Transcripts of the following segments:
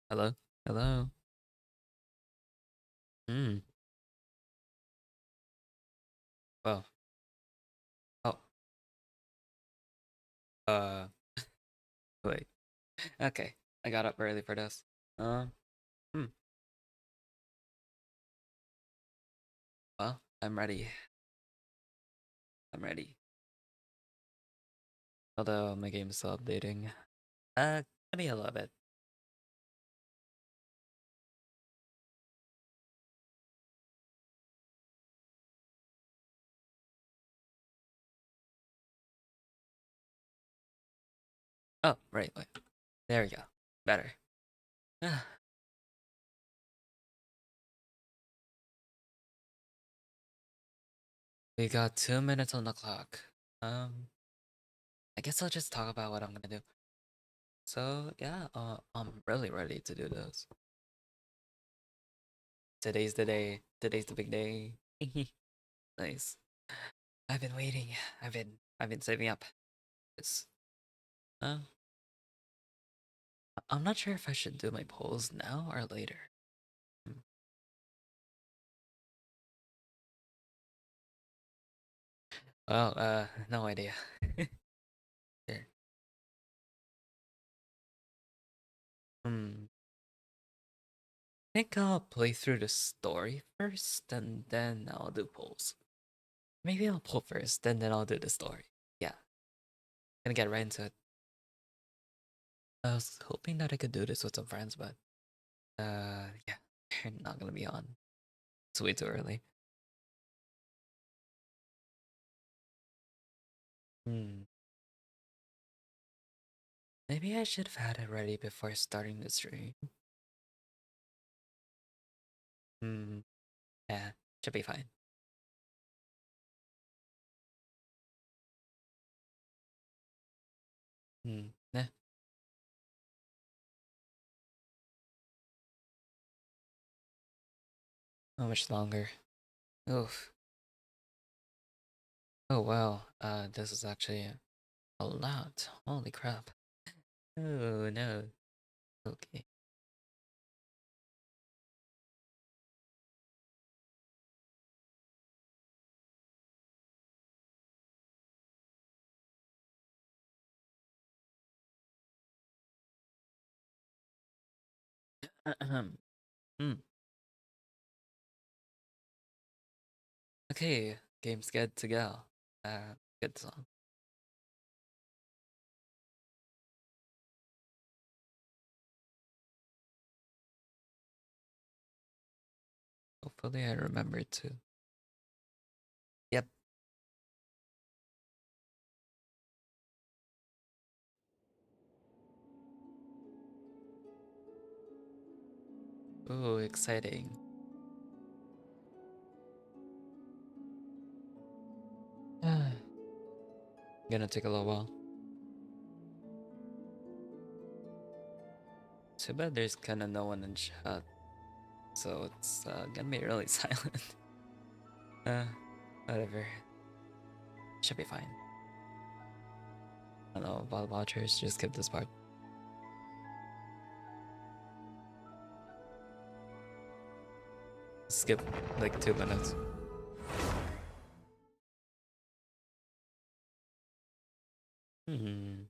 Hello? Hello? Hmm. Well, oh, uh, wait. Okay. I got up early for this. Uh, hmm. Well, I'm ready. I'm ready. Although my game is still updating. Maybe a little bit. Oh, right, wait. There we go. Better. We got 2 minutes on the clock. I guess I'll just talk about what I'm gonna do. So, yeah, I'm really ready to do this. Today's the day. Today's the big day. Nice. I've been waiting. I've been saving up. It's uh, I'm not sure if I should do my polls now or later. Hmm. Well, no idea. There. Hmm. I think I'll play through the story first, and then I'll do polls. Maybe I'll poll first, and then I'll do the story. Yeah, gonna get right into it. I was hoping that I could do this with some friends, but yeah, they're not gonna be on. It's way too early. Hmm. Maybe I should have had it ready before starting the stream. Hmm. Yeah, should be fine. Hmm. Nah, how much longer? Oof. Oh wow. This is actually a lot. Holy crap. Oh no. Okay. Ahem. Hmm. Okay. Game's good to go. Good song. Hopefully I remember to. Yep. Ooh, exciting. Gonna take a little while. Too bad there's kinda no one in chat, so it's gonna be really silent. Uh, whatever. Should be fine. I don't know about watchers, just skip this part. Skip like 2 minutes. Hmm.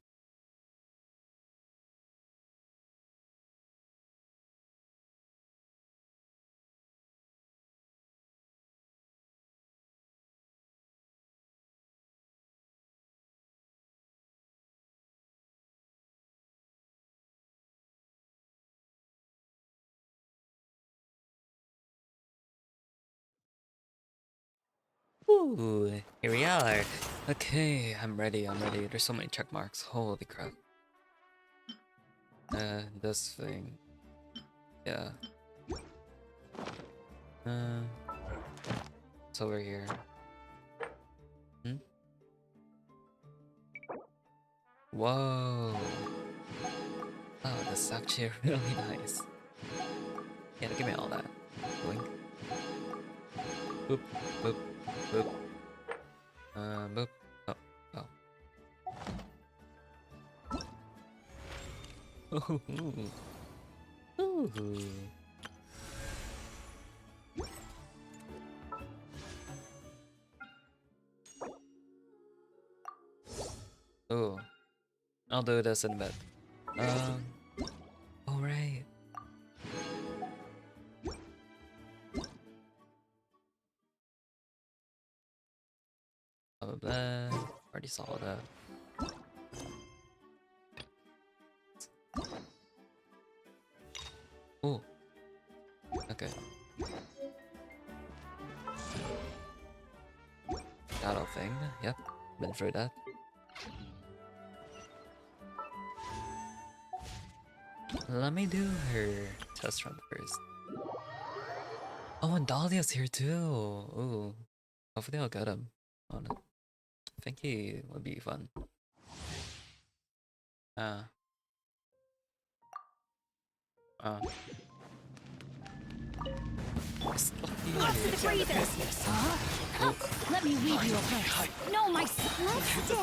Ooh, here we are. Okay, I'm ready, I'm ready. There's so many check marks. Holy crap. This thing. Yeah. Uh, it's over here. Hmm? Whoa. Oh, this is actually really nice. Yeah, give me all that. Blink. Boop, boop, boop. Boop. Oh, oh. Ooh. Ooh. Ooh. I'll do this in a bit. Oh right. Blah, blah, blah. Already saw that. Ooh. Okay. Shadow thing. Yep. Been through that. Let me do her test run first. Oh, and Dahlia's here too. Ooh. Hopefully I'll get him on it. I think he would be fun. Uh. Uh. Lots of the breathers! Huh? Let me read you a place. No, my let's do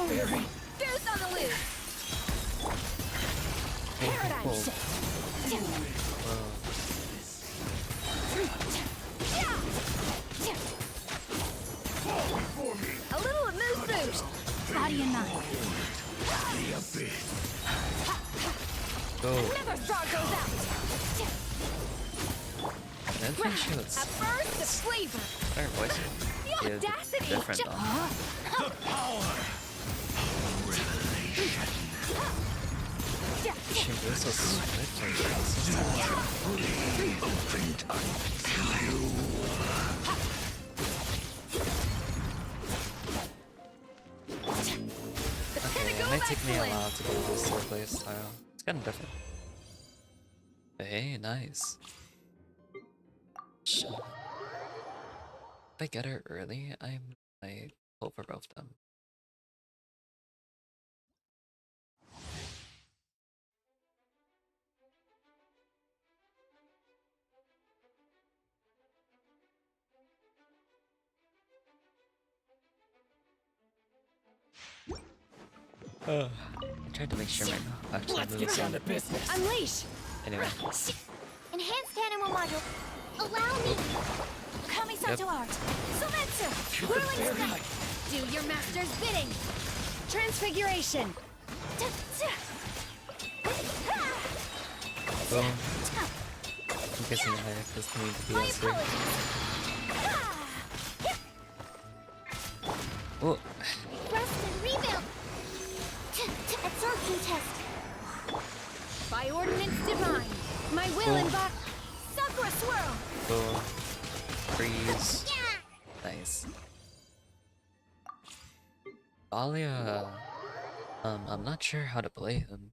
Goose on the loose! Paradigm shift! A little moose boost! Body and mind. Go. Never frog goes out! I didn't think she A would burst of flavor! her voice. The Yeah, audacity! different though. The power! Revelation. She moves so swift and Opened unto you. Okay, it might take me a while to get this swordplay style. It's kind of different. Hey, nice. Shit. If I get her early, I might hope for both of them. I tried to make sure my actually moves on. Unleash! Anyway, Enhanced animal module. Allow me. Kamisato art. Sometsu. Whirling snake. Do your master's bidding. Transfiguration. boom. I'm guessing I have this need to be My else here. apologies. Oh, Rest and rebuild. Absorption test. By ordinance divine, my will Boom. invoke Sakura swirl. boom. Freeze. Nice. Dahlia, I'm not sure how to play him.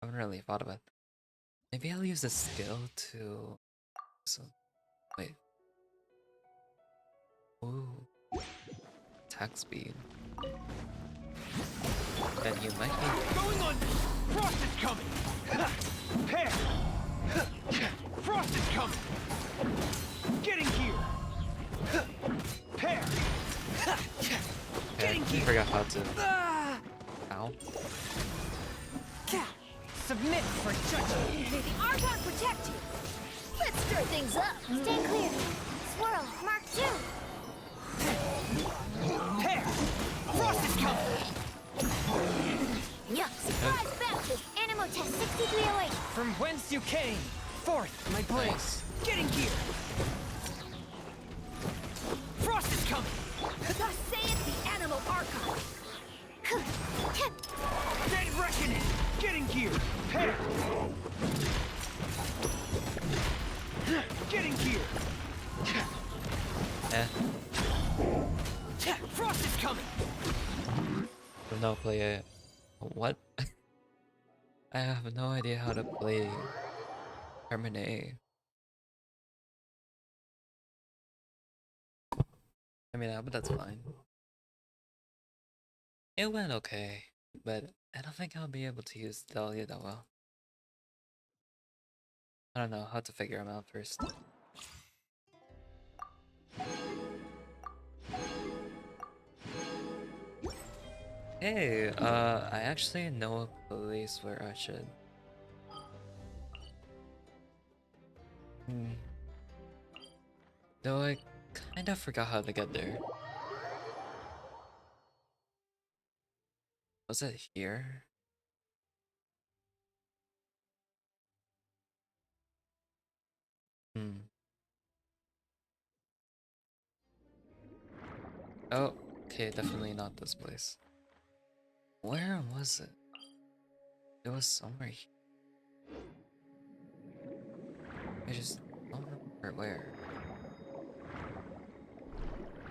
I haven't really thought about it. Maybe I'll use the skill to... So, wait. Ooh. Attack speed. Then you might be... Going on! Frost is coming! Hair! Frost is coming! Getting here! Hair! Okay, Getting I here! forgot how to... Ah! Ow. Submit for judgment! May the Archon protect you. Let's stir things up. Stay clear. Swirl, Mark 2. Hair! Frost is coming! Yup, surprise baptist. Animal test 6308. From whence you came, forth my blade. Nice. Getting here! Frost is coming! Thus saith the animal Archon. Dead reckoning! Getting here! Hair! Getting here! Eh, Frost is coming! don't know play it. What? I have no idea how to play Terminate. I mean, but that's fine. It went okay, but I don't think I'll be able to use Dahlia that well. I don't know how to figure him out first. Hey, I actually know a place where I should Hmm. Though I kind of forgot how to get there. Was it here? Hmm. Oh, okay, definitely not this place. Where was it? It was somewhere here. I just don't remember where.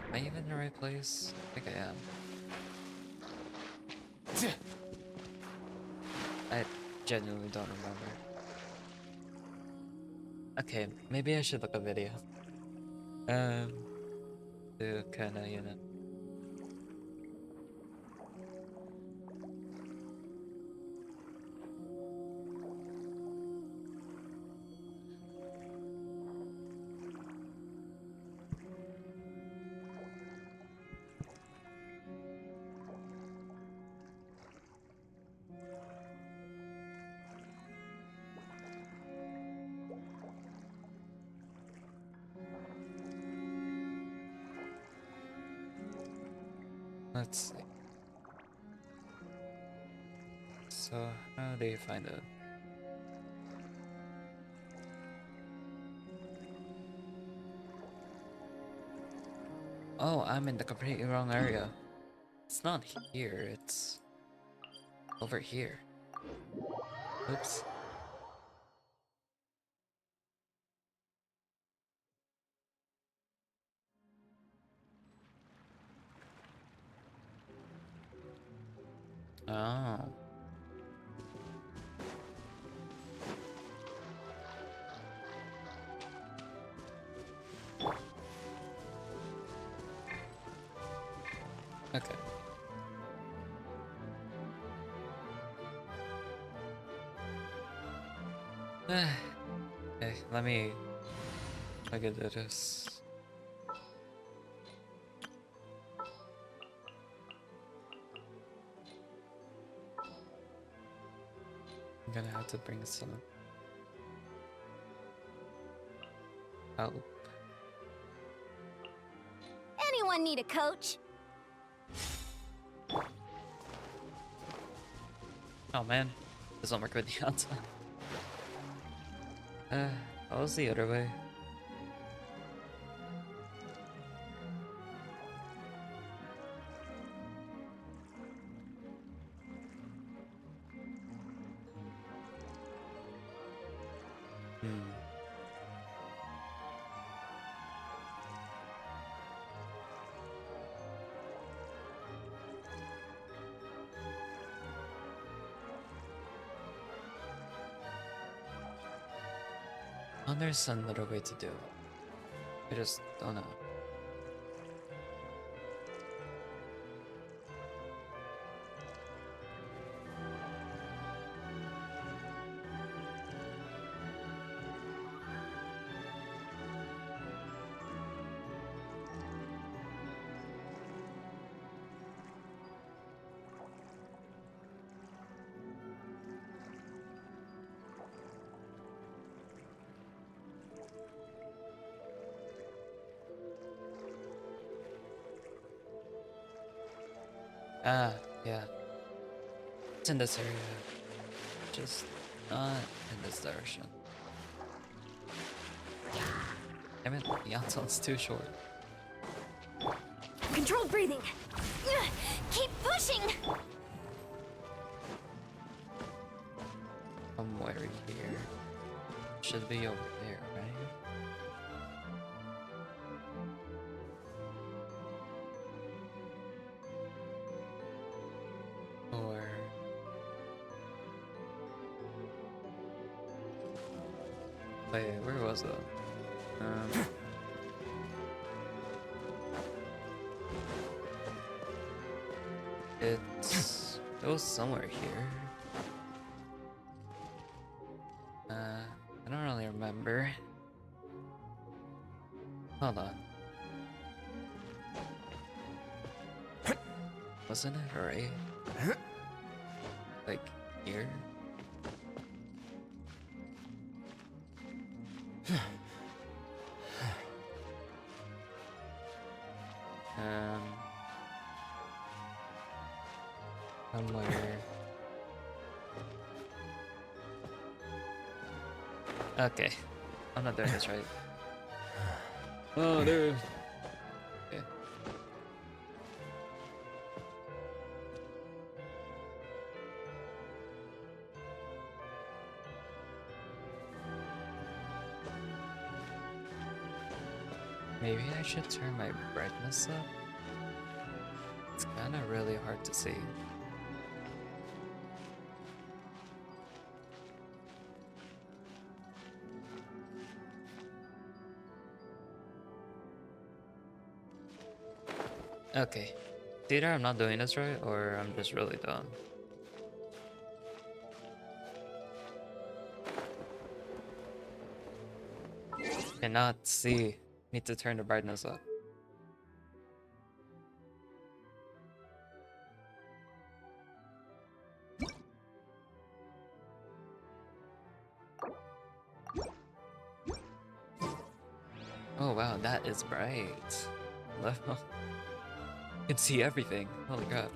Am I even in the right place? I think I am. I genuinely don't remember. Okay, maybe I should look a video. To kinda, you know. Let's see. So, how do you find it? Oh, I'm in the completely wrong area. It's not here, it's over here. Oops. Oh. Okay. Okay, let me look at this. I'm gonna have to bring some help. Anyone need a coach? Oh man, doesn't work with the outside. What was the other way? Hmm. Oh, there's another way to do it. I just don't know. Ah, yeah. It's in this area. Just not in this direction. I mean, the outside's too short. Controlled breathing. Keep pushing. Somewhere here. Should be over there, right? Or... Wait, where was it? It was somewhere here. I don't really remember. Hold on. Wasn't it right? Like, here? somewhere. Okay, I'm not doing this right. Oh, dude. Okay. Maybe I should turn my brightness up. It's kind of really hard to see. Okay. It's either I'm not doing this right or I'm just really dumb. Cannot see. Need to turn the brightness up. Oh wow, that is bright. Level. Can see everything. Holy crap.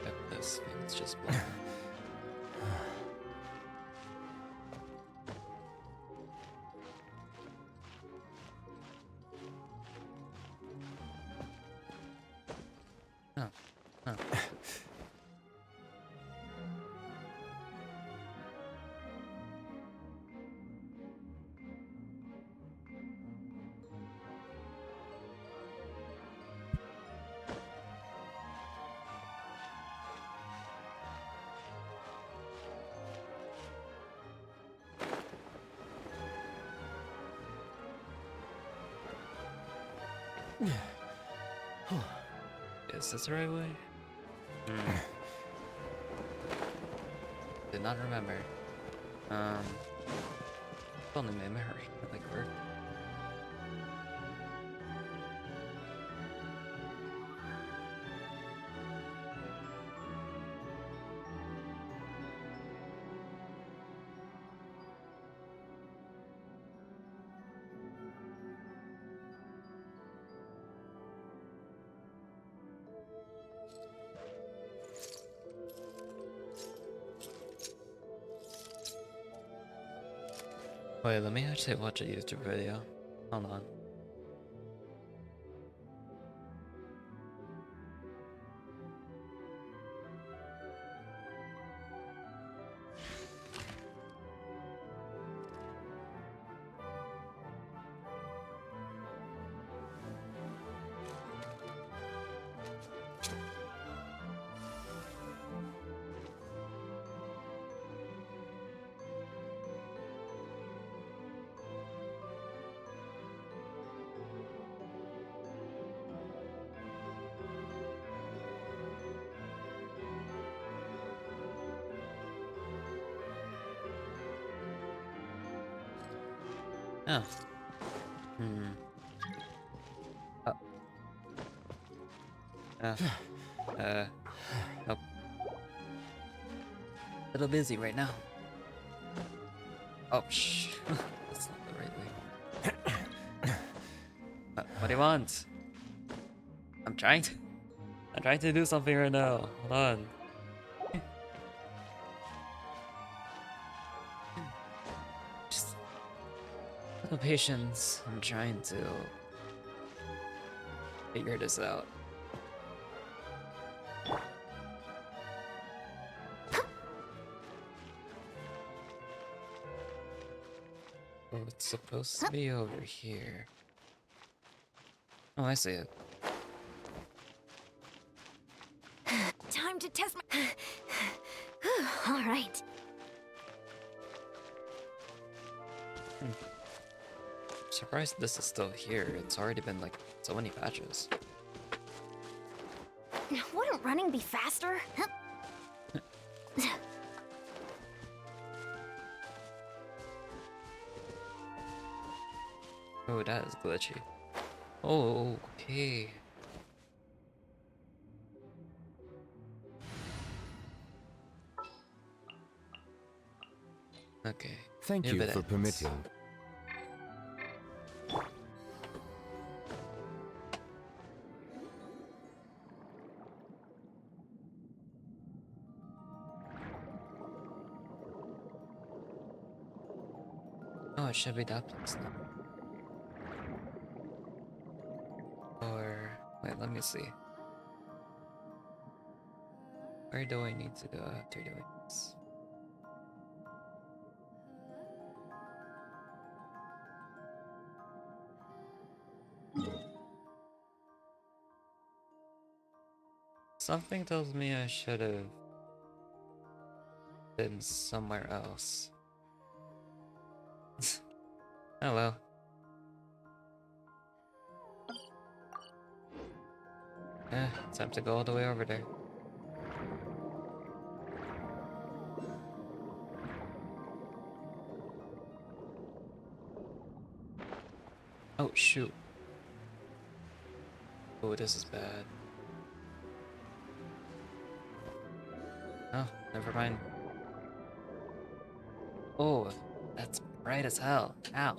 Yep, this thing's just blurry. Oh, oh. Is this the right way? Did not remember. Only my memory like work. Wait, let me actually watch a YouTube video. Hold on. Oh. Oh. Nope. A little busy right now. Oh, shh. That's not the right way. What do you want? I'm trying to do something right now. Hold on. Just a little patience. I'm trying to figure this out. Oh, it's supposed to be over here. Oh, I see it. Time to test my... All right. Surprised this is still here. It's already been like so many patches. Wouldn't running be faster? Oh, that is glitchy. Oh, okay. Okay. Thank new you for bidets. permitting. Oh, it should be that place now. Or wait, let me see. Where do I need to go after doing this? Something tells me I should have been somewhere else. Oh well. Time to go all the way over there. Oh shoot. Oh, this is bad. Oh, never mind. Oh, that's bright as hell. Ow.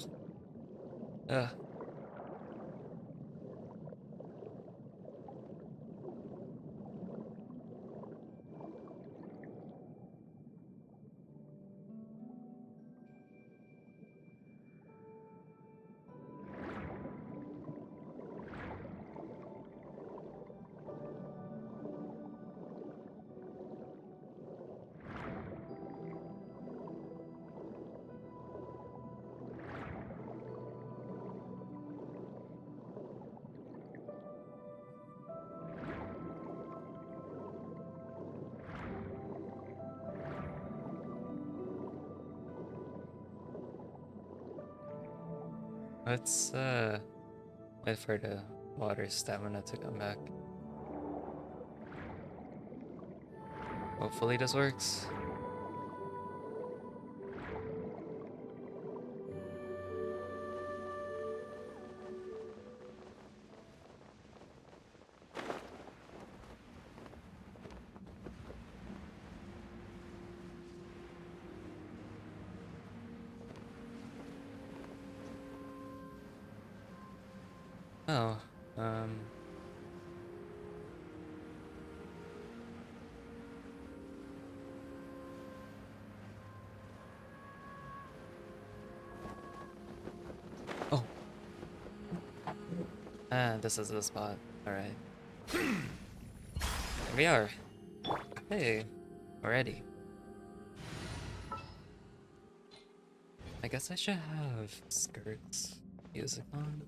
Ugh. Let's wait for the water stamina to come back. Hopefully this works. Oh, oh. Ah, this is the spot. Alright. Here we are. Hey, already. I guess I should have Skirk's music on.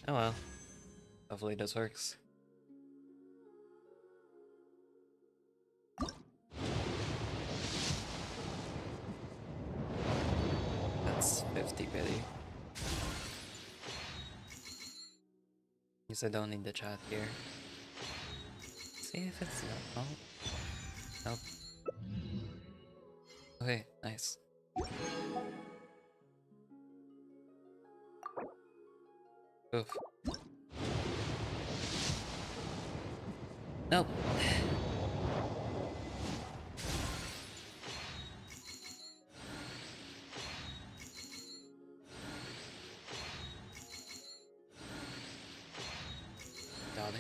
Oh well. Hopefully this works. That's 50 pity. Guess I don't need the chat here. See if it's not. Oh. Nope. Okay, nice. Oof. Nope. Dahlia?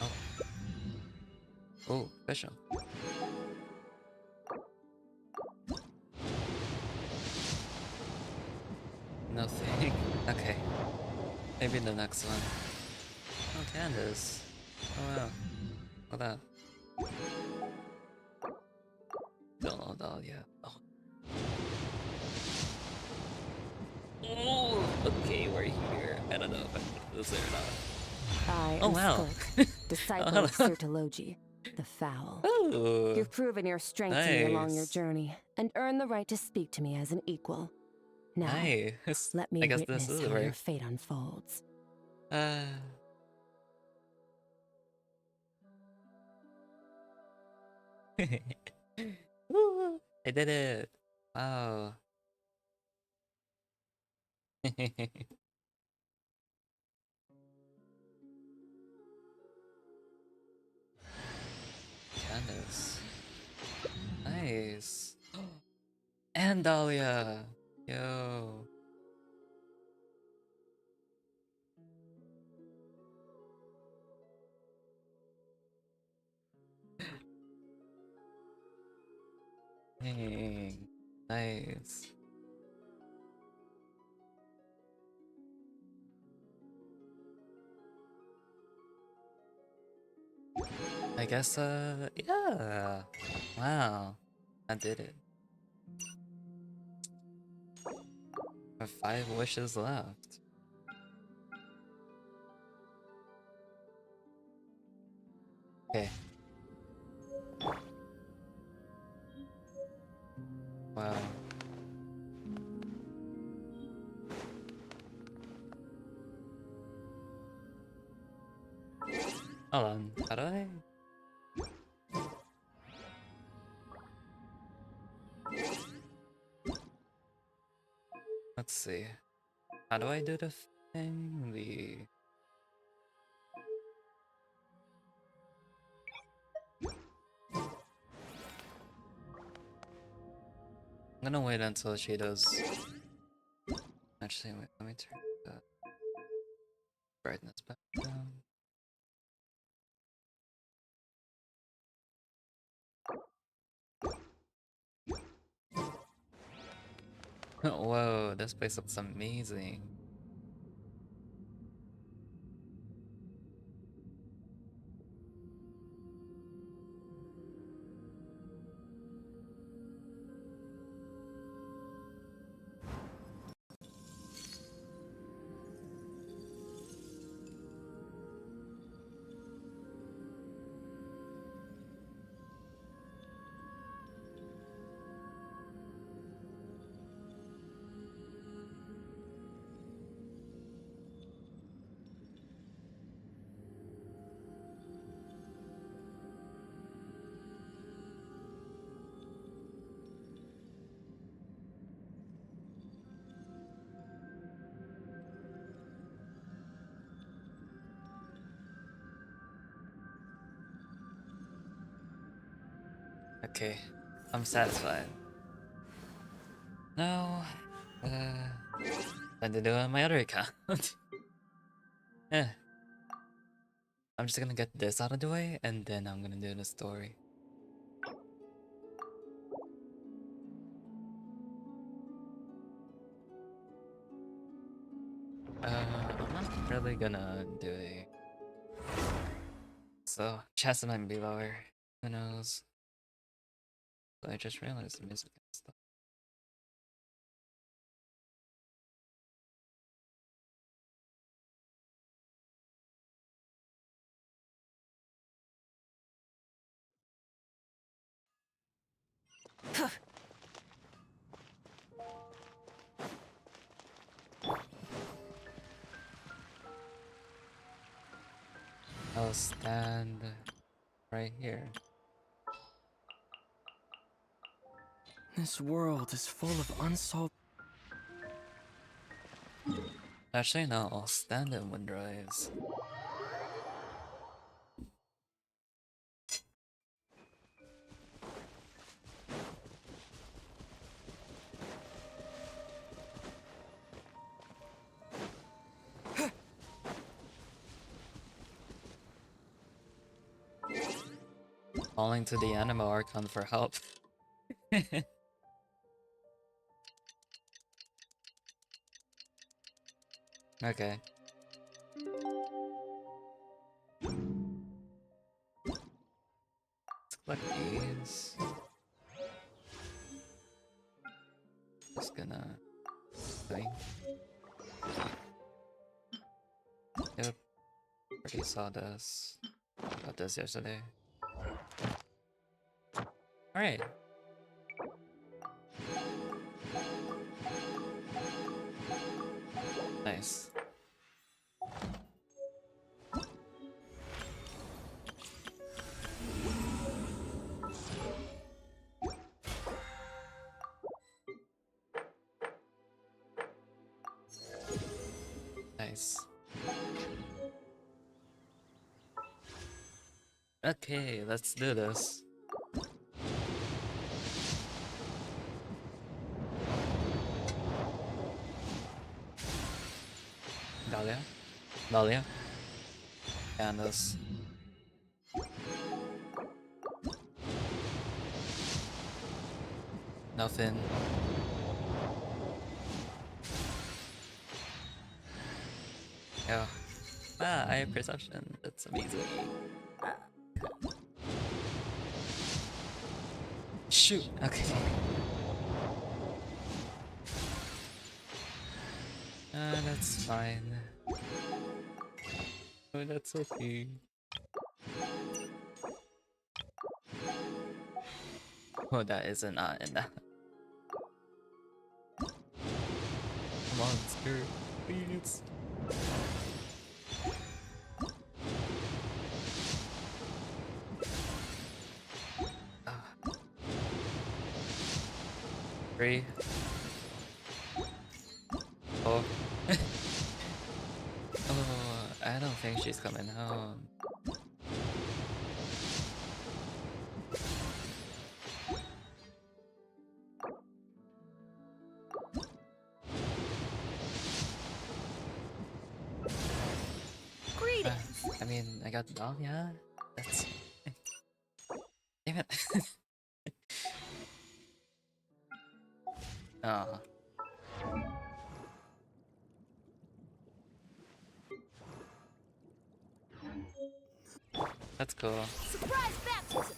Oh. Oh, Bishop. Nothing. Okay. Maybe the next one. Oh, Candace. Oh wow. What that? Don't know Dahlia. Oh. Oh, okay, we're here. I don't know if I can do this or not. I Oh am wow. Skirk, disciple of Sirtologi, the Foul. Oh, You've proven your strength to me along your nice. journey, and earned the right to speak to me as an equal. Now, Nice. let I me guess this witness is how your work. fate unfolds. Uh, Woo, I did it. Wow. Candace. Nice. And Dahlia. Yo. Dang. Nice. I guess, yeah. Wow. I did it. I have 5 wishes left. Okay. Wow. Hold on. How do I? Let's see. How do I do the thing? I'm gonna wait until she does. Actually, wait, let me turn the brightness back down. Whoa, this place looks amazing. Okay, I'm satisfied. Now, time to do it on my other account. Yeah, I'm just gonna get this out of the way, and then I'm gonna do the story. I'm not really gonna do a... So, chest might be lower. Who knows? I just realized the music and stuff. I'll stand right here. This world is full of unsolved. Actually, no, I'll stand in Windrise. Calling to the Anima Archon for help. Okay. Let's collect these. Just gonna... Thing. Yep. Already saw this. about this yesterday. Alright. Nice. Nice. Okay, let's do this. Dahlia? Dahlia? Candace. Nothing. Yeah. Ah, I have perception. That's amazing. Ah. Shoot. Okay. That's fine. Oh, that's okay. Oh, that isn't in that. Come on, Skirk, please. Ah. 3. Oh. Oh, I don't think she's coming home. Greetings. I mean, I got Dahlia. That's. Damn it. Ah. That's cool. Surprise baptism.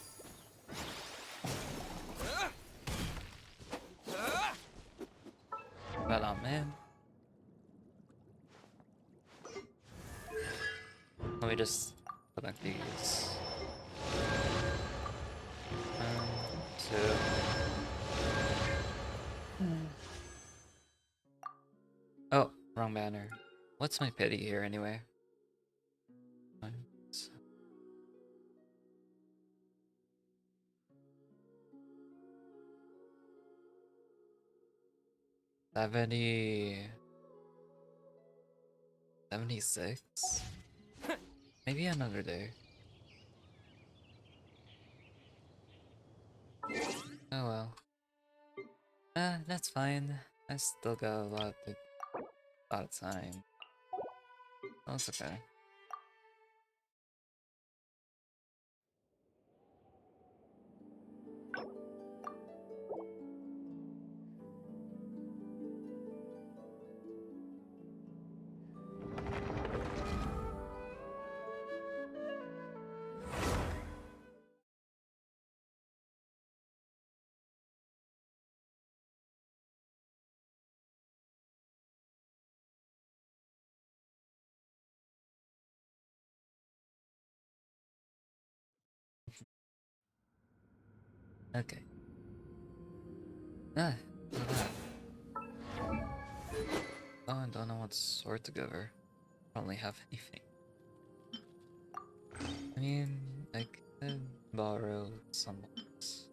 But man. Let me just collect these. 2. Oh, wrong banner. What's my pity here anyway? 70. 76? Maybe another day. Oh well. That's fine. I still got a lot of time. That's okay. Okay. Ah, look at that. Oh, I don't know what sword to give her. I don't really have anything. I mean, I could borrow someone's.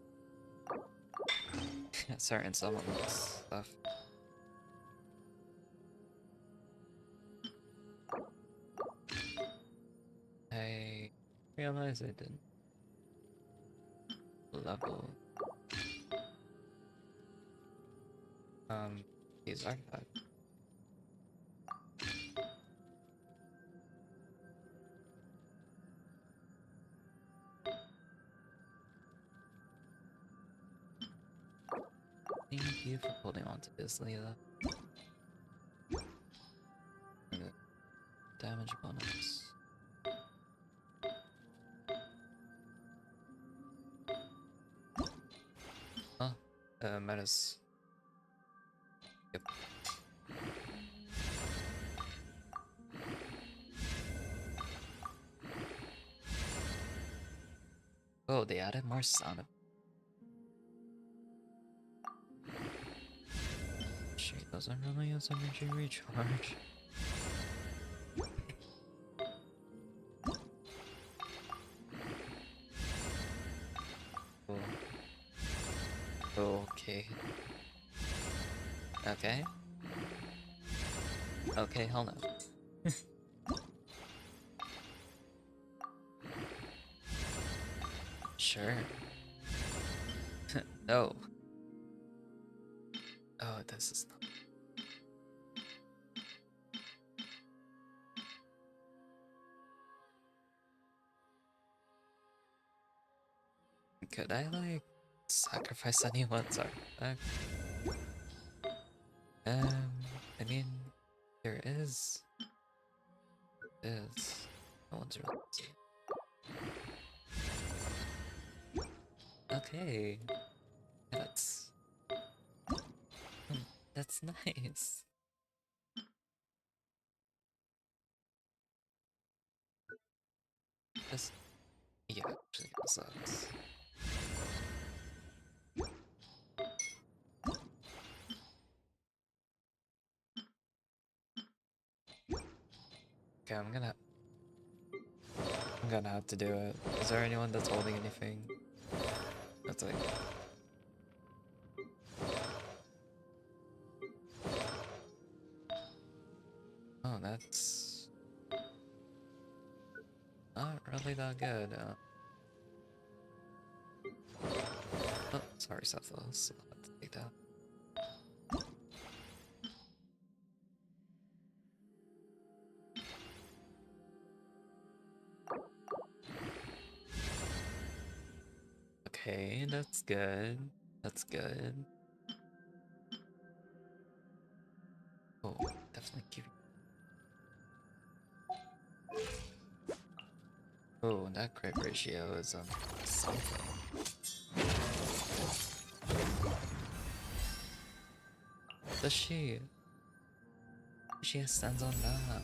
Certain someone's stuff. I realized I didn't level these artifacts. Thank you for holding on to this, Leela. And the damage bonus. Huh? Metas. Yep. Oh, they added more sound. She doesn't really use energy recharge. Oh. Okay. Okay. Okay, hell no. Sure. No. Oh, this is not. Could I, like, sacrifice anyone's artifact? I mean, there is. Is. No one's really using it. Okay. Yeah, that's nice. This, yeah, actually kinda sucks. Okay, I'm gonna have to do it. Is there anyone that's holding anything? That's like, oh, that's not really that good. Oh, sorry, Sethos. I'll have to take that. Okay, that's good. That's good. Oh, definitely keep. Oh, that crit ratio is something. Does she? She has stands on that.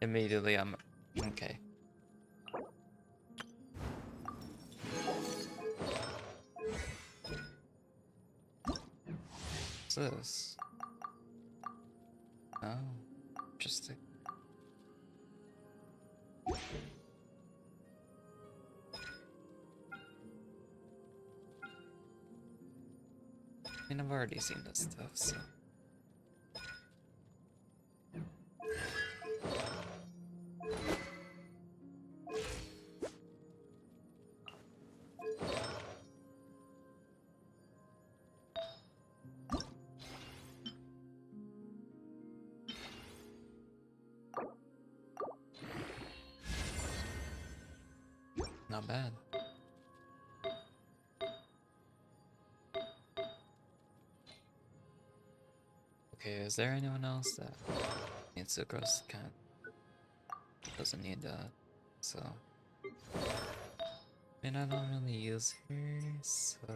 Immediately, I'm okay. What's this? Oh, interesting. I mean, I've already seen this stuff, so. Not bad. Okay, is there anyone else that needs to grow kind doesn't need that? So, I mean, I don't really use her, so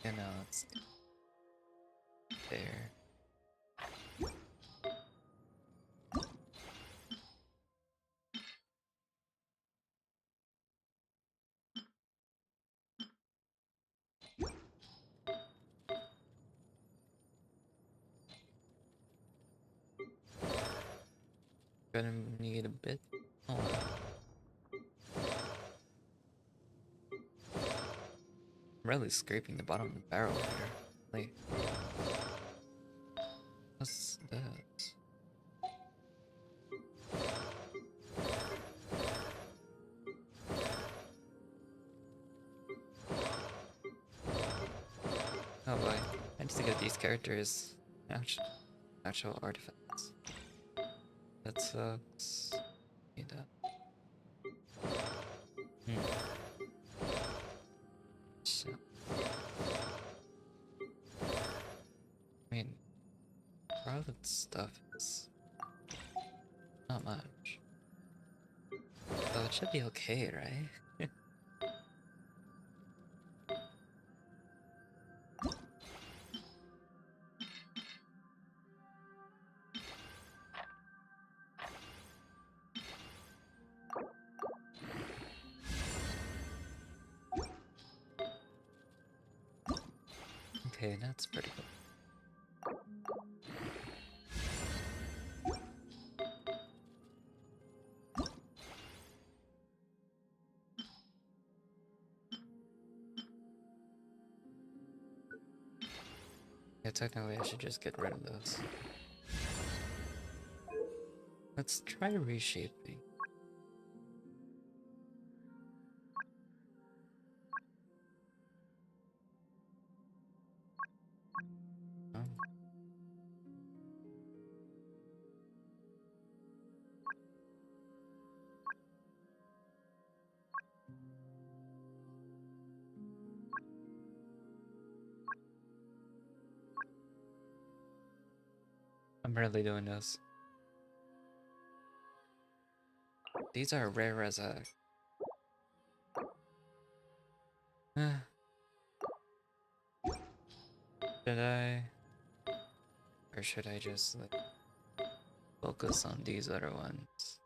you know, it's fair. Gonna need a bit. Oh, I'm really scraping the bottom of the barrel here. Like, what's that? Oh boy, I need to get these characters actual artifacts. That sucks. Need that. So, I mean, private stuff is not much. So it should be okay, right? Okay, that's pretty cool. Yeah, technically I should just get rid of those. Let's try reshaping. Um, I'm really doing this. These are rare as a. Should I? Or should I just like focus on these other ones?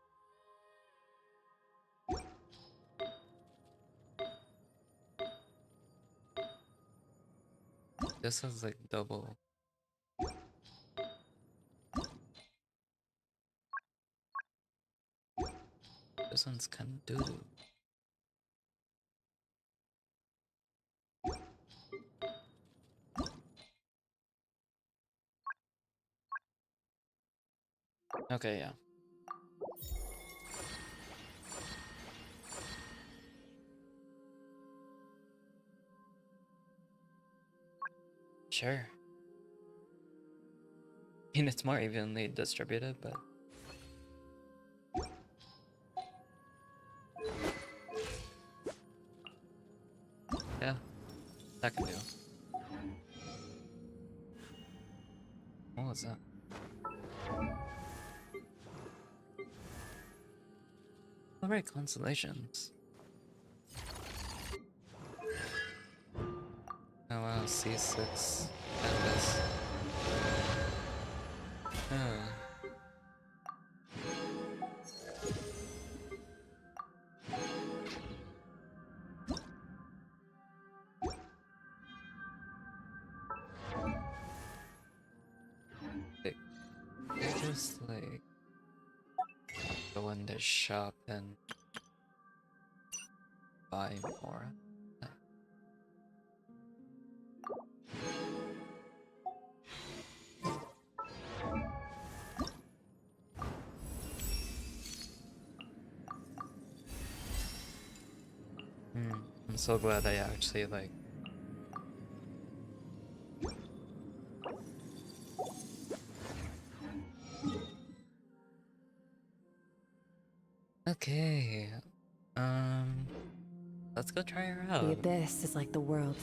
This is like double. This one's kind of doo-doo. Okay, yeah. Sure. I mean, it's more evenly distributed, but yeah, that can do. What was that? Alright, constellations. Oh wow, C6 canvas. Oh. They, they just like go in the shop and buy more. Hmm. I'm so glad I actually like. Okay. Um. Let's go try her The out. abyss is like the world.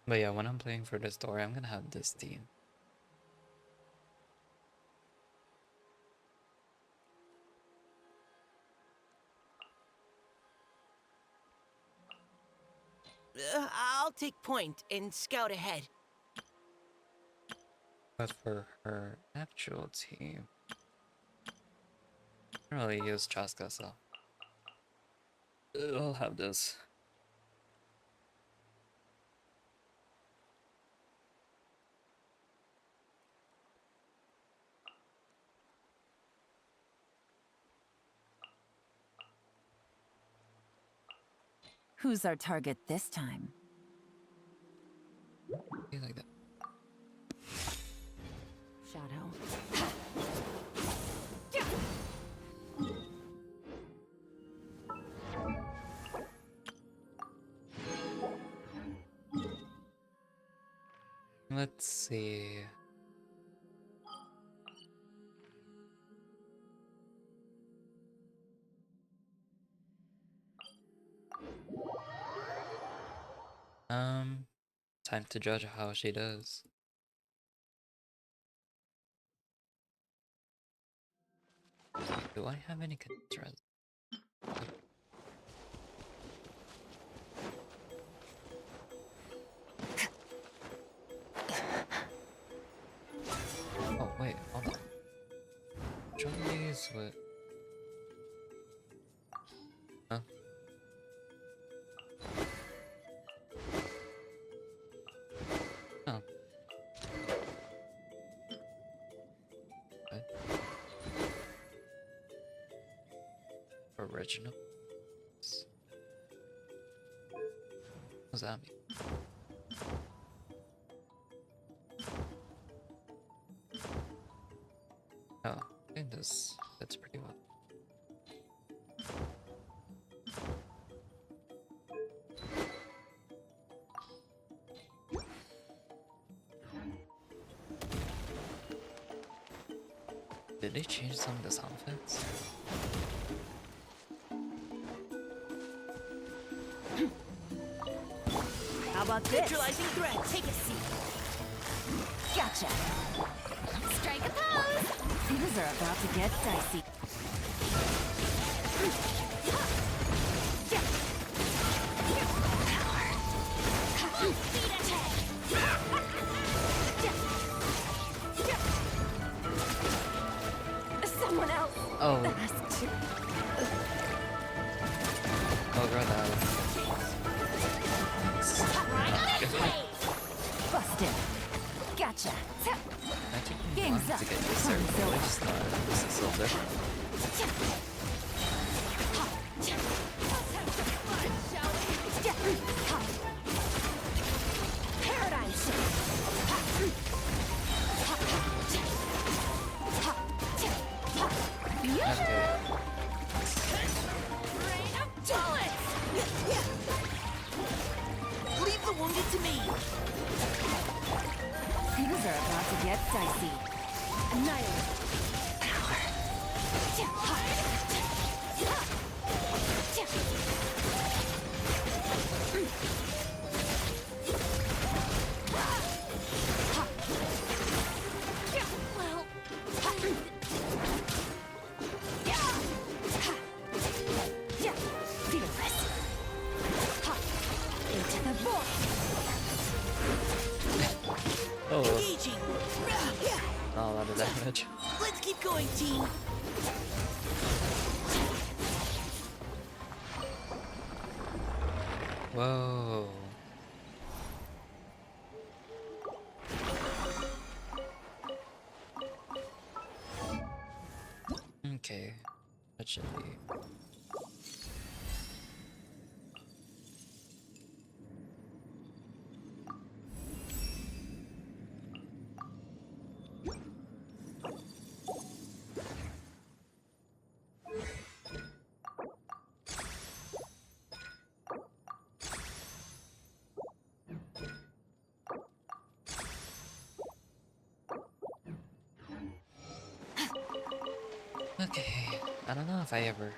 But yeah, when I'm playing for the story, I'm gonna have this team. I'll take point and scout ahead. But for her actual team, I don't really use Chaska, so I'll have this. Who's our target this time? Be like that. Shadow. Let's see. Time to judge how she does. Do I have any concerns? Try these with. Huh? Oh. What? Original? What does that mean? Oh, I think that's pretty well. Did they change some of the sound effects? How about this? Neutralizing threat. Take a seat. Gotcha. Strike a pose. Things are about to get dicey. Speed attack. Someone else. Oh, Asked you. oh, right now. Busted. Gotcha. I think we Game's wanted up. to get this Fun certain is over. voice, this is so different. Paradigm Okay. Leave the wounded to me. Things are about to get dicey. Annihilate. Well, fearless. Into the void. Oh, Engaging. not a lot of damage. Let's keep going, team. Whoa. Okay, that should be. Okay, I don't know if I ever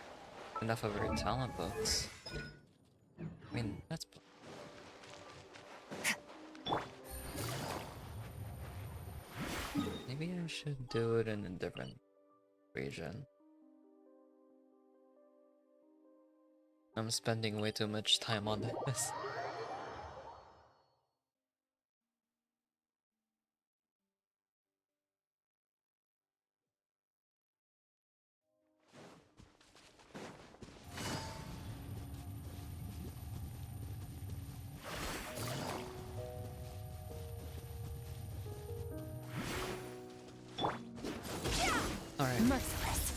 enough of her talent books. I mean, that's. Maybe I should do it in a different region. I'm spending way too much time on this. Alright. Merciless.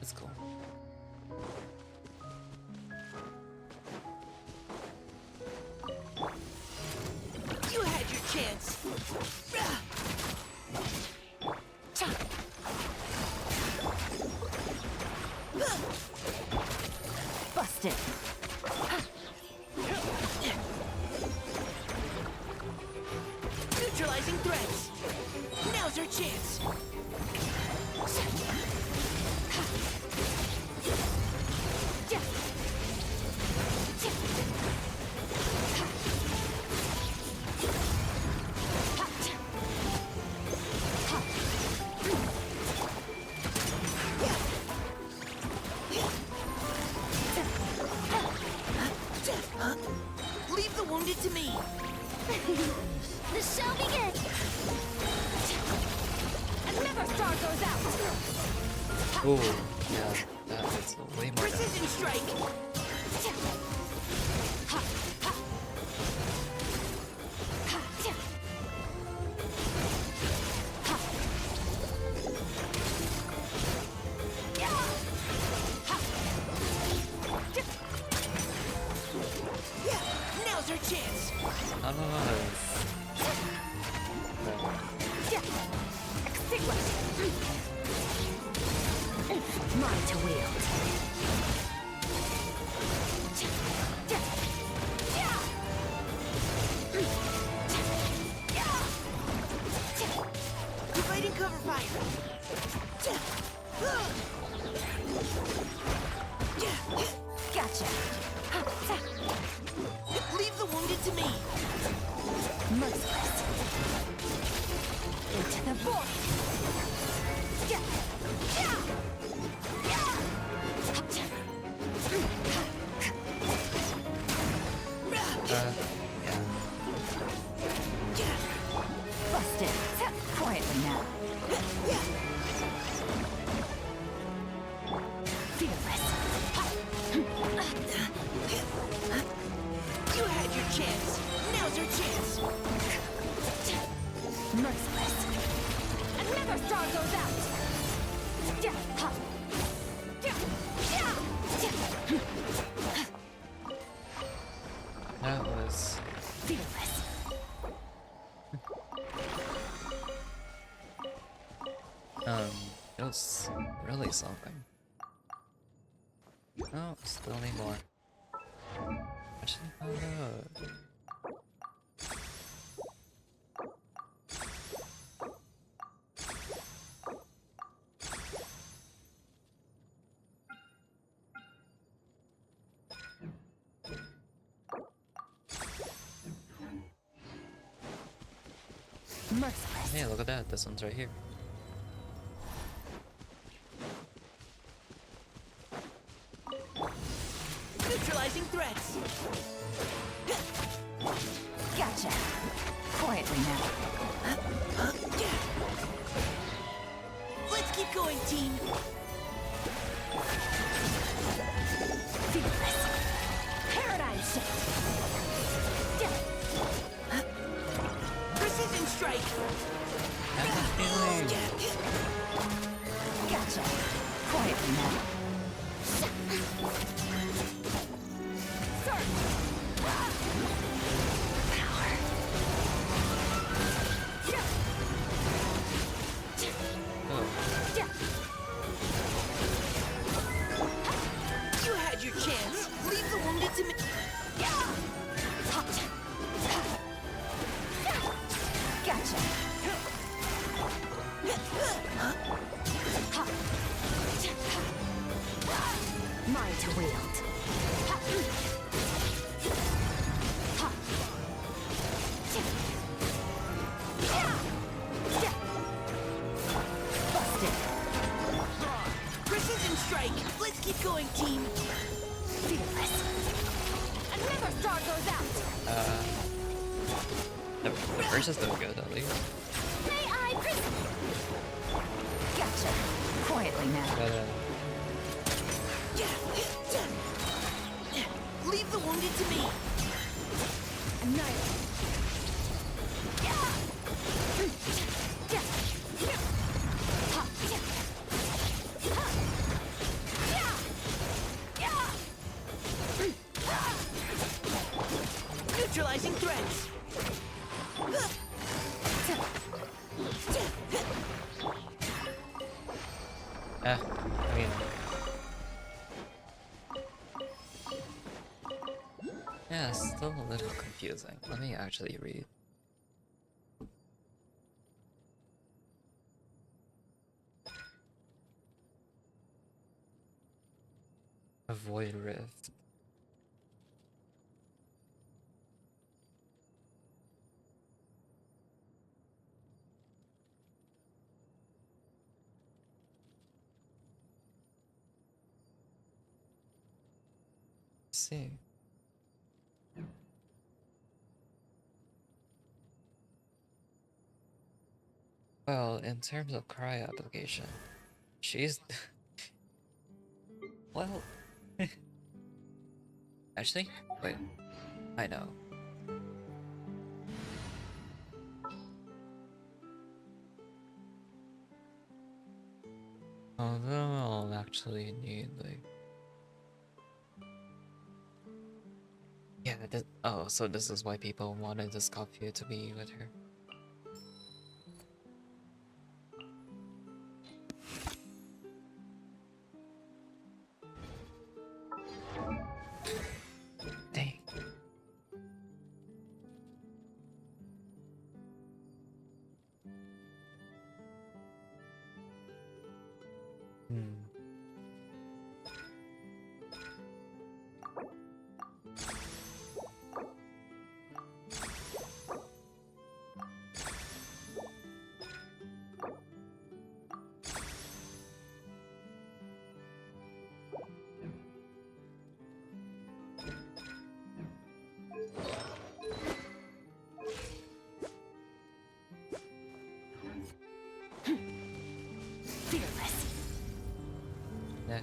That's cool. You had your chance. Busted. Neutralizing threats. Now's our chance. Leave the wounded to me. The show begins. star goes out. Ooh, yeah, that hits way more damage. Precision strike. Yeah, now's our chance. No. Extinguish. Mine to wield. Providing cover fire. Gotcha. Leave the wounded to me. Merciless. Into the void. Yeah. Busted. Quietly now. Fearless. You had your chance. Now's our chance. Merciless. Another star goes out. That was Fearless. it was really something. Oh, still need more. Actually, no. Merciless. Hey, look at that. This one's right here. Neutralizing threats. Gotcha. Quietly now. Let's keep going, team. Fearless. Paradigm shift. Precision strike. I have a feeling. Gotcha. Quietly now. Surge. Power. Oh, You had your chance. Leave the wounded to me. Gotcha. Mine to wield. Busted. Precision strike. Let's keep going, team. Fearless. Another star goes out. the first is still good, at least. May I Gotcha. Quietly now. But, Leave the wounded to me. Annihilate. Neutralizing threats. I mean... Yeah, it's still a little confusing. Let me actually read. Avoid rift. Let's see. Well, in terms of cry application, she's well. Actually, wait, I know. Although I'll actually need like, yeah. Oh, so this is why people wanted this Scorpio to be with her. Dang. Hmm. Fearless. Yeah.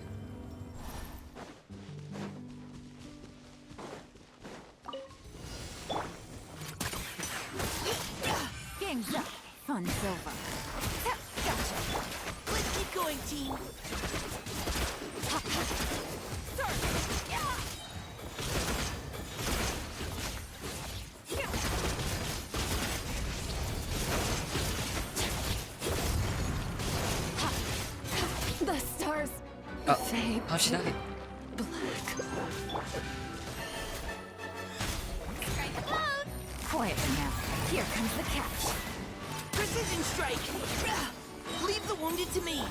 Game's up. Fun's over. Gotcha. Let's keep going, team. The stars. Oh, Fade how'd she die? black. Quietly now. Here comes the catch. Precision strike. Leave the wounded to me.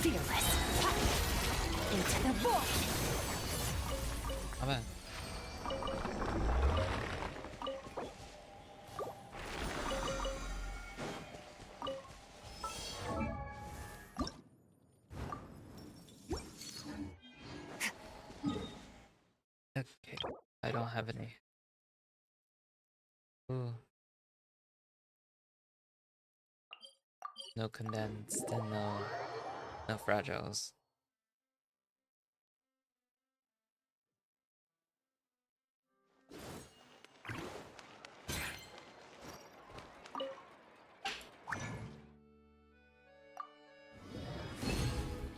Fearless. Into the void. How bad? Okay, I don't have any. Ooh. No condensed and no fragiles.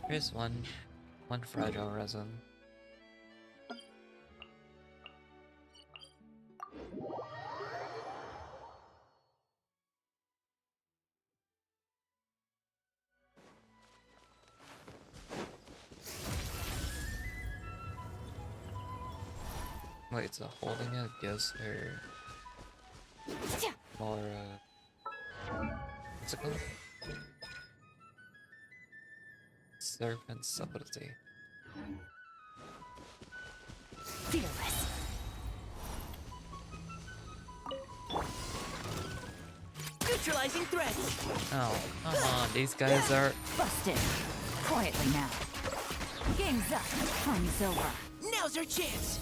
Here's one fragile resin. Wait, so holding it gives her more, what's it called? Serpent's ability. Fearless. Neutralizing threats. Oh, come on, these guys are... Busted. Quietly now. Game's up. Fun's over. Now's our chance.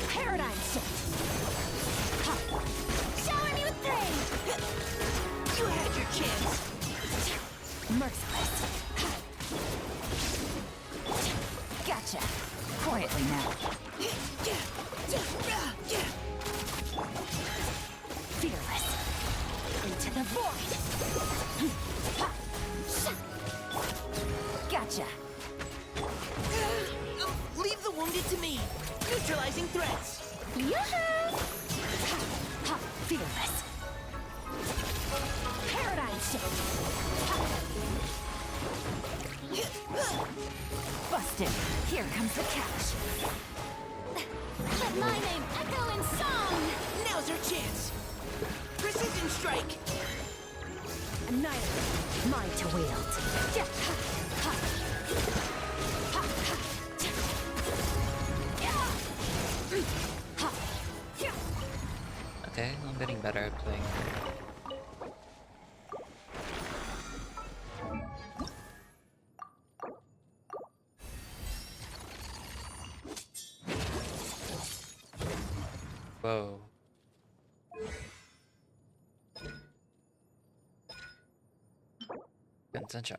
Paradigm shift. Shower me with flame. You had your chance. Merciless. Gotcha. Quietly now. Fearless. Into the void. Gotcha. Leave the wounded to me. Neutralizing threats. Yoo-hoo! Fearless. Paradigm shift. Busted. Here comes the catch. Let my name echo in song. Now's our chance. Precision strike. Annihilate. Mine to wield. Okay, I'm getting better at playing. Whoa. Contention.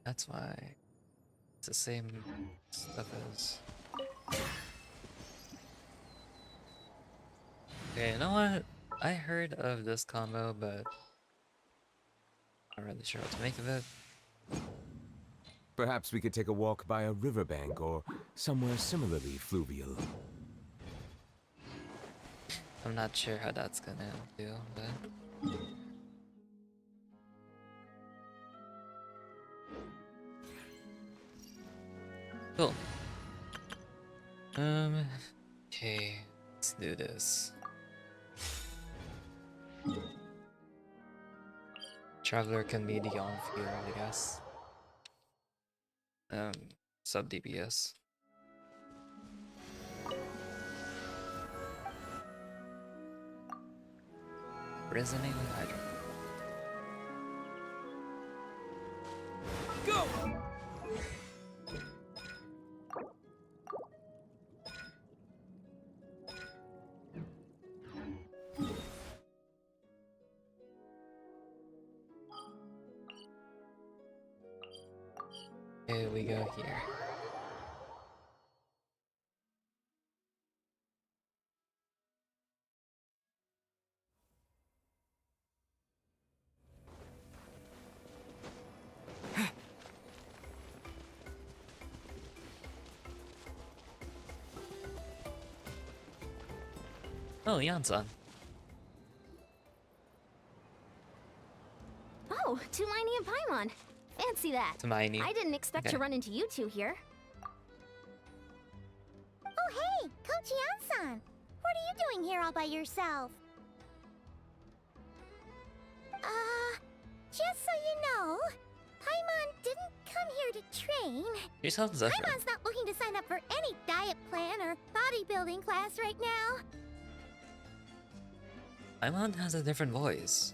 That's why it's the same stuff as. Okay, you know what? I heard of this combo, but I'm not really sure what to make of it. Perhaps we could take a walk by a riverbank or somewhere similarly fluvial. I'm not sure how that's gonna do, but. Cool. Okay, let's do this. Traveler can be the on field, I guess. Sub DPS. Resonating Hydra. Go! Okay, we go here. Oh, Yansan. Oh, Tumini and Paimon. Fancy that. Hermione. I didn't expect to Okay. run into you two here. Oh hey, Coach Yansan! What are you doing here all by yourself? Just so you know, Paimon didn't come here to train. She sounds different. Paimon's not looking to sign up for any diet plan or bodybuilding class right now. Paimon has a different voice.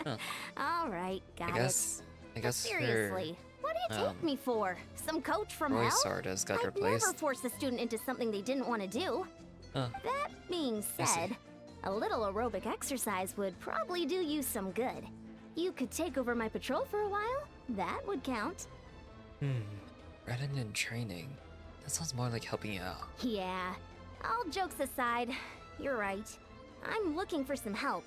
Huh. All right, got I guess her Seriously, what do you take me for? Some coach from voice hell? artist got I'd replaced. never force a student into something they didn't want to do. Huh. That being I see. said, a little aerobic exercise would probably do you some good. You could take over my patrol for a while. That would count. Rather than training, that sounds more like helping you out. Yeah, all jokes aside, you're right. I'm looking for some help.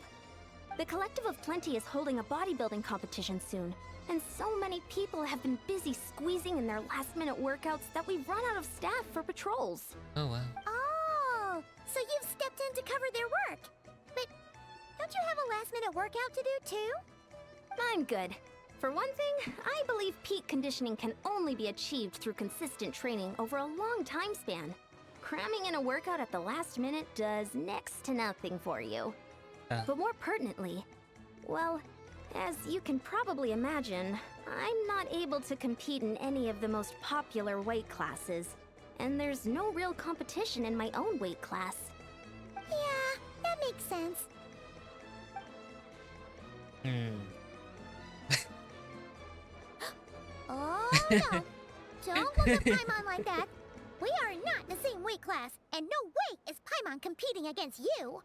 The Collective of Plenty is holding a bodybuilding competition soon, and so many people have been busy squeezing in their last-minute workouts that we've run out of staff for patrols. Oh wow. Oh, so you've stepped in to cover their work. But don't you have a last-minute workout to do too? I'm good. For one thing, I believe peak conditioning can only be achieved through consistent training over a long time span. Cramming in a workout at the last minute does next to nothing for you. But more pertinently, well, as you can probably imagine, I'm not able to compete in any of the most popular weight classes, and there's no real competition in my own weight class. Yeah, that makes sense. Oh no! Don't look at Paimon like that. We are not in the same weight class, and no way is Paimon competing against you.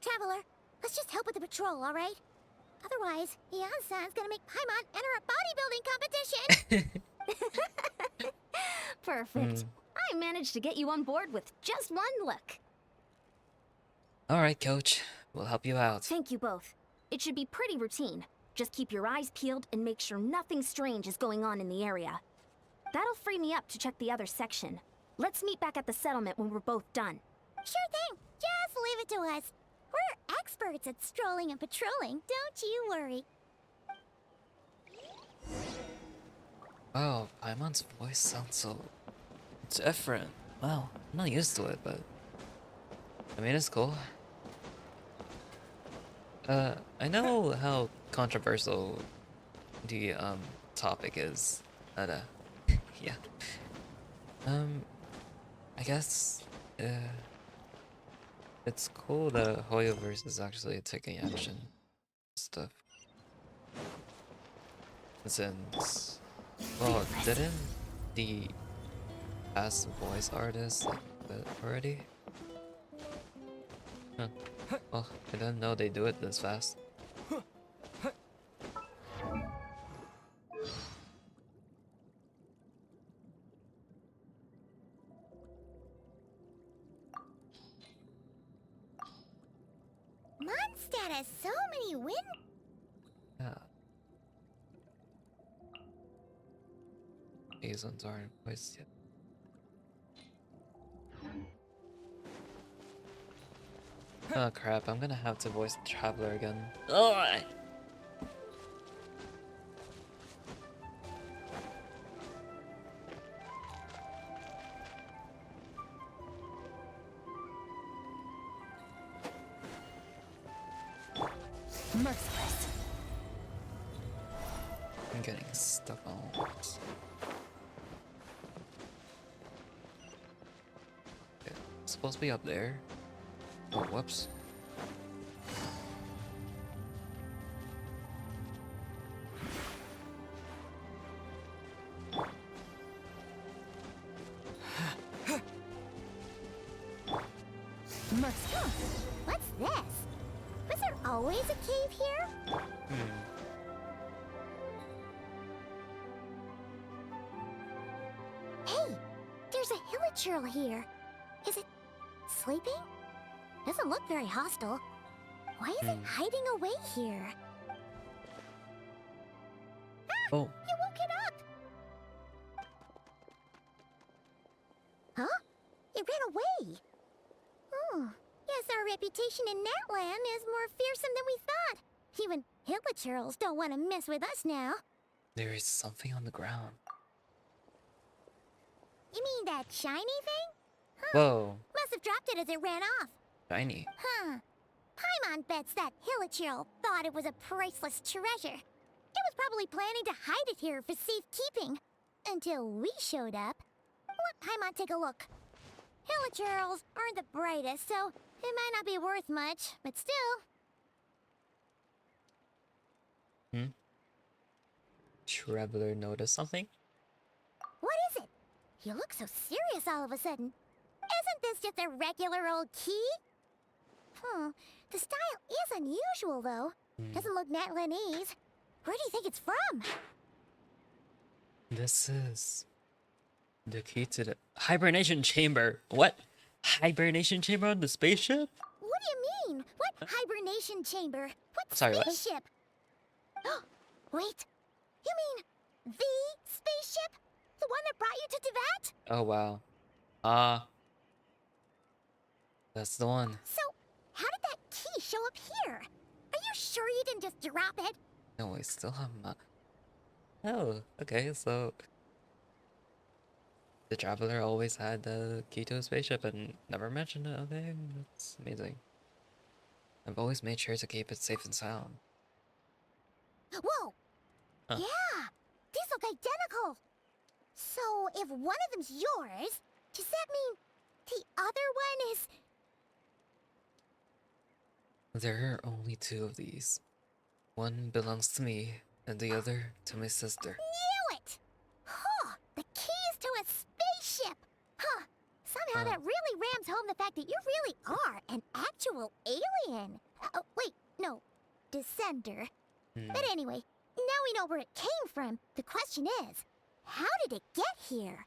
Traveler, let's just help with the patrol, all right? Otherwise, Yansan's gonna make Paimon enter a bodybuilding competition. Perfect. I managed to get you on board with just one look. Alright, coach. We'll help you out. Thank you both. It should be pretty routine. Just keep your eyes peeled and make sure nothing strange is going on in the area. That'll free me up to check the other section. Let's meet back at the settlement when we're both done. Sure thing. Just leave it to us. We're experts at strolling and patrolling, don't you worry. Wow, Paimon's voice sounds so different. Wow, I'm not used to it, but I mean it's cool. I know how controversial the topic is. But yeah. I guess it's cool that Hoyoverse is actually taking action stuff. Since well, didn't the past the voice artist like already? Huh. Well, I didn't know they do it this fast. Mondstadt has so many wind. Yeah. These ones aren't voiced yet. Oh crap, I'm gonna have to voice the Traveler again. Alright! Merciless. I'm getting stuck on this. Okay, it's supposed to be up there. Oh, whoops. Merciless. What's this? Was there always a cave here? Hey, there's a hilichurl here. Is it sleeping? Doesn't look very hostile. Why is it hiding away here? Oh, You woke it up! Huh? It ran away. Oh, guess our reputation in Natland is more fearsome than we thought. Even hilichurls don't want to mess with us now. there is something on the ground. You mean that shiny thing? Whoa, Must have dropped it as it ran off. shiny. Huh. Paimon bets that hilichurl thought it was a priceless treasure. It was probably planning to hide it here for safekeeping. Until we showed up. Let Paimon take a look. Hilichurls aren't the brightest, so it might not be worth much, but still. Traveler noticed something? What is it? You look so serious all of a sudden. Isn't this just a regular old key? The style is unusual, though. Doesn't look Natlanese. Where do you think it's from? This is the key to the hibernation chamber. What? Hibernation chamber on the spaceship? What do you mean? What hibernation chamber? What Sorry, what? spaceship? Wait. You mean the spaceship? The one that brought you to Teyvat? Oh wow. That's the one. So, how did that key show up here? Are you sure you didn't just drop it? No, we still have Oh, okay, so the Traveler always had the key to a spaceship and never mentioned it. Okay, that's amazing. I've always made sure to keep it safe and sound. Whoa! Huh. Yeah! These look identical! So, if one of them's yours, does that mean the other one is... There are only two of these. One belongs to me, and the other to my sister. Knew it! Huh! The keys to a spaceship! Huh! Somehow that really rams home the fact that you really are an actual alien. Oh, wait, no. Descender. But anyway, now we know where it came from. The question is, how did it get here?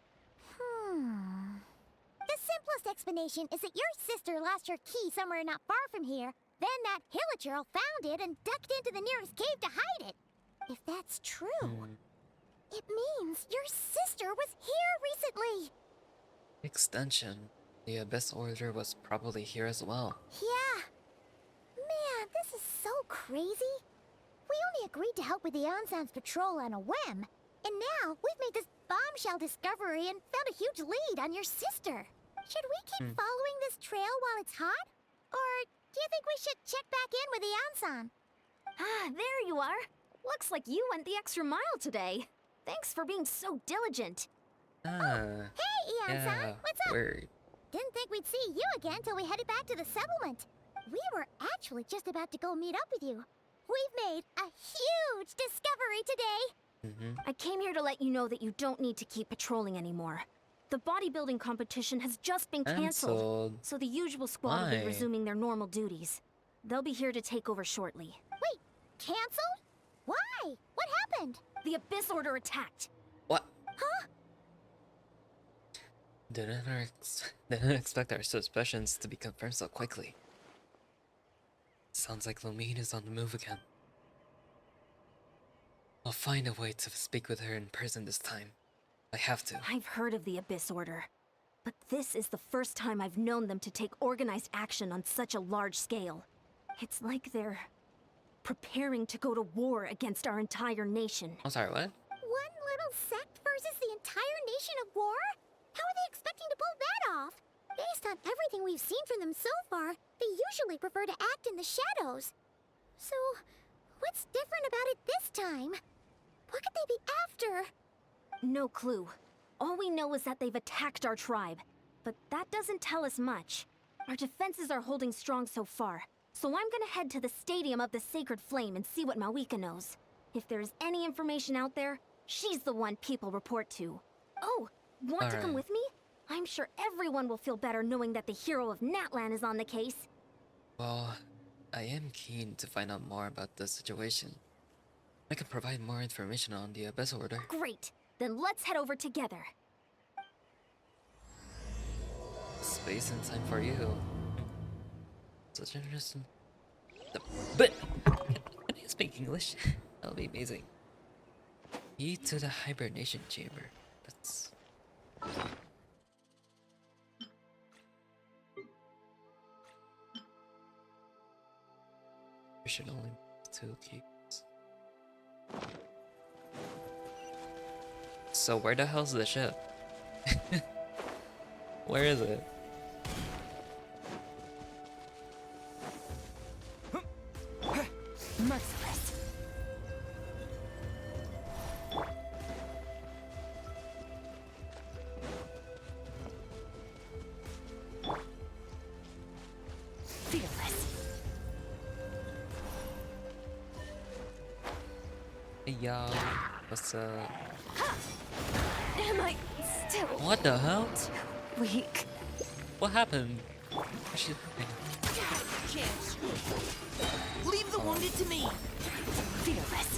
The simplest explanation is that your sister lost her key somewhere not far from here. Then that hilichurl found it and ducked into the nearest cave to hide it. If that's true, it means your sister was here recently. Extension. The Abyss Order was probably here as well. Yeah. Man, this is so crazy. We only agreed to help with the Ensemble patrol on a whim. And now we've made this bombshell discovery and found a huge lead on your sister. Should we keep following this trail while it's hot? Or do you think we should check back in with the Ensemble? Ah, there you are. Looks like you went the extra mile today. Thanks for being so diligent. Ah, Hey, Eon-san, yeah, what's up? word. Didn't think we'd see you again till we headed back to the settlement. We were actually just about to go meet up with you. We've made a huge discovery today. I came here to let you know that you don't need to keep patrolling anymore. The bodybuilding competition has just been canceled, Cancelled. so the usual squad will Why? be resuming their normal duties. They'll be here to take over shortly. Wait, canceled? Why? What happened? The Abyss Order attacked. What? Huh? Didn't expect our suspicions to be confirmed so quickly. Sounds like Lumine is on the move again. I'll find a way to speak with her in person this time. I have to. I've heard of the Abyss Order, but this is the first time I've known them to take organized action on such a large scale. It's like they're preparing to go to war against our entire nation. I'm sorry, what? One little sect versus the entire nation of war? How are they expecting to pull that off? Based on everything we've seen from them so far, they usually prefer to act in the shadows. So, what's different about it this time? What could they be after? No clue. All we know is that they've attacked our tribe, but that doesn't tell us much. Our defenses are holding strong so far, so I'm gonna head to the Stadium of the Sacred Flame and see what Mawika knows. If there's any information out there, she's the one people report to. Oh, want to come Alright. with me? I'm sure everyone will feel better knowing that the hero of Natlan is on the case. Well, I am keen to find out more about the situation. I can provide more information on the Abyss Order. Great, then let's head over together. Space and time for you. Such interesting. But can you speak English? That'll be amazing. Key to the hibernation chamber. That's. There should only be 2 keys. So where the hell's the ship? Where is it? Merciless. Fearless. Hey y'all, what's up? Am I still What the hell? weak? What happened? She's Chance. Leave the wounded to me. Fearless.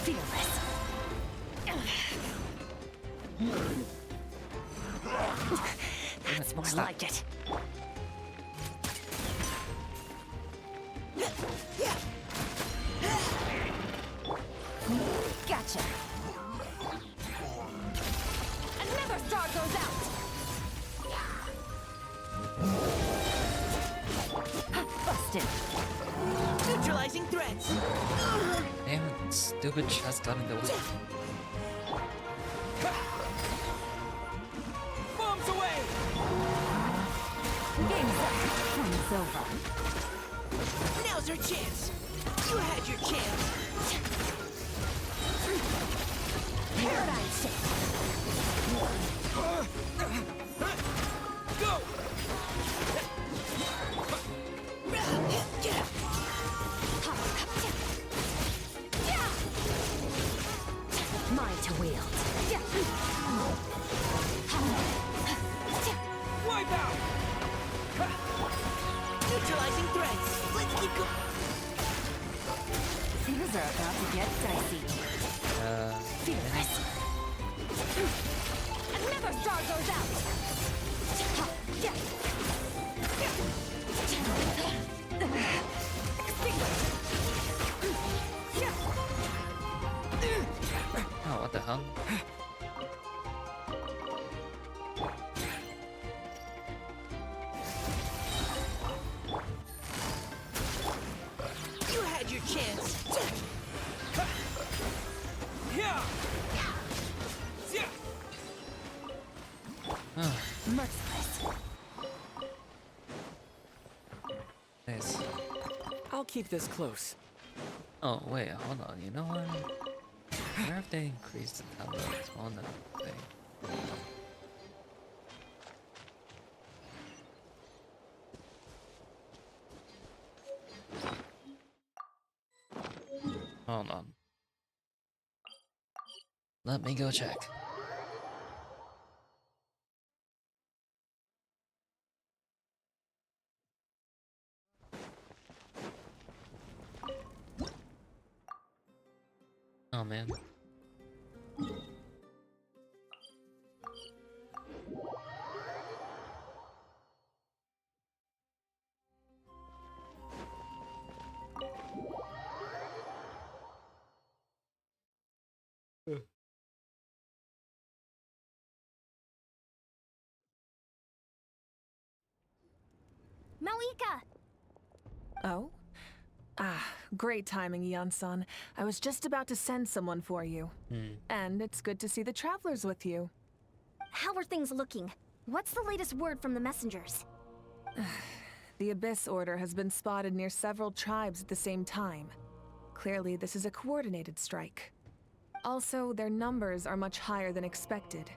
Fearless. That's more like it. Gotcha. Another star goes out. Busted. Neutralizing threats. damn it, stupid chest got in the way. Bombs away. Game's up. Time's over. Now's our chance. You had your chance. Paradigm shift. Go. Mine to wield. Wipe out. Neutralizing threats. Let's keep going. Things are about to get dicey. Fearless. Another star goes out. Oh, what the hell? You had your chance. Yeah. Merciless. Nice. I'll keep this close. Oh, wait, hold on. You know what? Where if they increased the tablet on the thing? Hold on. Let me go check. Oh man. Malika! Oh? Ah, great timing, Eon-san. I was just about to send someone for you. And it's good to see the travelers with you. How are things looking? What's the latest word from the messengers? The Abyss Order has been spotted near several tribes at the same time. Clearly, this is a coordinated strike. Also, their numbers are much higher than expected.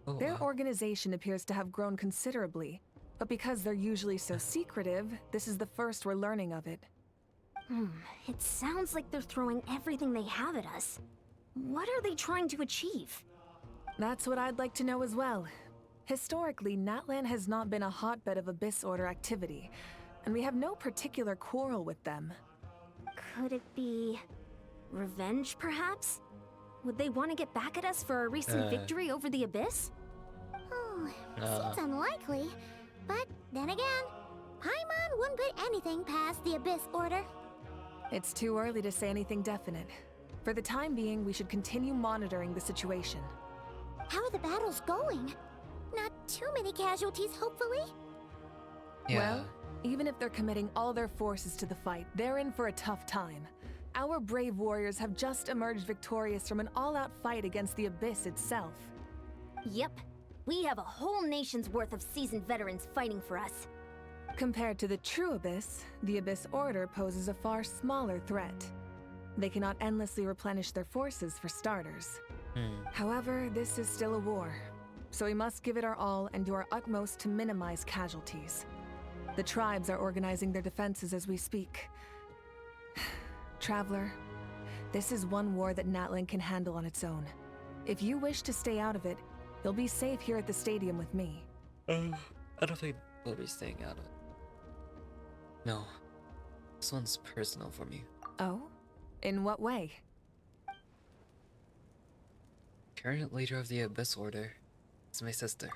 Oh, Their wow. organization appears to have grown considerably, but because they're usually so secretive, this is the first we're learning of it. It sounds like they're throwing everything they have at us. What are they trying to achieve? That's what I'd like to know as well. Historically, Natlan has not been a hotbed of Abyss Order activity, and we have no particular quarrel with them. Could it be revenge, perhaps? Would they want to get back at us for our recent victory over the Abyss? Seems unlikely. But then again, Paimon wouldn't put anything past the Abyss Order. It's too early to say anything definite. For the time being, we should continue monitoring the situation. How are the battles going? Not too many casualties, hopefully? Yeah. Well, even if they're committing all their forces to the fight, they're in for a tough time. Our brave warriors have just emerged victorious from an all-out fight against the Abyss itself. Yep. We have a whole nation's worth of seasoned veterans fighting for us. Compared to the true Abyss, the Abyss Order poses a far smaller threat. They cannot endlessly replenish their forces for starters. However, this is still a war, so we must give it our all and do our utmost to minimize casualties. The tribes are organizing their defenses as we speak. Traveler, this is one war that Natlan can handle on its own. If you wish to stay out of it, you'll be safe here at the stadium with me. I don't think we'll be staying out of it. No. This one's personal for me. Oh? In what way? Current leader of the Abyss Order is my sister.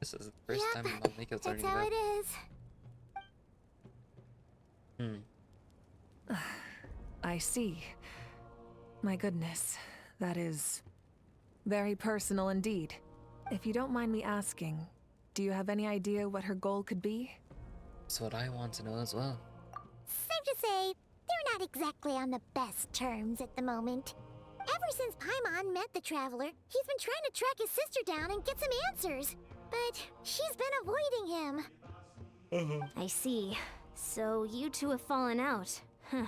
This is the first Yep, time Malika's That's learning how about. it is. I see. My goodness, that is very personal indeed. If you don't mind me asking, do you have any idea what her goal could be? That's what I want to know as well. Safe to say, they're not exactly on the best terms at the moment. Ever since Paimon met the Traveler, he's been trying to track his sister down and get some answers. But she's been avoiding him. I see. So you two have fallen out. Huh.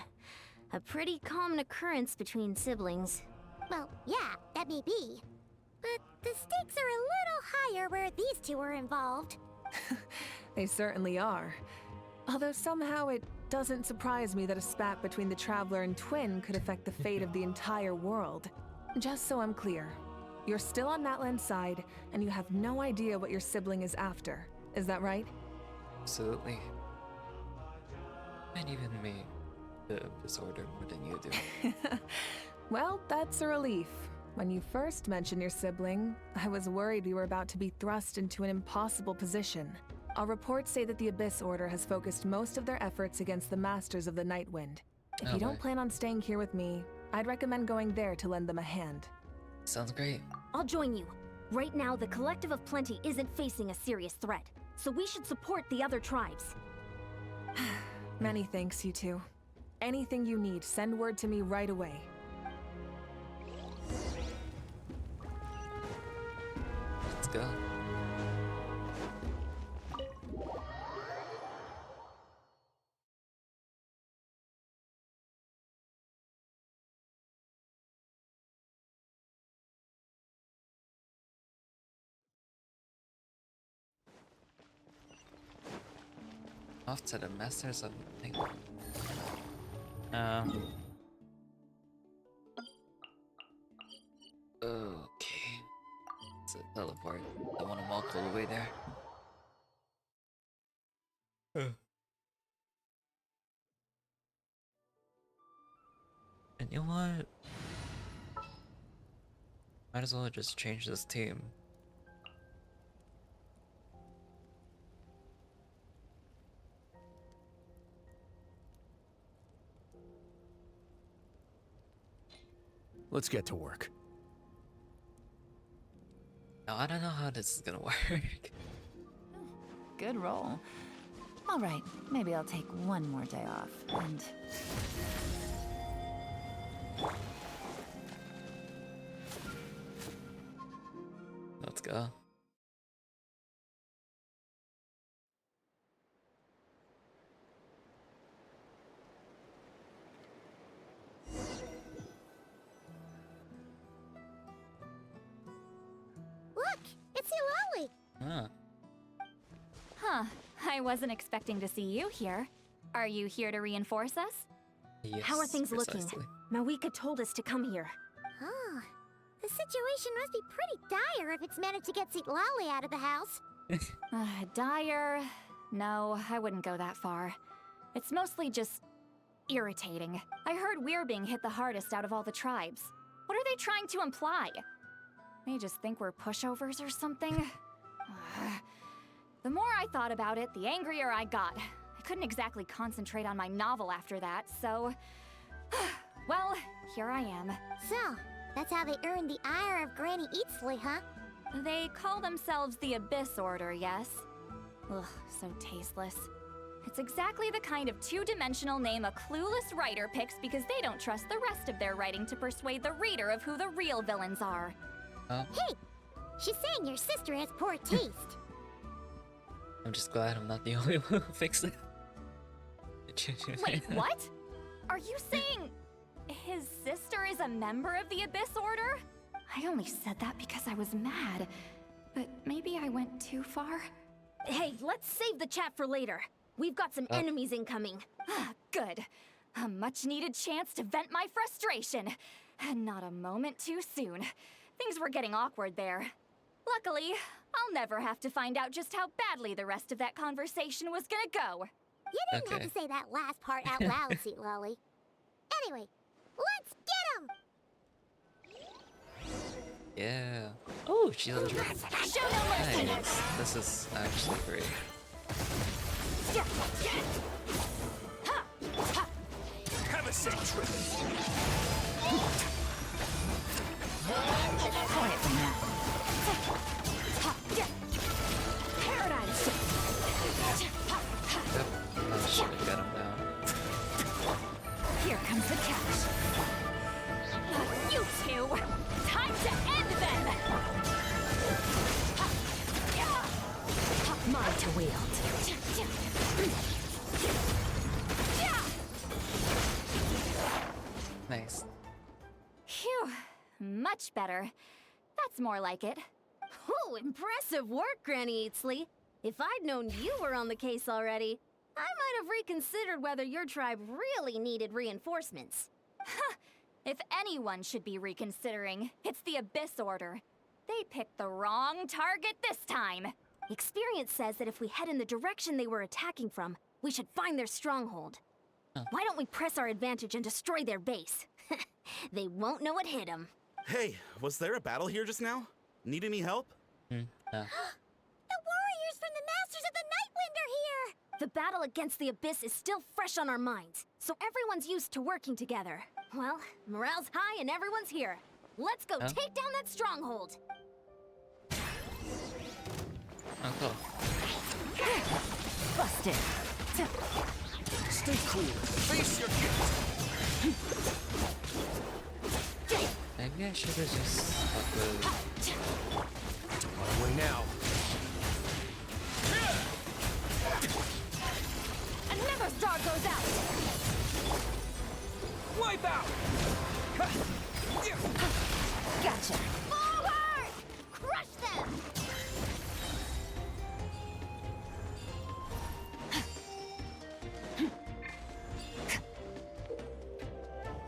A pretty common occurrence between siblings. Well, yeah, that may be. But the stakes are a little higher where these two are involved. They certainly are. Although somehow it doesn't surprise me that a spat between the Traveler and Twin could affect the fate of the entire world. Just so I'm clear, you're still on Natlan's side, and you have no idea what your sibling is after. Is that right? Absolutely. And even me, the disorder more than you do. Well, that's a relief. When you first mentioned your sibling, I was worried we were about to be thrust into an impossible position. Our reports say that the Abyss Order has focused most of their efforts against the Masters of the Nightwind. If you don't plan on staying here with me, I'd recommend going there to lend them a hand. Sounds great. I'll join you. Right now, the Collective of Plenty isn't facing a serious threat, so we should support the other tribes. Many thanks, you two. Anything you need, send word to me right away. Let's go. Off to the masters of nothing. Okay. It's a teleport. I want to walk all the way there. And you know what? Might as well just change this team. Let's get to work. Now I don't know how this is gonna work. Good roll. All right, maybe I'll take one more day off, and... Let's go. Look, it's Eulalie. Huh. Huh. I wasn't expecting to see you here. Are you here to reinforce us? Yes, How are things precisely. looking? Mawika told us to come here. Oh, the situation must be pretty dire if it's managed to get Eulalie out of the house. Dire? No, I wouldn't go that far. It's mostly just irritating. I heard we're being hit the hardest out of all the tribes. What are they trying to imply? They just think we're pushovers or something? The more I thought about it, the angrier I got. I couldn't exactly concentrate on my novel after that, so... well, here I am. So, that's how they earned the ire of Granny Eatsley, huh? They call themselves the Abyss Order, yes? Ugh, so tasteless. It's exactly the kind of two-dimensional name a clueless writer picks because they don't trust the rest of their writing to persuade the reader of who the real villains are. Oh, Hey, she's saying your sister has poor taste. I'm just glad I'm not the only one who fixed it. Wait, what? Are you saying his sister is a member of the Abyss Order? I only said that because I was mad, but maybe I went too far. Hey, let's save the chat for later. We've got some enemies incoming. Good. A much-needed chance to vent my frustration. And not a moment too soon. Things were getting awkward there. Luckily, I'll never have to find out just how badly the rest of that conversation was gonna go. You didn't have to say that last part out loud, Lolly. Anyway, let's get him! Yeah. Oh, she's a drink. Show no mercy! Nice. This is actually great. Have a sick trip. Quietly now. Paradise! Yep. I should have got him down. Here comes the catch. You two! Time to end them! Mine to wield. Nice. Phew. Much better. That's more like it. Oh, impressive work, Granny Eatsley. If I'd known you were on the case already, I might have reconsidered whether your tribe really needed reinforcements. If anyone should be reconsidering, it's the Abyss Order. They picked the wrong target this time. Experience says that if we head in the direction they were attacking from, we should find their stronghold. Why don't we press our advantage and destroy their base? They won't know it hit them. Hey, was there a battle here just now? Need any help? The warriors from the Masters of the Nightwind are here! The battle against the Abyss is still fresh on our minds, so everyone's used to working together. Well, morale's high and everyone's here. Let's go take down that stronghold. Oh, cool. Busted. Stay cool. Face your gift. Maybe I should have just stuck with... On the way now. Another star goes out. Wipe out! Gotcha. Forward! Crush them!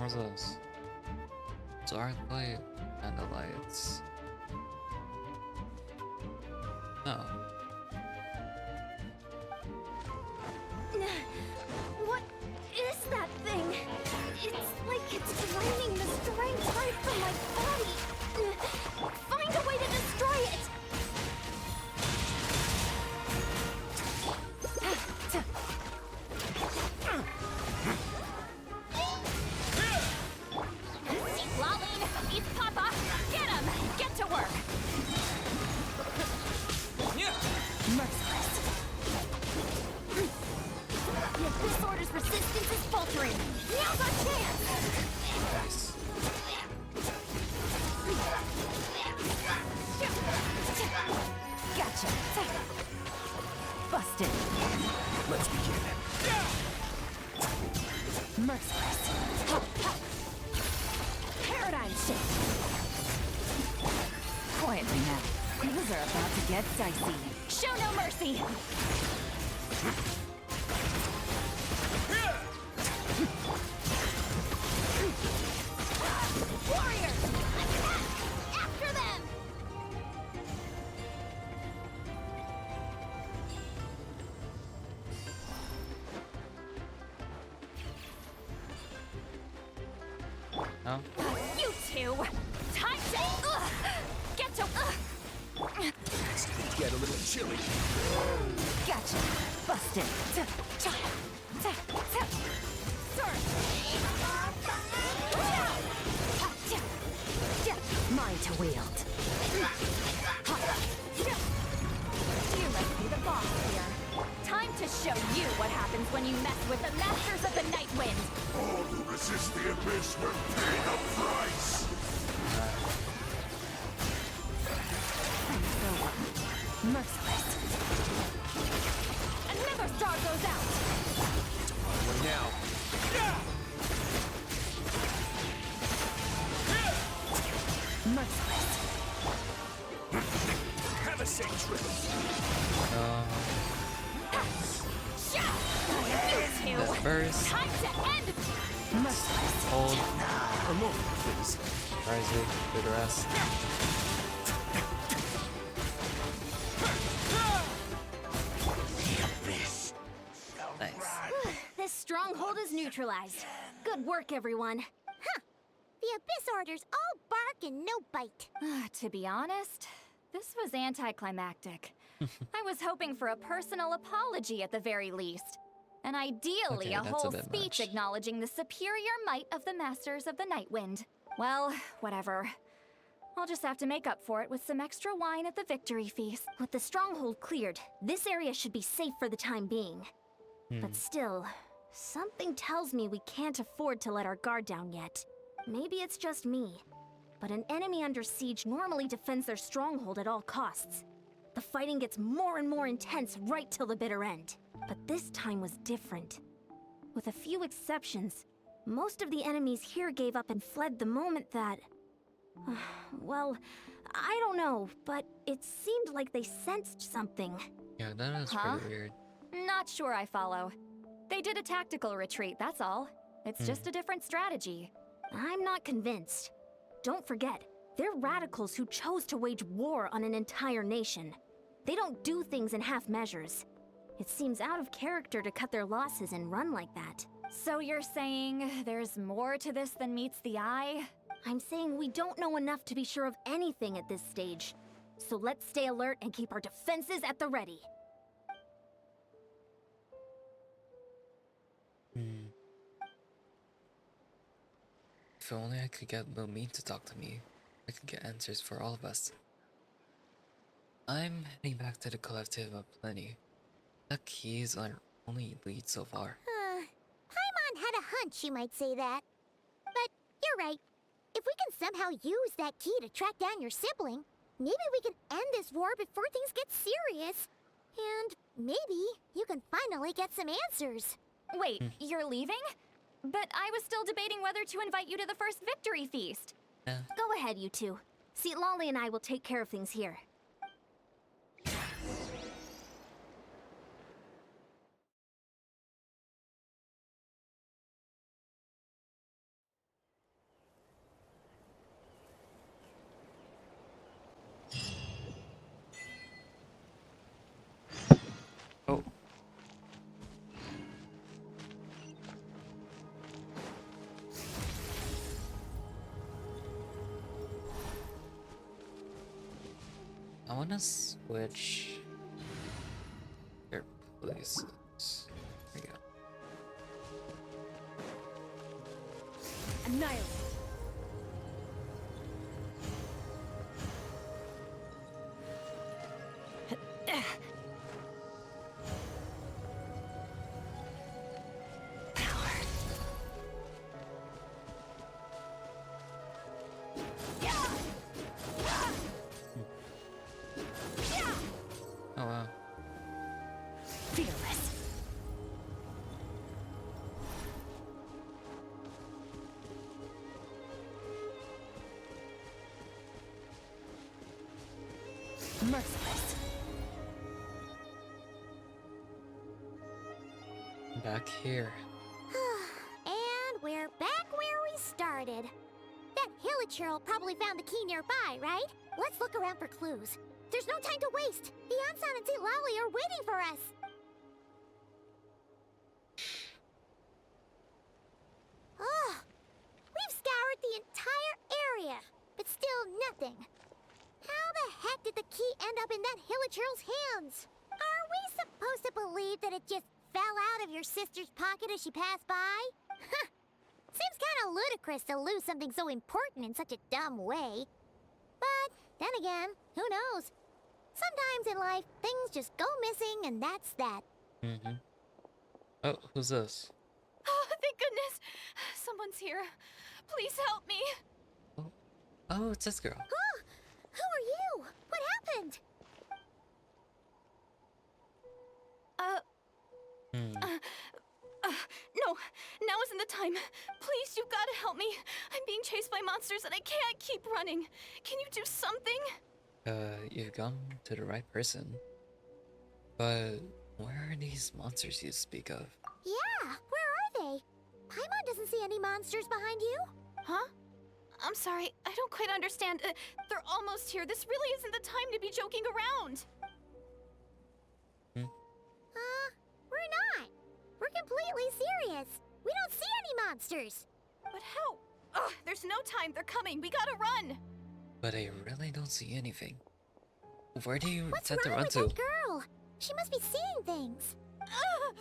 What's this? Dark light and the lights. Oh. What is that thing? It's like it's draining the strength right from my body. Find a way to destroy it! Laline, it's Papa! Get him! Get to work! Merciless. This order's resistance is faltering. Now's our chance! Nice. Gotcha. Busted. Let's begin. Merciless. Paradigm shift. Quietly now. Things are about to get dicey. Show no mercy! Warriors! Attack! After them! Oh. You two! Time to... Get to... Get a little chilly. Gotcha. Busted. Mine to wield. You must be the boss here. Time to show you what happens when you mess with the Masters of the Night Wind. All who resist the abyss will pay the price. Merciless. Another star goes out. Now. Merciless. Have a safe trip. You two! The first Time to end... Merciless. hold, A moment, please. rising, do the rest. Nice. This stronghold is neutralized. Good work, everyone. Huh. The Abyss Order's all bark and no bite. To be honest, this was anticlimactic. I was hoping for a personal apology at the very least. And ideally, Okay, a that's a whole bit speech much. acknowledging the superior might of the Masters of the Night Wind. Well, whatever. I'll just have to make up for it with some extra wine at the victory feast. With the stronghold cleared, this area should be safe for the time being. But still, something tells me we can't afford to let our guard down yet. Maybe it's just me, but an enemy under siege normally defends their stronghold at all costs. The fighting gets more and more intense right till the bitter end. But this time was different. With a few exceptions, most of the enemies here gave up and fled the moment that... well, I don't know, but it seemed like they sensed something. Yeah, that is Huh? pretty weird. Not sure I follow. They did a tactical retreat, that's all. It's just a different strategy. I'm not convinced. Don't forget, they're radicals who chose to wage war on an entire nation. They don't do things in half measures. It seems out of character to cut their losses and run like that. So you're saying there's more to this than meets the eye? I'm saying we don't know enough to be sure of anything at this stage. So let's stay alert and keep our defenses at the ready. If only I could get Mumin to talk to me, I could get answers for all of us. I'm heading back to the collective of plenty. The keys are only lead so far. Paimon had a hunch you might say that. But you're right. If we can somehow use that key to track down your sibling, maybe we can end this war before things get serious. And maybe you can finally get some answers. Wait, you're leaving? But I was still debating whether to invite you to the first victory feast. Yeah. Go ahead, you two. See, Lolly and I will take care of things here. wanna switch your places. There we go. Annihilate. Oh wow. Fearless. Merciless. Back here. And we're back where we started. That Hilichurl probably found the key nearby, right? Let's look around for clues. There's no time to waste. The Ansan and Lali are waiting for us. Ugh. We've scoured the entire area, but still nothing. How the heck did the key end up in that Hilichurl's hands? Are we supposed to believe that it just fell out of your sister's pocket as she passed by? Seems kind of ludicrous to lose something so important in such a dumb way. But then again, who knows? Sometimes in life, things just go missing and that's that. Mm-hmm. Oh, who's this? Oh, thank goodness. Someone's here. Please help me. Oh, it's this girl. Huh? Who are you? What happened? No, now isn't the time. Please, you've got to help me. I'm being chased by monsters and I can't keep running. Can you do something? You've come to the right person. But where are these monsters you speak of? Yeah, where are they? Paimon doesn't see any monsters behind you. Huh? I'm sorry, I don't quite understand. They're almost here. This really isn't the time to be joking around. We're not. We're completely serious. We don't see any monsters. But how? Ugh, there's no time. They're coming. We gotta run. But I really don't see anything. Where do you What's intend to wrong run with to? that girl? She must be seeing things. Huh?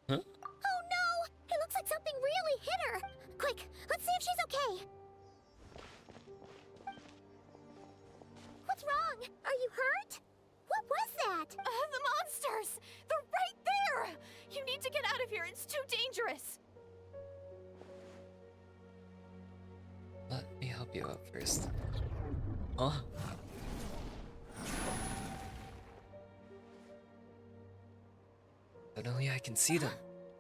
Oh no! It looks like something really hit her. Quick, let's see if she's okay. What's wrong? Are you hurt? What was that? The monsters! They're right there! You need to get out of here. It's too dangerous. Let me help you out first. Huh? Suddenly I can see them.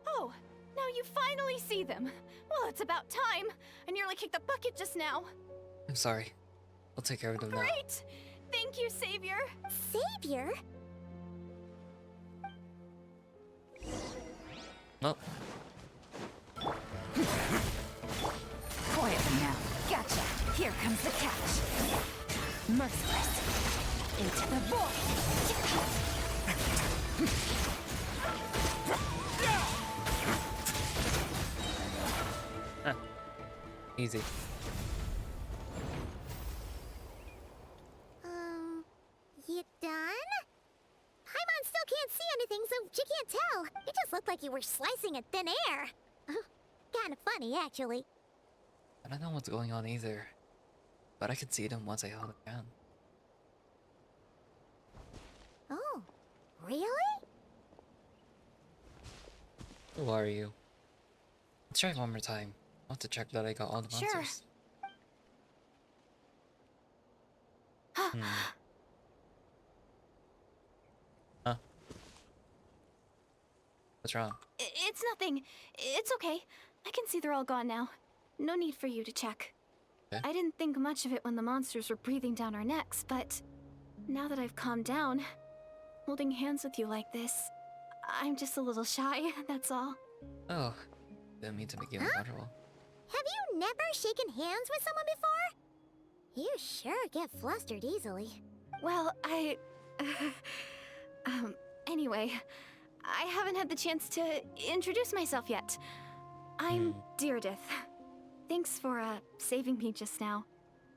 Oh, now you finally see them. Well, it's about time. I nearly kicked the bucket just now. I'm sorry. I'll take care of them now. Great! Thank you, Savior. Savior? Oh, Quietly now. Gotcha. Here comes the catch. Merciless. Into the void. easy. You done? Paimon still can't see anything, so she can't tell. It just looked like you were slicing at thin air. Kinda funny, actually. I don't know what's going on either. But I could see them once I held it down. Oh, really? Who are you? Let's try one more time. I want to check that I got all the Sure. monsters. Hmm. Huh? What's wrong? It's nothing. It's okay. I can see they're all gone now. No need for you to check. Okay. I didn't think much of it when the monsters were breathing down our necks, but now that I've calmed down, holding hands with you like this, I'm just a little shy, that's all. Oh, didn't mean to make you uncomfortable. Have you never shaken hands with someone before? You sure get flustered easily. Well, anyway, I haven't had the chance to introduce myself yet. I'm Deirdith. Thanks for, saving me just now.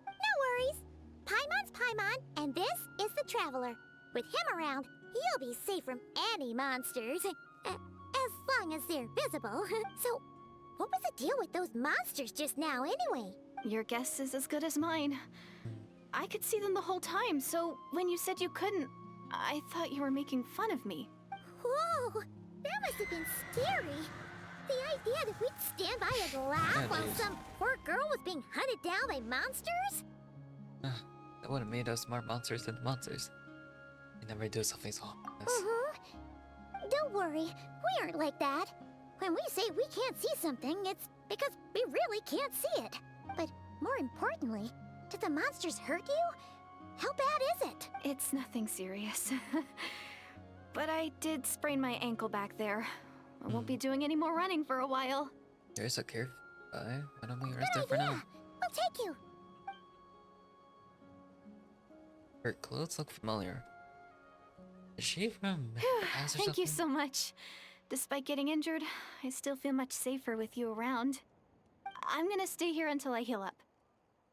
No worries. Paimon's Paimon, and this is the Traveler. With him around, you'll be safe from any monsters. As long as they're visible. So, what was the deal with those monsters just now, anyway? Your guess is as good as mine. I could see them the whole time, so when you said you couldn't, I thought you were making fun of me. Whoa! That must have been scary. The idea that we'd stand by and laugh Yeah, it while is. some poor girl was being hunted down by monsters? That would have made us more monsters than monsters. We never do something so obvious. Don't worry, we aren't like that. When we say we can't see something, it's because we really can't see it. But more importantly, did the monsters hurt you? How bad is it? It's nothing serious. But I did sprain my ankle back there. I won't be doing any more running for a while. There's a curve. Why don't we rest Good there for idea. now? We'll take you. Her clothes look familiar. Is she from Pass or Thank you something? so much. Despite getting injured, I still feel much safer with you around. I'm gonna stay here until I heal up.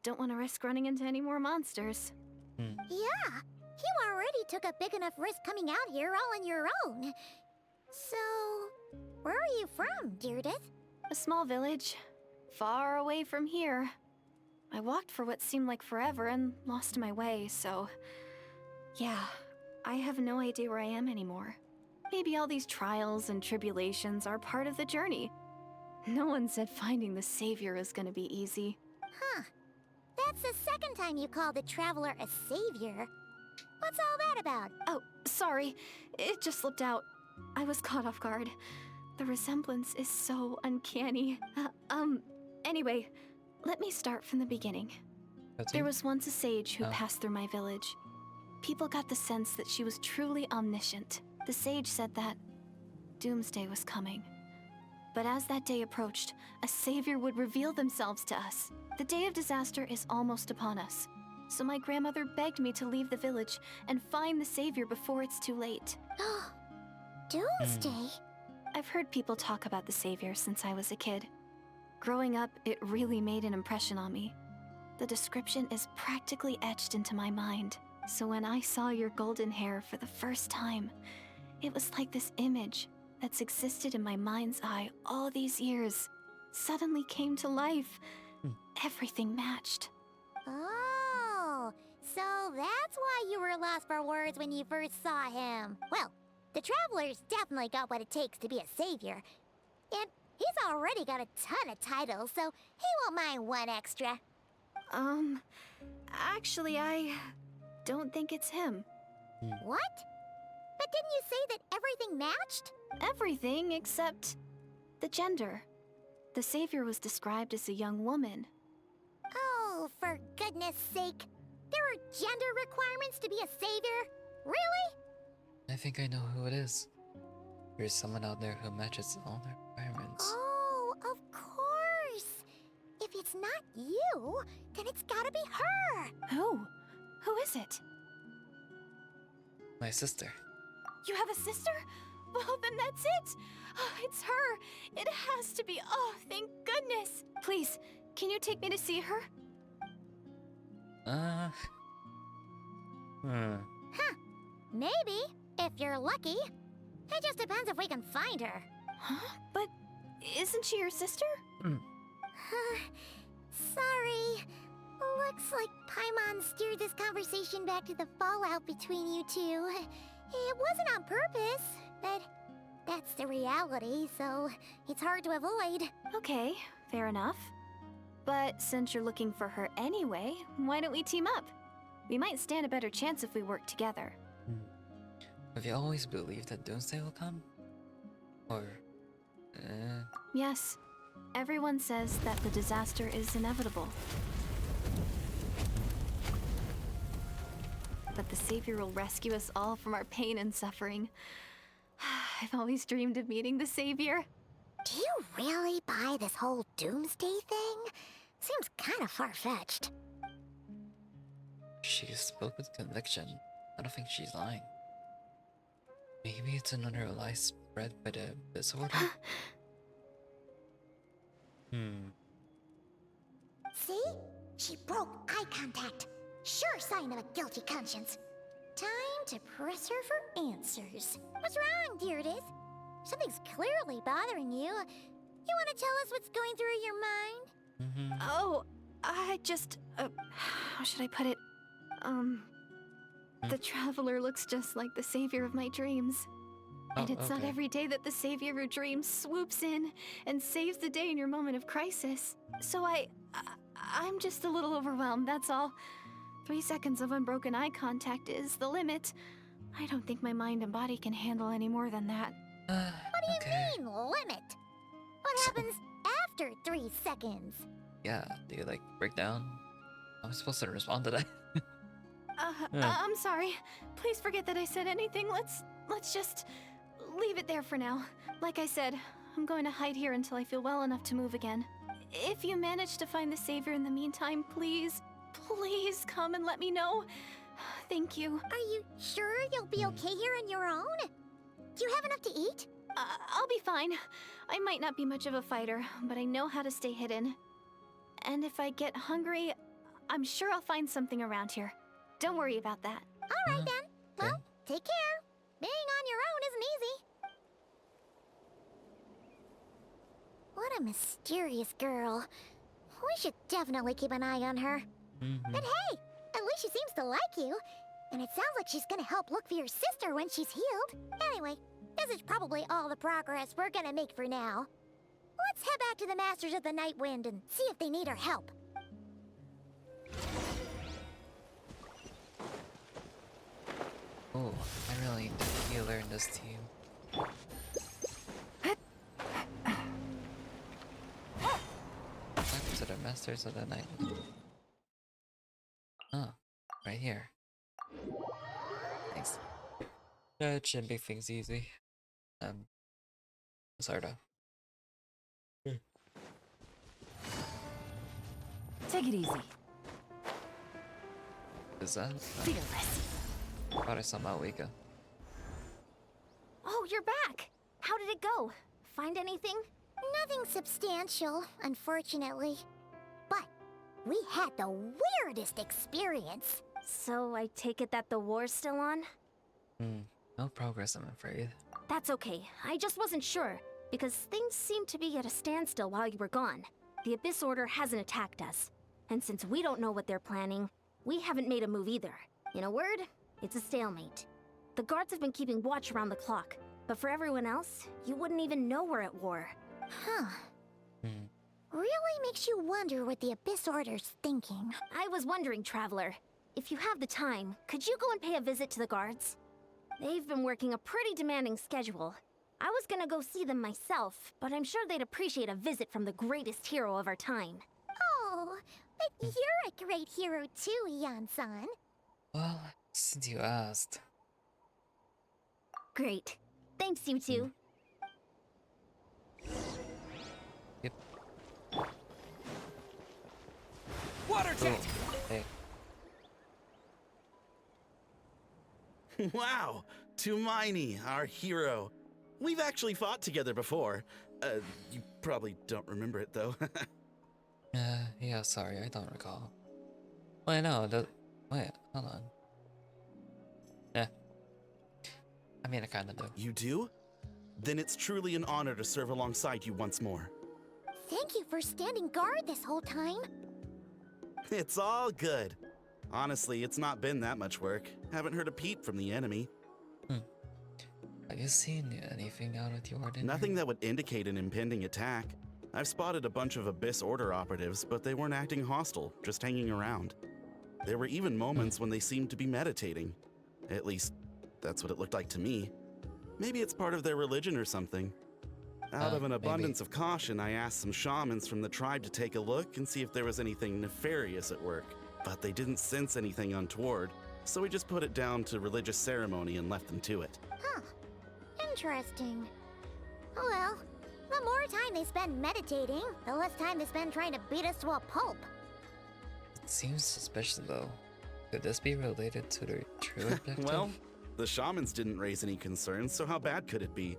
Don't want to risk running into any more monsters. Yeah, you already took a big enough risk coming out here all on your own. So, where are you from, Deirdith? A small village, far away from here. I walked for what seemed like forever and lost my way, so... Yeah, I have no idea where I am anymore. Maybe all these trials and tribulations are part of the journey. No one said finding the Savior is gonna be easy. Huh. That's the second time you called the Traveler a savior. What's all that about? Oh, sorry. It just slipped out. I was caught off guard. The resemblance is so uncanny. Anyway, let me start from the beginning. There was once a sage who passed through my village. People got the sense that she was truly omniscient. The sage said that doomsday was coming. But as that day approached, a savior would reveal themselves to us. The day of disaster is almost upon us. So my grandmother begged me to leave the village and find the savior before it's too late. Doomsday? I've heard people talk about the savior since I was a kid. Growing up, it really made an impression on me. The description is practically etched into my mind. So when I saw your golden hair for the first time, it was like this image that's existed in my mind's eye all these years suddenly came to life. Everything matched. Oh, so that's why you were lost for words when you first saw him. Well, the Traveler's definitely got what it takes to be a savior. And he's already got a ton of titles, so he won't mind one extra. Actually, I don't think it's him. What? But didn't you say that everything matched? Everything except the gender. The savior was described as a young woman. Oh, for goodness sake. There are gender requirements to be a savior? Really? I think I know who it is. There's someone out there who matches all the requirements. Oh, of course. If it's not you, then it's gotta be her. Who? Who is it? My sister. You have a sister? Well, then that's it. Oh, it's her. It has to be. Oh, thank goodness. Please, can you take me to see her? Huh. Maybe, if you're lucky. It just depends if we can find her. Huh? But isn't she your sister? Sorry. Looks like Paimon steered this conversation back to the fallout between you two. It wasn't on purpose, but that's the reality, so it's hard to avoid. Okay, fair enough. But since you're looking for her anyway, why don't we team up? We might stand a better chance if we work together. Have you always believed that doomsday will come? Or... Yes. Everyone says that the disaster is inevitable. But the Savior will rescue us all from our pain and suffering. I've always dreamed of meeting the Savior. Do you really buy this whole doomsday thing? Seems kind of far-fetched. She spoke with conviction. I don't think she's lying. Maybe it's another lie spread by the disorder? See? She broke eye contact. Sure sign of a guilty conscience. Time to press her for answers. What's wrong, Deirdis? Something's clearly bothering you. You want to tell us what's going through your mind? Oh, I just, how should I put it? The Traveler looks just like the savior of my dreams. And it's not every day that the savior of your dreams swoops in and saves the day in your moment of crisis. So I'm just a little overwhelmed, that's all. 3 seconds of unbroken eye contact is the limit. I don't think my mind and body can handle any more than that. What do you mean, limit? What happens after 3 seconds? Yeah, do you like break down? I'm supposed to respond to that. I'm sorry. Please forget that I said anything. Let's just leave it there for now. Like I said, I'm going to hide here until I feel well enough to move again. If you manage to find the savior in the meantime, please come and let me know. Thank you. Are you sure you'll be okay here on your own? Do you have enough to eat? I'll be fine. I might not be much of a fighter, but I know how to stay hidden. And if I get hungry, I'm sure I'll find something around here. Don't worry about that. All right then. Well, take care. Being on your own isn't easy. What a mysterious girl. We should definitely keep an eye on her. But hey, at least she seems to like you. And it sounds like she's gonna help look for your sister when she's healed. Anyway, this is probably all the progress we're gonna make for now. Let's head back to the Masters of the Night Wind and see if they need our help. Oh, I really need a healer in this team. Back to the Masters of the Night. Oh, right here. Thanks. That should make things easy. Sorta. Take it easy. Is that? Fearless. Thought I saw Malika. Oh, you're back! How did it go? Find anything? Nothing substantial, unfortunately. But we had the weirdest experience. So I take it that the war's still on? No progress, I'm afraid. That's okay. I just wasn't sure, because things seemed to be at a standstill while you were gone. The Abyss Order hasn't attacked us. And since we don't know what they're planning, we haven't made a move either. In a word, it's a stalemate. The guards have been keeping watch around the clock, but for everyone else, you wouldn't even know we're at war. Huh. Really makes you wonder what the Abyss Order's thinking. I was wondering, Traveler, if you have the time, could you go and pay a visit to the guards? They've been working a pretty demanding schedule. I was gonna go see them myself, but I'm sure they'd appreciate a visit from the greatest hero of our time. Oh, but you're a great hero too, Ian-san. Well, since you asked. Great. Thanks, you two. Yep. Water jet! Hey. Wow, Tumaini, our hero. We've actually fought together before. You probably don't remember it though. Yeah, sorry, I don't recall. Wait, no, wait, hold on. Yeah. I mean, I kinda do. You do? Then it's truly an honor to serve alongside you once more. Thank you for standing guard this whole time. It's all good. Honestly, it's not been that much work. Haven't heard a peep from the enemy. Have you seen anything out of the ordinary? Nothing that would indicate an impending attack. I've spotted a bunch of Abyss Order operatives, but they weren't acting hostile, just hanging around. There were even moments when they seemed to be meditating. At least, that's what it looked like to me. Maybe it's part of their religion or something. Out of an abundance of caution, I asked some shamans from the tribe to take a look and see if there was anything nefarious at work. But they didn't sense anything untoward, so we just put it down to religious ceremony and left them to it. Huh. Interesting. Oh well, the more time they spend meditating, the less time they spend trying to beat us to a pulp. It seems suspicious though. Could this be related to their true objective? Well, the shamans didn't raise any concerns, so how bad could it be?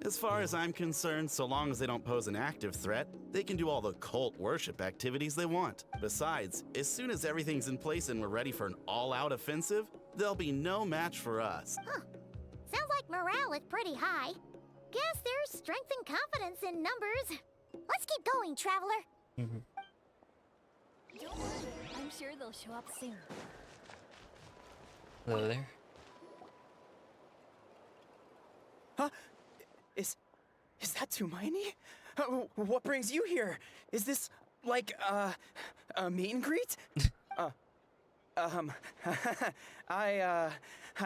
As far as I'm concerned, so long as they don't pose an active threat, they can do all the cult worship activities they want. Besides, as soon as everything's in place and we're ready for an all-out offensive, they'll be no match for us. Huh. Sounds like morale is pretty high. Guess there's strength and confidence in numbers. Let's keep going, Traveler. Don't worry, I'm sure they'll show up soon. Hello there. Huh? Is that Hermione? What brings you here? Is this like a meet and greet? I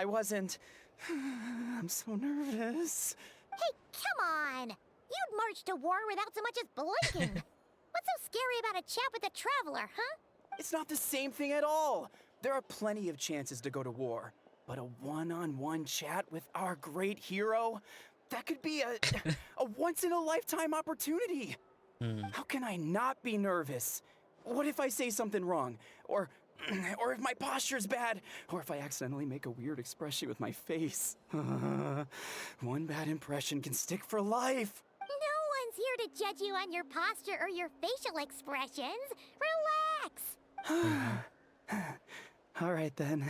wasn't. I'm so nervous. Hey, come on! You'd march to war without so much as blinking. What's so scary about a chat with a Traveler, huh? It's not the same thing at all. There are plenty of chances to go to war, but a one-on-one chat with our great hero, that could be a once-in-a-lifetime opportunity. How can I not be nervous? What if I say something wrong? Or if my posture's bad? Or if I accidentally make a weird expression with my face? One bad impression can stick for life. No one's here to judge you on your posture or your facial expressions. Relax! All right then.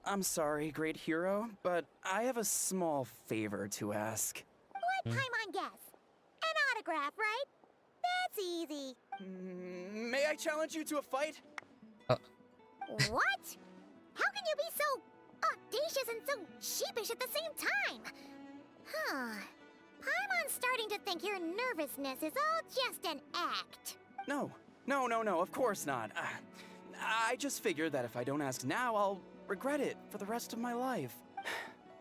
I'm sorry, great hero, but I have a small favor to ask. Let Paimon guess. An autograph, right? That's easy. May I challenge you to a fight? What? How can you be so audacious and so sheepish at the same time? Huh. Paimon's starting to think your nervousness is all just an act. No, of course not. I just figured that if I don't ask now, I'll regret it for the rest of my life.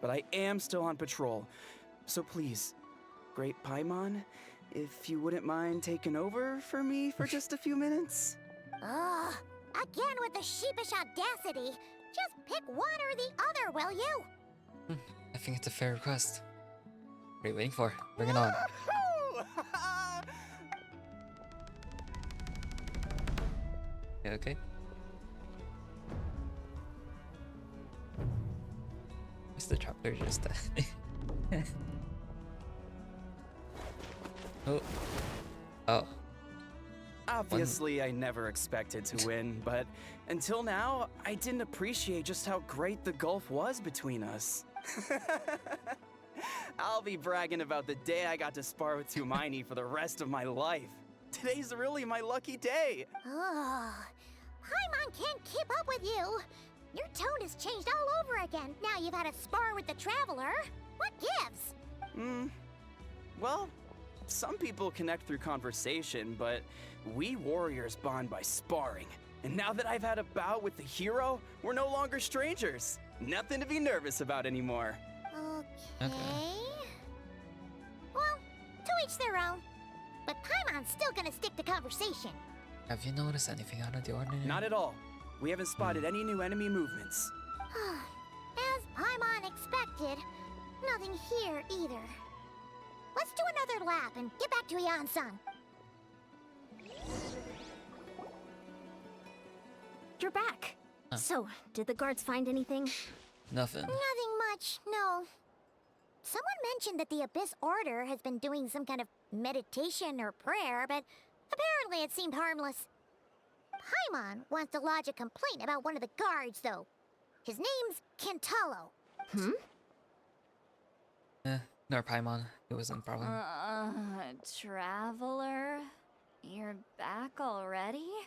But I am still on patrol, so please, great Paimon, if you wouldn't mind taking over for me for just a few minutes? Ugh. Again with the sheepish audacity. Just pick one or the other, will you? I think it's a fair request. What are you waiting for? Bring it on. Yeah, okay. What's the chopper just Oh. Oh. Obviously, I never expected to win, but until now, I didn't appreciate just how great the gulf was between us. I'll be bragging about the day I got to spar with Hermione for the rest of my life. Today's really my lucky day. Ugh. Paimon can't keep up with you. Your tone has changed all over again. Now you've had a spar with the Traveler. What gives? Well, some people connect through conversation, but we warriors bond by sparring. And now that I've had a bout with the hero, we're no longer strangers. Nothing to be nervous about anymore. Okay. Well, to each their own. But Paimon's still gonna stick to conversation. Have you noticed anything out of the ordinary? Not at all. We haven't spotted any new enemy movements. As Paimon expected, nothing here either. Let's do another lap and get back to Yan-san. You're back. So, did the guards find anything? Nothing. Nothing much, no. Someone mentioned that the Abyss Order has been doing some kind of meditation or prayer, but apparently it seemed harmless. Paimon wants to lodge a complaint about one of the guards, though. His name's Kentalo. Nor Paimon. It wasn't a problem. Traveler? You're back already?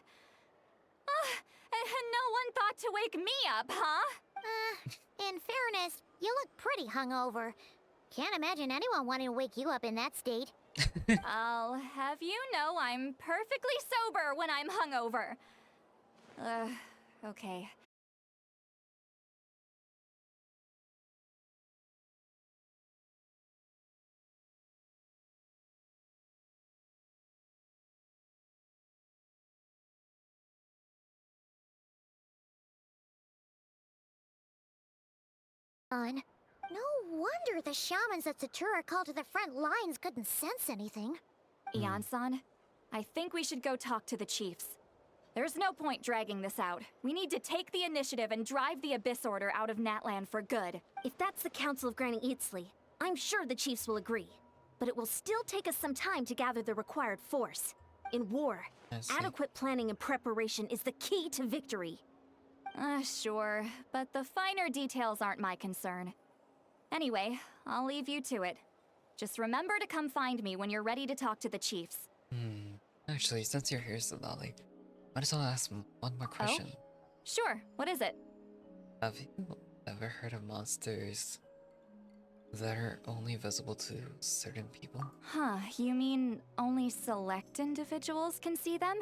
And no one thought to wake me up, huh? In fairness, you look pretty hungover. Can't imagine anyone wanting to wake you up in that state. I'll have you know I'm perfectly sober when I'm hungover. Okay. No wonder the shamans at Satura called to the front lines couldn't sense anything. Yan-san, I think we should go talk to the chiefs. There's no point dragging this out. We need to take the initiative and drive the Abyss Order out of Natlan for good. If that's the Council of Granny Eatsley, I'm sure the chiefs will agree. But it will still take us some time to gather the required force. In war, I see. adequate planning and preparation is the key to victory. Sure, but the finer details aren't my concern. Anyway, I'll leave you to it. Just remember to come find me when you're ready to talk to the chiefs. Actually, since you're here, Sonali, might as well ask one more question. Sure, what is it? Have you ever heard of monsters that are only visible to certain people? Huh, you mean only select individuals can see them?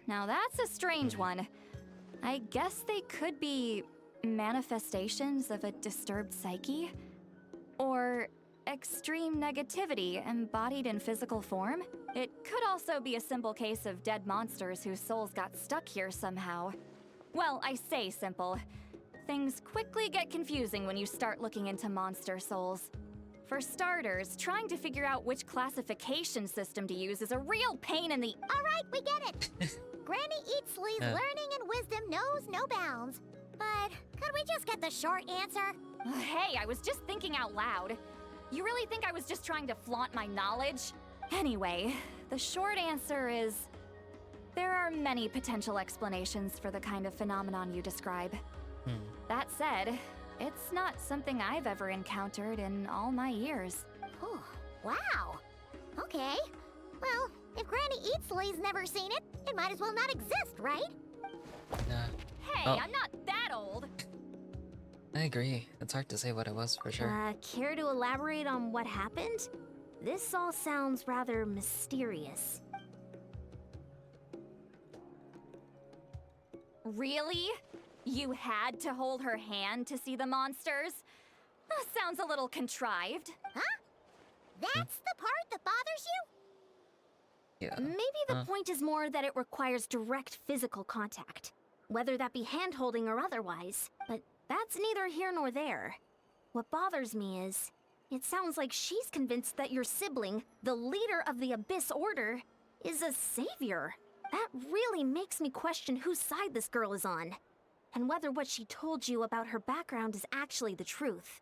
Now that's a strange one. I guess they could be manifestations of a disturbed psyche? Or extreme negativity embodied in physical form? It could also be a simple case of dead monsters whose souls got stuck here somehow. Well, I say simple. Things quickly get confusing when you start looking into monster souls. For starters, trying to figure out which classification system to use is a real pain in the— Alright, we get it! Granny Eatsley's learning and wisdom knows no bounds. But could we just get the short answer? Hey, I was just thinking out loud. You really think I was just trying to flaunt my knowledge? Anyway, the short answer is there are many potential explanations for the kind of phenomenon you describe. That said, it's not something I've ever encountered in all my years. Oh, wow. Okay. Well, if Granny Eatsley's never seen it, it might as well not exist, right? Hey, I'm not that old. I agree. It's hard to say what it was for sure. Care to elaborate on what happened? This all sounds rather mysterious. Really? You had to hold her hand to see the monsters? Sounds a little contrived. Huh? That's the part that bothers you? Yeah. Maybe the point is more that it requires direct physical contact, whether that be hand-holding or otherwise. But that's neither here nor there. What bothers me is, it sounds like she's convinced that your sibling, the leader of the Abyss Order, is a savior. That really makes me question whose side this girl is on, and whether what she told you about her background is actually the truth.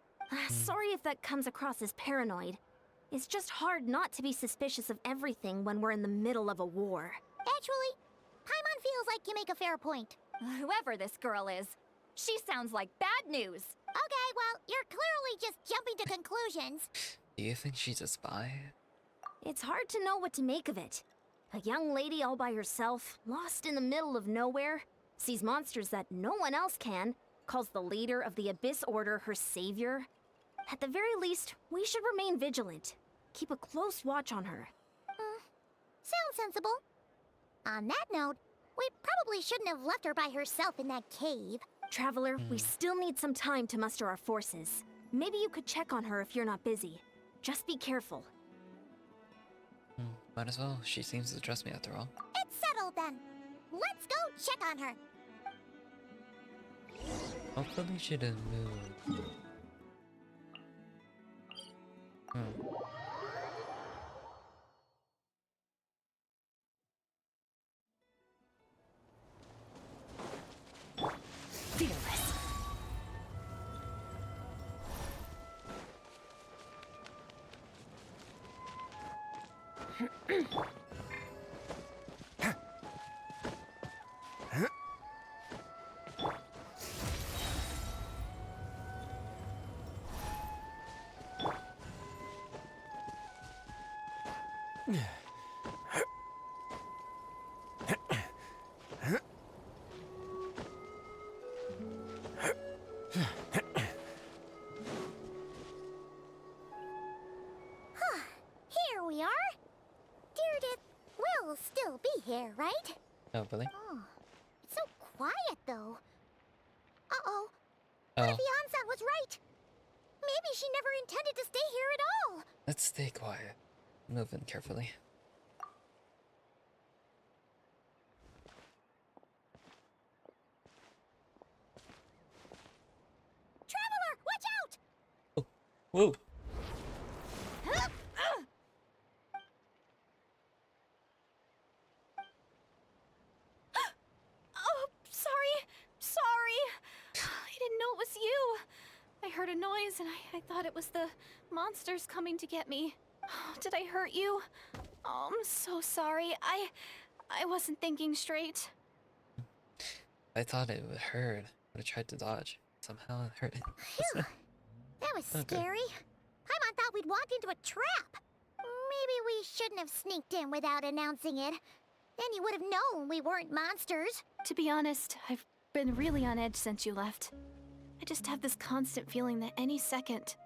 Sorry if that comes across as paranoid. It's just hard not to be suspicious of everything when we're in the middle of a war. Actually, Paimon feels like you make a fair point. Whoever this girl is, she sounds like bad news. Okay, well, you're clearly just jumping to conclusions. Do you think she's a spy? It's hard to know what to make of it. A young lady all by herself, lost in the middle of nowhere, sees monsters that no one else can, calls the leader of the Abyss Order her savior. At the very least, we should remain vigilant. Keep a close watch on her. Sounds sensible. On that note, we probably shouldn't have left her by herself in that cave. Traveler, we still need some time to muster our forces. Maybe you could check on her if you're not busy. Just be careful. Might as well. She seems to trust me after all. It's settled then. Let's go check on her. Hopefully she didn't move. Fearless. Here we are. Deirdre will still be here, right? Hopefully. Oh, it's so quiet though. Uh-oh. What if Yansan was right? Maybe she never intended to stay here at all. Let's stay quiet. Move in carefully. Traveler, watch out! Whoa! Oh, sorry. I didn't know it was you. I heard a noise and I thought it was the monsters coming to get me. Did I hurt you? Oh, I'm so sorry. I wasn't thinking straight. I thought it would hurt. I tried to dodge. Somehow it hurt. Phew. That was Okay. scary. Paimon thought we'd walked into a trap. Maybe we shouldn't have sneaked in without announcing it. Then you would have known we weren't monsters. To be honest, I've been really on edge since you left. I just have this constant feeling that any second,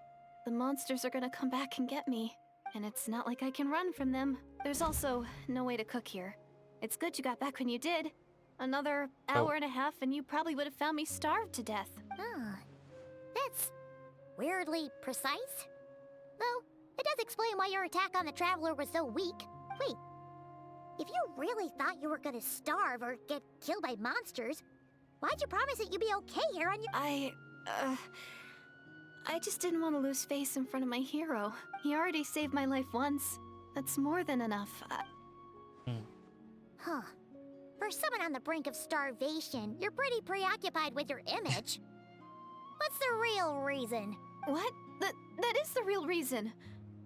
the monsters are gonna come back and get me. And it's not like I can run from them. There's also no way to cook here. It's good you got back when you did. Another hour and a half and you probably would have found me starved to death. Oh, that's weirdly precise. Though, it does explain why your attack on the Traveler was so weak. Wait, if you really thought you were gonna starve or get killed by monsters, why'd you promise that you'd be okay here on your— I just didn't want to lose face in front of my hero. He already saved my life once. That's more than enough. Huh. For someone on the brink of starvation, you're pretty preoccupied with your image. What's the real reason? What? That is the real reason.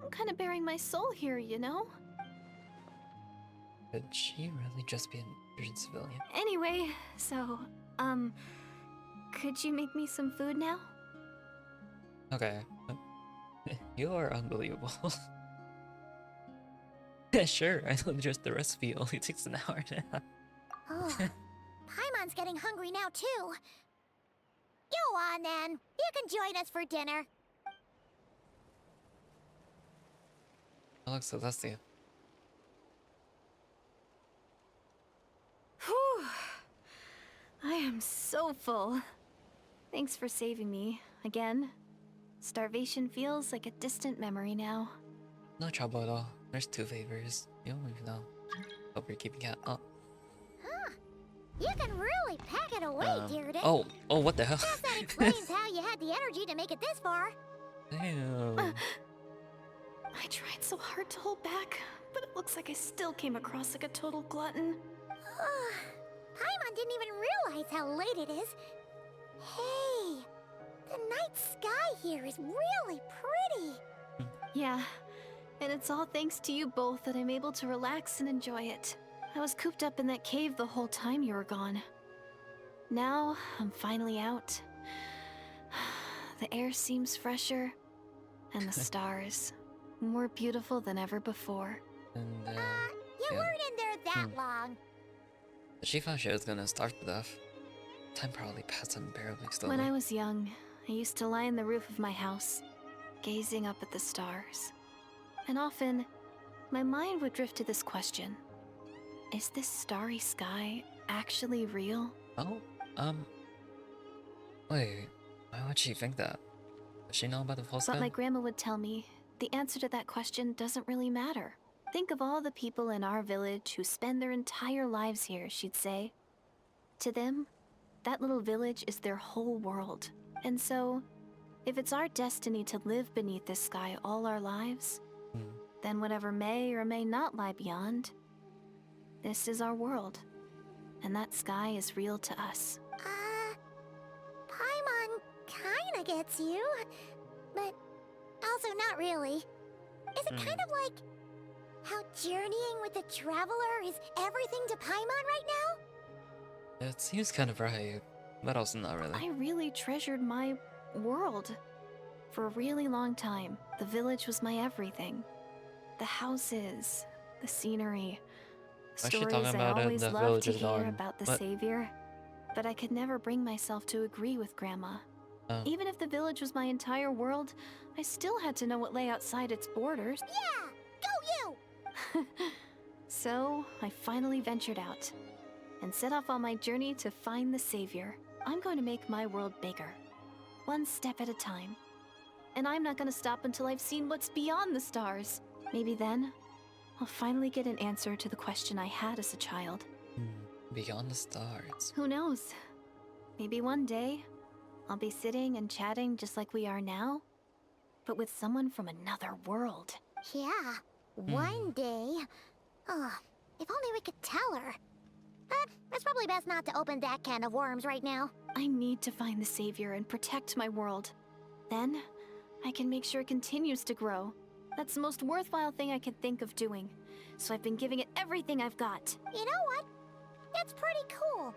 I'm kind of bearing my soul here, you know? Could she really just be an injured civilian? Anyway, so, could you make me some food now? Okay. You are unbelievable. Sure, I know just the recipe only takes an hour and a half. Oh, Paimon's getting hungry now, too. Go on, then. You can join us for dinner. I look so dusty. Whew. I am so full. Thanks for saving me, again. Starvation feels like a distant memory now. No trouble at all. There's 2 favors. You don't even know. Hope you're keeping count. Oh. Huh. You can really pack it away, Dearden. Oh, what the hell? Guess that explains how you had the energy to make it this far. Damn. I tried so hard to hold back, but it looks like I still came across like a total glutton. Paimon didn't even realize how late it is. Hey, the night sky here is really pretty. Yeah, and it's all thanks to you both that I'm able to relax and enjoy it. I was cooped up in that cave the whole time you were gone. Now, I'm finally out. The air seems fresher, and the stars more beautiful than ever before. And, You yeah. weren't in there that long. She thought she was gonna starve to death. Time probably passed unbearably slowly. When I was young, I used to lie on the roof of my house, gazing up at the stars. And often, my mind would drift to this question. Is this starry sky actually real? Oh, wait, why would she think that? Does she know about the full But sky? my grandma would tell me, the answer to that question doesn't really matter. Think of all the people in our village who spend their entire lives here, she'd say. To them, that little village is their whole world. And so, if it's our destiny to live beneath this sky all our lives, then whatever may or may not lie beyond, this is our world. And that sky is real to us. Paimon kinda gets you, but also not really. Is it kind of like how journeying with the Traveler is everything to Paimon right now? It seems kind of right, but also not really. I really treasured my world. For a really long time, the village was my everything. The houses, the scenery, Why is she stories talking I about always the loved village to is hear gone? about the What? Savior. But I could never bring myself to agree with Grandma. Oh. Even if the village was my entire world, I still had to know what lay outside its borders. Yeah! Go you! So, I finally ventured out and set off on my journey to find the Savior. I'm going to make my world bigger, one step at a time. And I'm not going to stop until I've seen what's beyond the stars. Maybe then, I'll finally get an answer to the question I had as a child. Beyond the stars. Who knows? Maybe one day, I'll be sitting and chatting just like we are now, but with someone from another world. Yeah, one day. Oh, if only we could tell her. But it's probably best not to open that can of worms right now. I need to find the Savior and protect my world. Then, I can make sure it continues to grow. That's the most worthwhile thing I could think of doing. So I've been giving it everything I've got. You know what? That's pretty cool.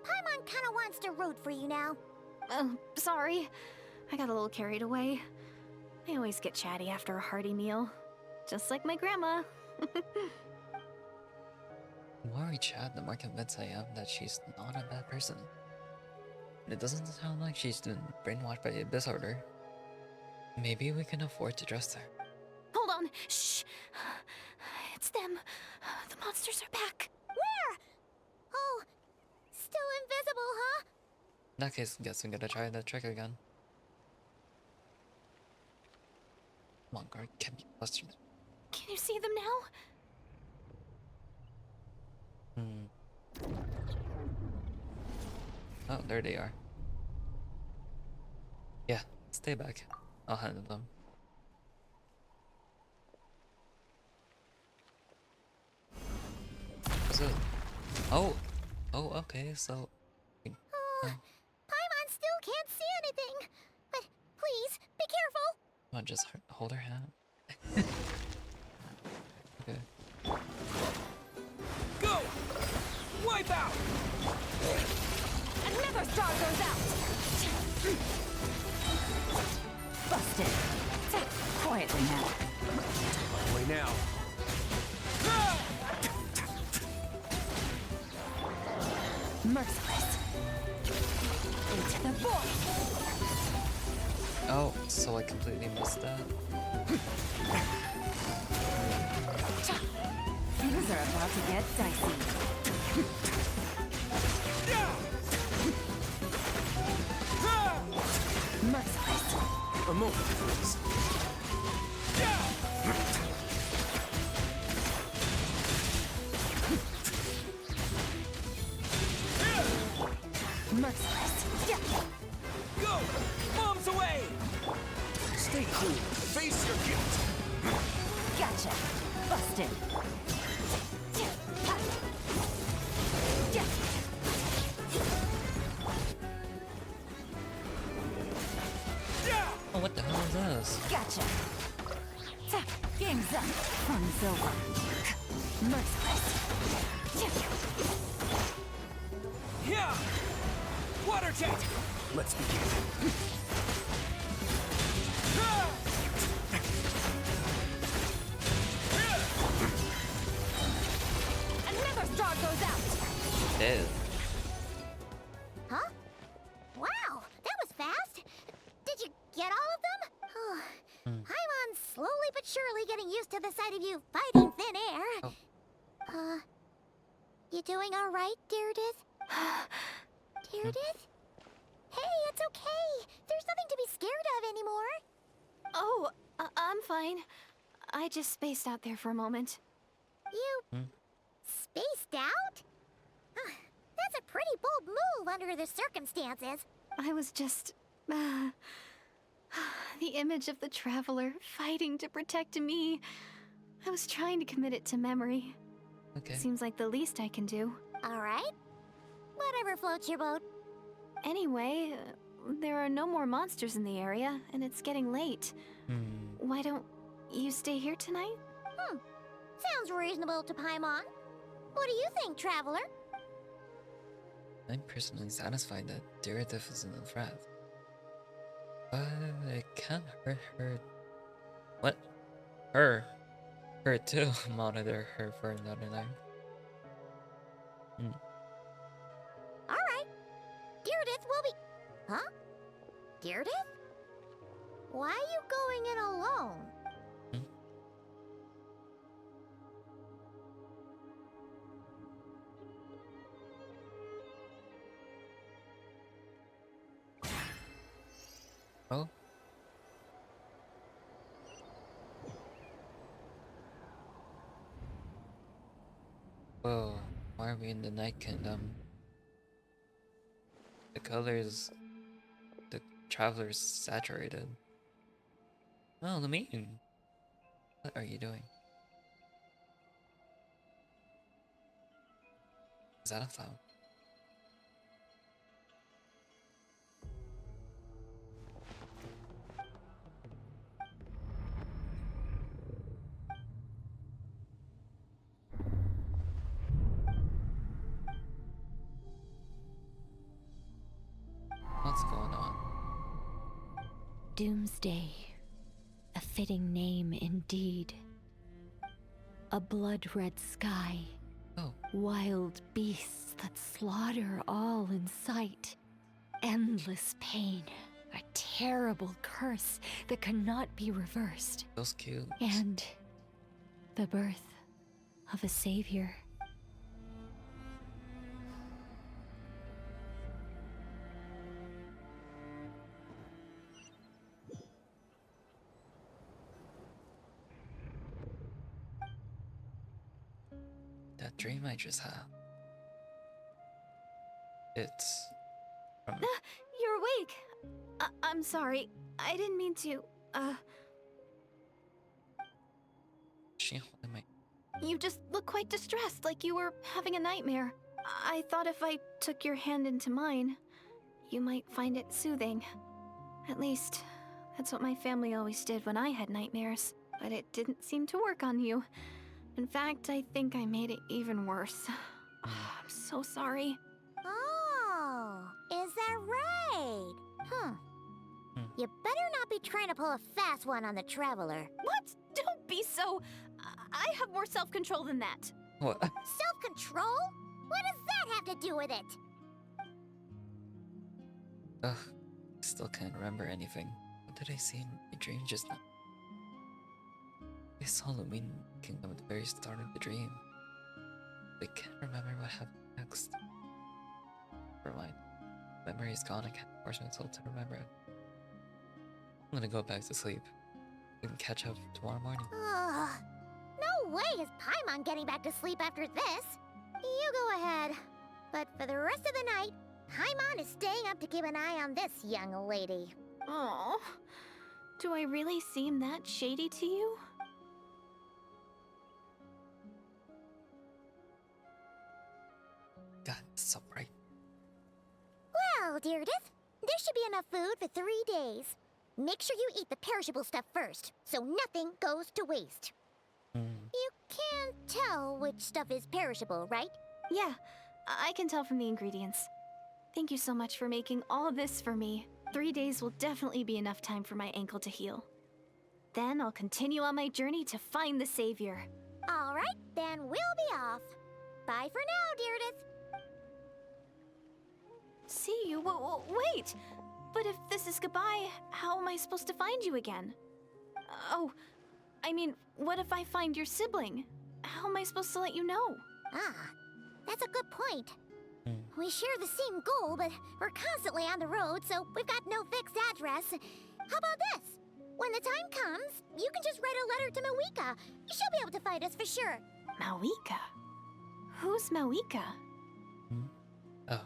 Paimon kinda wants to root for you now. Oh, sorry. I got a little carried away. I always get chatty after a hearty meal. Just like my grandma. The more we chat, the more convinced I am that she's not a bad person. And it doesn't sound like she's been brainwashed by the Abyss Order. Maybe we can afford to trust her. Hold on. Shh. It's them. The monsters are back. Where? Oh, still invisible, huh? In that case, guess I'm gonna try the trick again. Come on, guard, can't be busted. Can you see them now? Oh, there they are. Yeah, stay back. I'll handle them. So, oh, okay, so. Paimon still can't see anything. But please, be careful. Come on, just hold her hand. Okay. Go! Wipe out! Another star goes out! Busted. Quietly now. Way now. Merciless. Into the void! Oh, so I completely missed that. Things are about to get dicey. Merciless. A moment, please. Merciless. Go! Bombs away! Stay cool. Face your guilt. Gotcha. Busted. Oh, what the hell is this? Gotcha. Game's up. Fun's over. Merciless. Yeah! Water jet! Let's begin. Another star goes out. Ew. Huh? Wow, that was fast. Did you get all of them? Paimon's slowly but surely getting used to the sight of you fighting thin air. Oh. You doing all right, Deirdith? Deirdith? Hey, it's okay. There's nothing to be scared of anymore. Oh, I'm fine. I just spaced out there for a moment. You spaced out? That's a pretty bold move under the circumstances. I was just... the image of the traveler fighting to protect me. I was trying to commit it to memory. Okay. Seems like the least I can do. All right. Whatever floats your boat. Anyway, there are no more monsters in the area, and it's getting late. Why don't you stay here tonight? Sounds reasonable to Paimon. What do you think, traveler? I'm personally satisfied that Deirdith is in the threat. But it can't hurt her. What? Her to monitor her for another night. All right. Deirdith will be... Huh? Deirdith? Why are you going in alone? Oh? Whoa, why are we in the Night Kingdom? The colors... The traveler's saturated. Oh, the mean. What are you doing? Is that a foul? Doomsday. A fitting name indeed. A blood-red sky. Oh. Wild beasts that slaughter all in sight. Endless pain. A terrible curse that cannot be reversed. Those cute. And the birth of a savior. That dream I just had. It's from You're awake. I'm sorry. I didn't mean to. she holding my You just look quite distressed, like you were having a nightmare. I thought if I took your hand into mine, you might find it soothing. At least, that's what my family always did when I had nightmares. But it didn't seem to work on you. In fact, I think I made it even worse. I'm so sorry. Oh, is that right? You better not be trying to pull a fast one on the Traveler. What? Don't be so... I have more self-control than that. what? Self-control? What does that have to do with it? Ugh, still can't remember anything. What did I see in my dream just now? I saw the Wind Kingdom at the very start of the dream. I can't remember what happened next. Never mind. Memory's gone, I can't force myself to remember it. I'm gonna go back to sleep. We can catch up tomorrow morning. Ugh. No way is Paimon getting back to sleep after this. You go ahead. But for the rest of the night, Paimon is staying up to keep an eye on this young lady. Oh, do I really seem that shady to you? God, it's so bright. Well, Deirdre, there should be enough food for 3 days. Make sure you eat the perishable stuff first, so nothing goes to waste. You can't tell which stuff is perishable, right? Yeah, I can tell from the ingredients. Thank you so much for making all of this for me. 3 days will definitely be enough time for my ankle to heal. Then I'll continue on my journey to find the savior. All right, then we'll be off. Bye for now, Deirdre. See you? Wait! But if this is goodbye, how am I supposed to find you again? Oh, I mean, what if I find your sibling? How am I supposed to let you know? Ah, that's a good point. We share the same goal, but we're constantly on the road, so we've got no fixed address. How about this? When the time comes, you can just write a letter to Mawika. She'll be able to find us for sure. Mawika? Who's Mawika? Oh.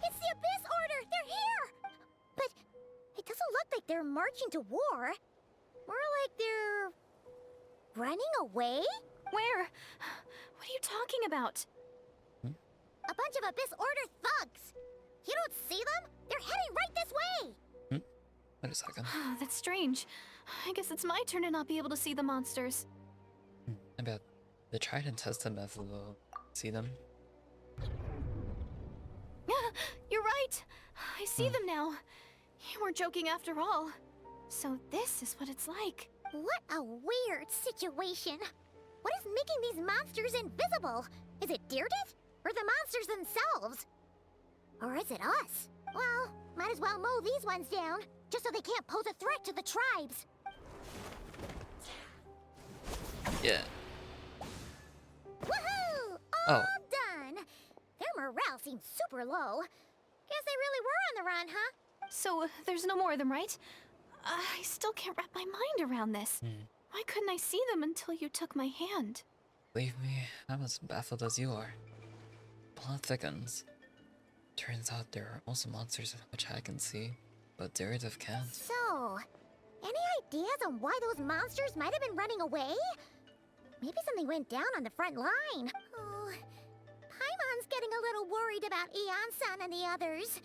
It's the Abyss Order! They're here! But it doesn't look like they're marching to war. More like they're... running away? Where? What are you talking about? A bunch of Abyss Order thugs! You don't see them? They're heading right this way! Wait a second. That's strange. I guess it's my turn to not be able to see the monsters. I bet the tried and tested method will see them. You're right. I see them now. You weren't joking after all. So this is what it's like. What a weird situation. What is making these monsters invisible? Is it Deirdre? Or the monsters themselves? Or is it us? Well, might as well mow these ones down, just so they can't pose a threat to the tribes. Yeah. Woohoo! Oh. All done! Their morale seems super low. Guess they really were on the run, huh? So there's no more of them, right? I still can't wrap my mind around this. Why couldn't I see them until you took my hand? Believe me, I'm as baffled as you are. Plot thickens. Turns out there are also monsters which I can see, but Deridav can't. So, any ideas on why those monsters might have been running away? Maybe something went down on the front line. Oh, Paimon's getting a little worried about Eon-san and the others.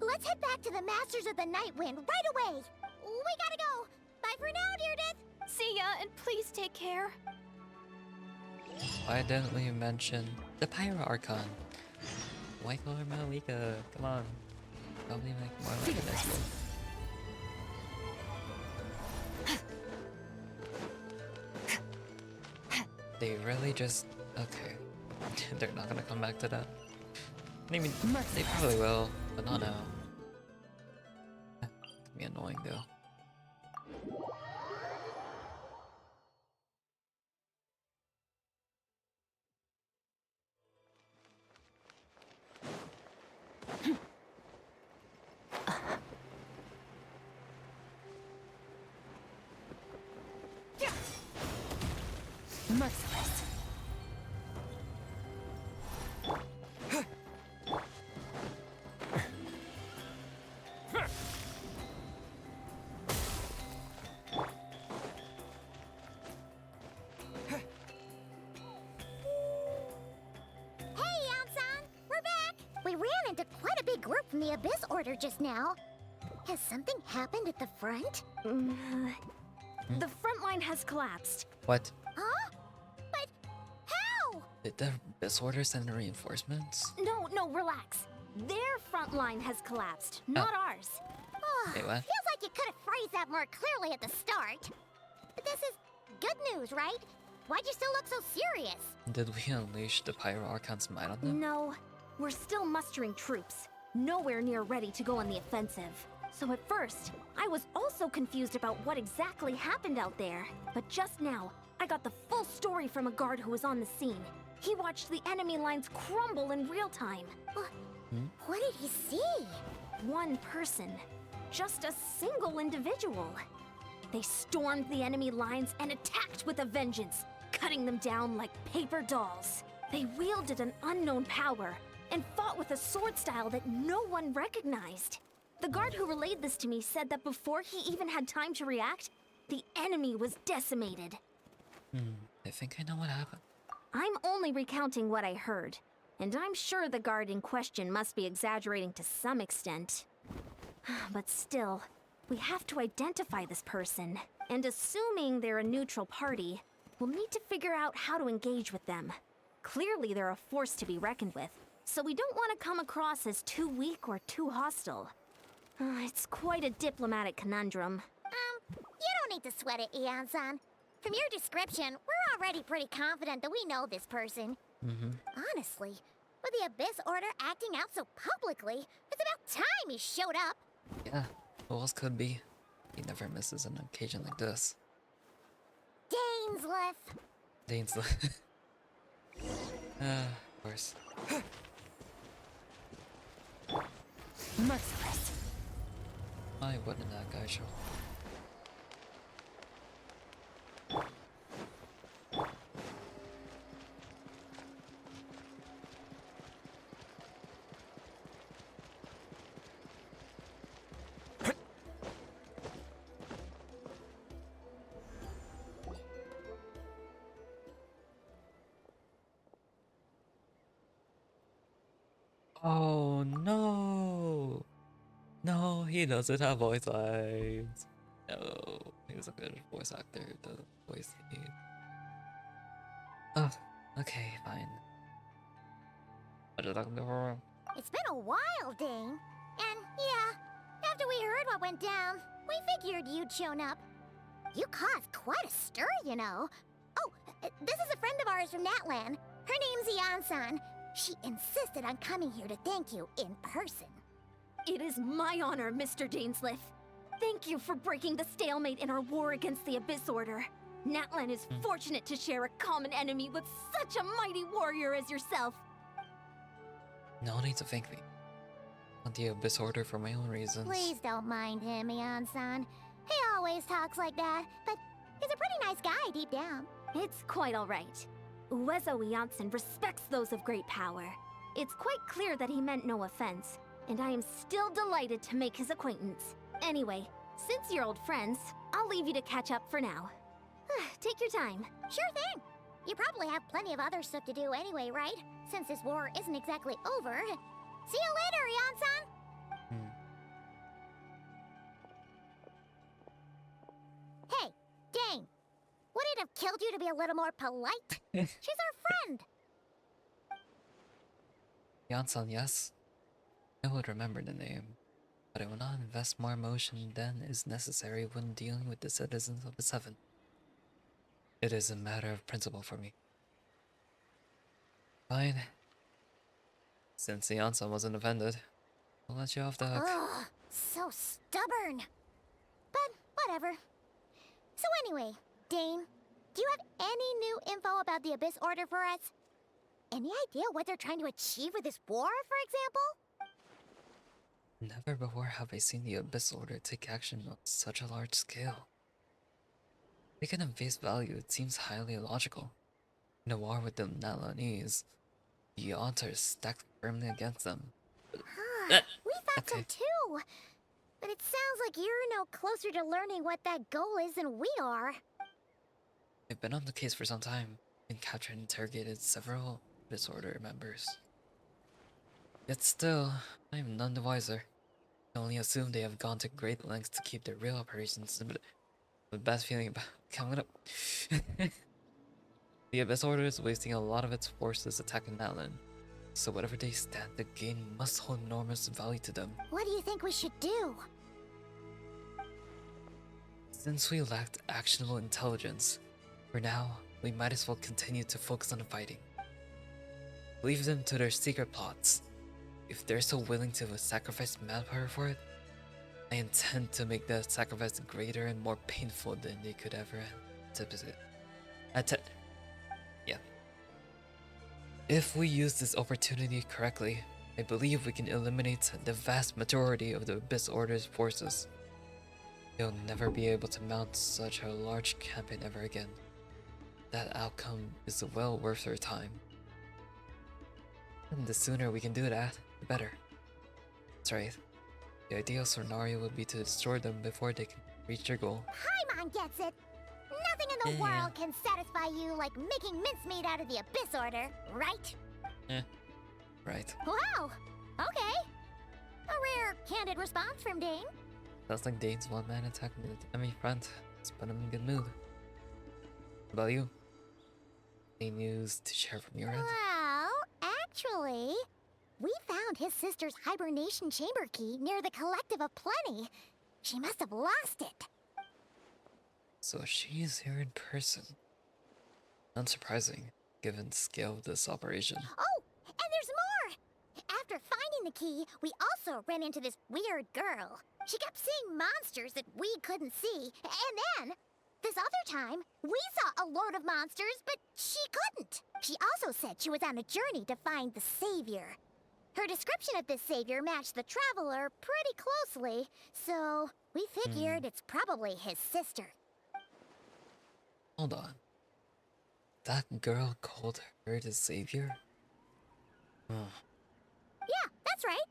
Let's head back to the Masters of the Night Wind right away. We gotta go. Bye for now, Deirdre. See ya, and please take care. Why didn't we mention the Pyro Archon? Why call her Malika? Come on. Probably like more like an Eslo. They really just okay. They're not gonna come back to that. I mean, they probably will, but not now. It'd be annoying though. Merciless. We ran into quite a big group from the Abyss Order just now. Has something happened at the front? The front line has collapsed. What? Huh? But how? Did the disorder send reinforcements? No, relax. Their front line has collapsed, not ours. Wait, what? Feels like you could have phrased that more clearly at the start. But this is good news, right? Why'd you still look so serious? Did we unleash the Pyro Archon's might on them? No, we're still mustering troops. Nowhere near ready to go on the offensive. So at first, I was also confused about what exactly happened out there. But just now, I got the full story from a guard who was on the scene. He watched the enemy lines crumble in real time. What did he see? One person. Just a single individual. They stormed the enemy lines and attacked with a vengeance, cutting them down like paper dolls. They wielded an unknown power and fought with a sword style that no one recognized. The guard who relayed this to me said that before he even had time to react, the enemy was decimated. I think I know what happened. I'm only recounting what I heard, and I'm sure the guard in question must be exaggerating to some extent. But still, we have to identify this person, and assuming they're a neutral party, we'll need to figure out how to engage with them. Clearly they're a force to be reckoned with, so we don't want to come across as too weak or too hostile. It's quite a diplomatic conundrum. You don't need to sweat it, Eon-san. From your description, we're already pretty confident that we know this person. Honestly, with the Abyss Order acting out so publicly, it's about time he showed up. Yeah, who else could be? He never misses an occasion like this. Dainsleif. Dane's of course. Merciless. Why wouldn't that guy show? Oh no! No, he doesn't have voice lines. No, he's a good voice actor. The voice he. Oh, okay, fine. What did I do wrong? It's been a while, Dane. And yeah, after we heard what went down, we figured you'd shown up. You caused quite a stir, you know. Oh, this is a friend of ours from Natlan. Her name's Eon-san. She insisted on coming here to thank you in person. It is my honor, Mr. Dainsleif. Thank you for breaking the stalemate in our war against the Abyss Order. Natlan is fortunate to share a common enemy with such a mighty warrior as yourself. No need to thank me. I want the Abyss Order for my own reasons. Please don't mind him, Eon-san. He always talks like that, but he's a pretty nice guy deep down. It's quite all right. Uezo Janssen respects those of great power. It's quite clear that he meant no offense, and I am still delighted to make his acquaintance. Anyway, since you're old friends, I'll leave you to catch up for now. Take your time. Sure thing. You probably have plenty of other stuff to do anyway, right? Since this war isn't exactly over. See you later, Eon-san! Hey, Dane! Would it have killed you to be a little more polite? She's our friend! Janssen, yes? I would remember the name. but I will not invest more emotion than is necessary when dealing with the citizens of the Seven. It is a matter of principle for me. Fine. Since Seansa wasn't offended, I'll let you off the hook. Ugh, so stubborn. But whatever. So anyway, Dane, do you have any new info about the Abyss Order for us? Any idea what they're trying to achieve with this war, for example? Never before have I seen the Abyss Order take action on such a large scale. Taken at face value, it seems highly illogical. In a war with the Nalanese, the odds are stacked firmly against them. We thought so Okay. too. But it sounds like you're no closer to learning what that goal is than we are. I've been on the case for some time, and captured and interrogated several disorder members. Yet still, I am none the wiser. I only assume they have gone to great lengths to keep their real operations, but with a bad feeling about coming up. The Abyss Order is wasting a lot of its forces attacking Nalan, so whatever they stand to gain must hold enormous value to them. What do you think we should do? Since we lacked actionable intelligence, for now, we might as well continue to focus on the fighting. Leave them to their secret plots. If they're so willing to sacrifice manpower for it, I intend to make the sacrifice greater and more painful than they could ever anticipate. Yeah. If we use this opportunity correctly, I believe we can eliminate the vast majority of the Abyss Order's forces. They'll never be able to mount such a large campaign ever again. That outcome is well worth their time. And the sooner we can do that, the better. That's right. The ideal scenario would be to destroy them before they can reach their goal. Paimon gets it. Nothing in the Yeah. world can satisfy you like making mincemeat out of the Abyss Order, right? Right. Wow. Okay. A rare, candid response from Dane. Sounds like Dane's one-man attack on the enemy front. It's put him in good mood. What about you? Any news to share from your end? Well, actually, we found his sister's hibernation chamber key near the Collective of Plenty. She must have lost it. So she's here in person. Unsurprising, given the scale of this operation. Oh, and there's more! After finding the key, we also ran into this weird girl. She kept seeing monsters that we couldn't see, and then, this other time, we saw a load of monsters, but she couldn't. She also said she was on a journey to find the Savior. Her description of this Savior matched the Traveler pretty closely, so we figured it's probably his sister. Hold on. That girl called her the Savior? Oh, Yeah, that's right.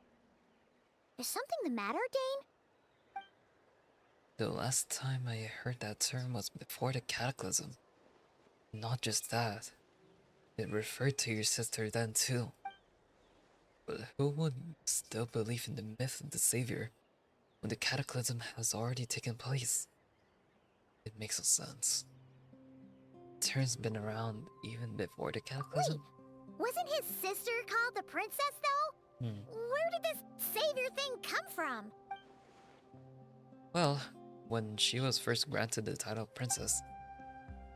Is something the matter, Dane? the last time I heard that term was before the Cataclysm. Not just that, it referred to your sister then too. But who would still believe in the myth of the Savior when the Cataclysm has already taken place? It makes no sense. The term's been around even before the Cataclysm? Wasn't his sister called the Princess, though? Where did this Savior thing come from? Well, when she was first granted the title of Princess,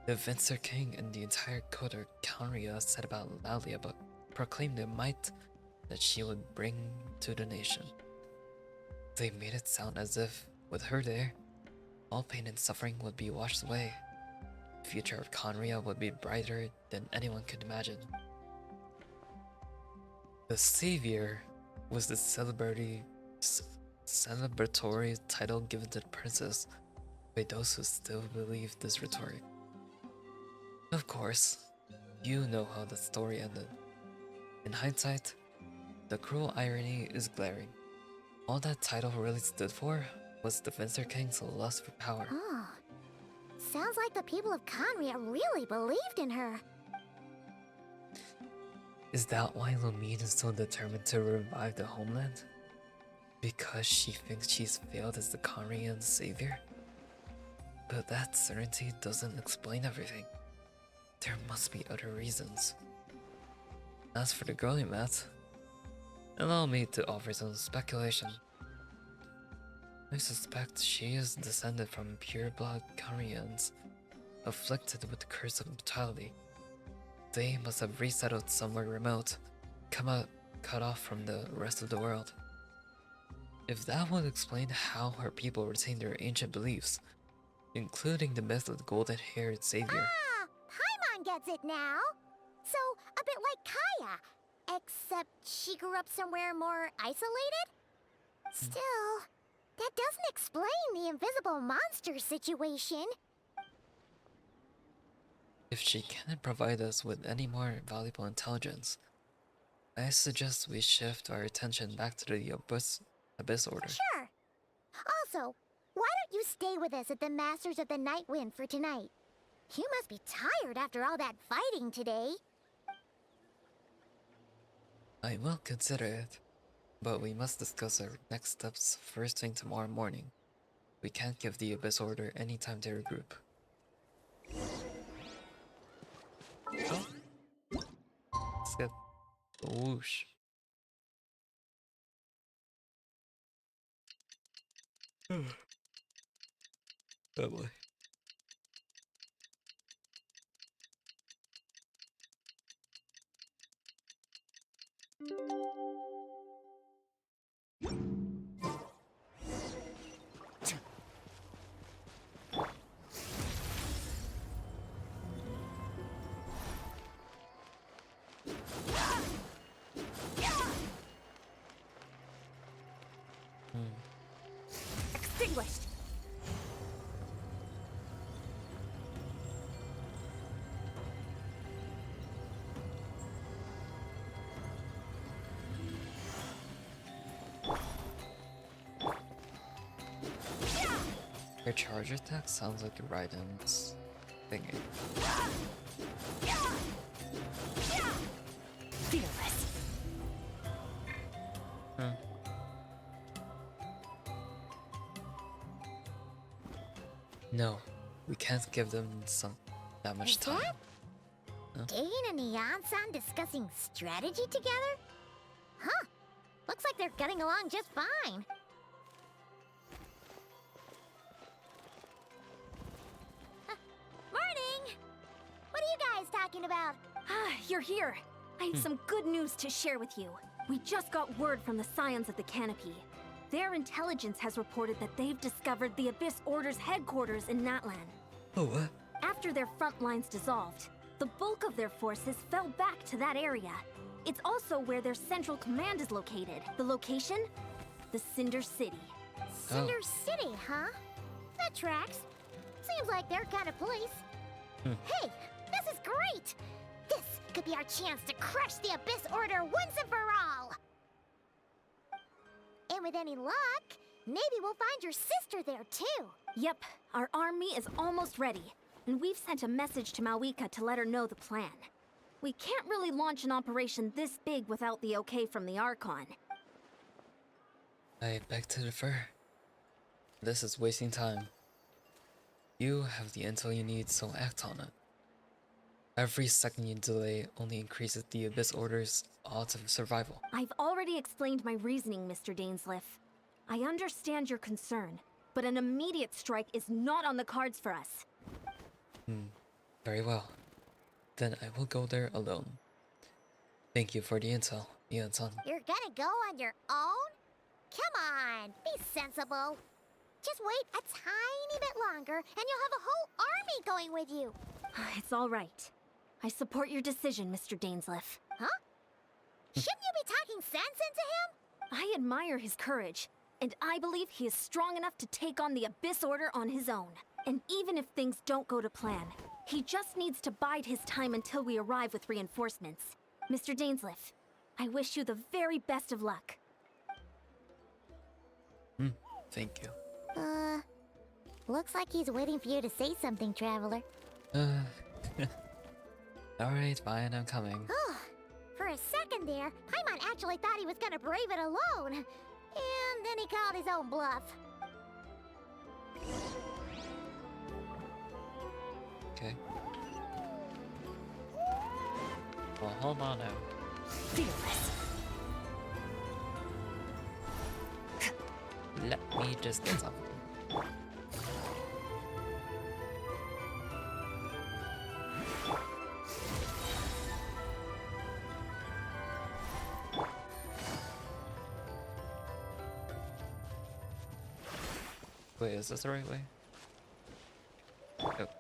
the Venser King and the entire court of Canria set about loudly about proclaimed the might that she would bring to the nation. They made it sound as if, with her there, all pain and suffering would be washed away. The future of Canria would be brighter than anyone could imagine. The Savior was the celebratory title given to the princess by those who still believe this rhetoric. Of course, you know how the story ended. In hindsight, the cruel irony is glaring. All that title really stood for was the Venser King's lust for power. Oh. Sounds like the people of Conria really believed in her. Is that why Lumine is so determined to revive the homeland? Because she thinks she's failed as the Conrian savior? But that certainty doesn't explain everything. There must be other reasons. As for the girl you met, allow me to offer some speculation. I suspect she is descended from pure-blood Koreans, afflicted with the curse of mortality. They must have resettled somewhere remote, cut off from the rest of the world. If that would explain how her people retain their ancient beliefs, including the myth of the golden-haired savior. Ah, Paimon gets it now. So, a bit like Kaya, except she grew up somewhere more isolated? Still, that doesn't explain the invisible monster situation. If she can't provide us with any more valuable intelligence, I suggest we shift our attention back to the Abyss Order. Sure. Also, why don't you stay with us at the Masters of the Night Wind for tonight? You must be tired after all that fighting today. I will consider it, but we must discuss our next steps first thing tomorrow morning. We can't give the Abyss Order any time to regroup. Oh. Let's get the whoosh. Oh boy. Extinguished. Her charge attack sounds like Raiden's thingy. Fearless. No, we can't give them that much time. Dane and Neon-san discussing strategy together? Huh. Looks like they're getting along just fine. Morning! What are you guys talking about? Ah, you're here. I have some good news to share with you. We just got word from the Scions of the Canopy. Their intelligence has reported that they've discovered the Abyss Order's headquarters in Natlan. Oh, what? After their front lines dissolved, the bulk of their forces fell back to that area. It's also where their central command is located. The location? The Cinder City. Cinder City, huh? That tracks. Seems like their kind of place. Hey, this is great! This could be our chance to crush the Abyss Order once and for all! And with any luck, maybe we'll find your sister there too. Yep, our army is almost ready, and we've sent a message to Mawika to let her know the plan. We can't really launch an operation this big without the okay from the Archon. I beg to differ. This is wasting time. You have the intel you need, so act on it. Every second you delay only increases the Abyss Order's odds of survival. I've already explained my reasoning, Mr. Dainsliff. I understand your concern, but an immediate strike is not on the cards for us. Very well. Then I will go there alone. Thank you for the intel, Ian-san. You're gonna go on your own? Come on, be sensible. Just wait a tiny bit longer, and you'll have a whole army going with you. It's all right. I support your decision, Mr. Dainsliff. Huh? Shouldn't you be talking sense into him? I admire his courage, and I believe he is strong enough to take on the Abyss Order on his own. And even if things don't go to plan, he just needs to bide his time until we arrive with reinforcements. Mr. Dainsliff, I wish you the very best of luck. Thank you. Looks like he's waiting for you to say something, Traveler. Alright, fine, I'm coming. Oh, for a second there, Paimon actually thought he was gonna brave it alone. And then he called his own bluff. Okay. Well, hold on now. Fearless. Let me just get some. Wait, is this the right way? Nope.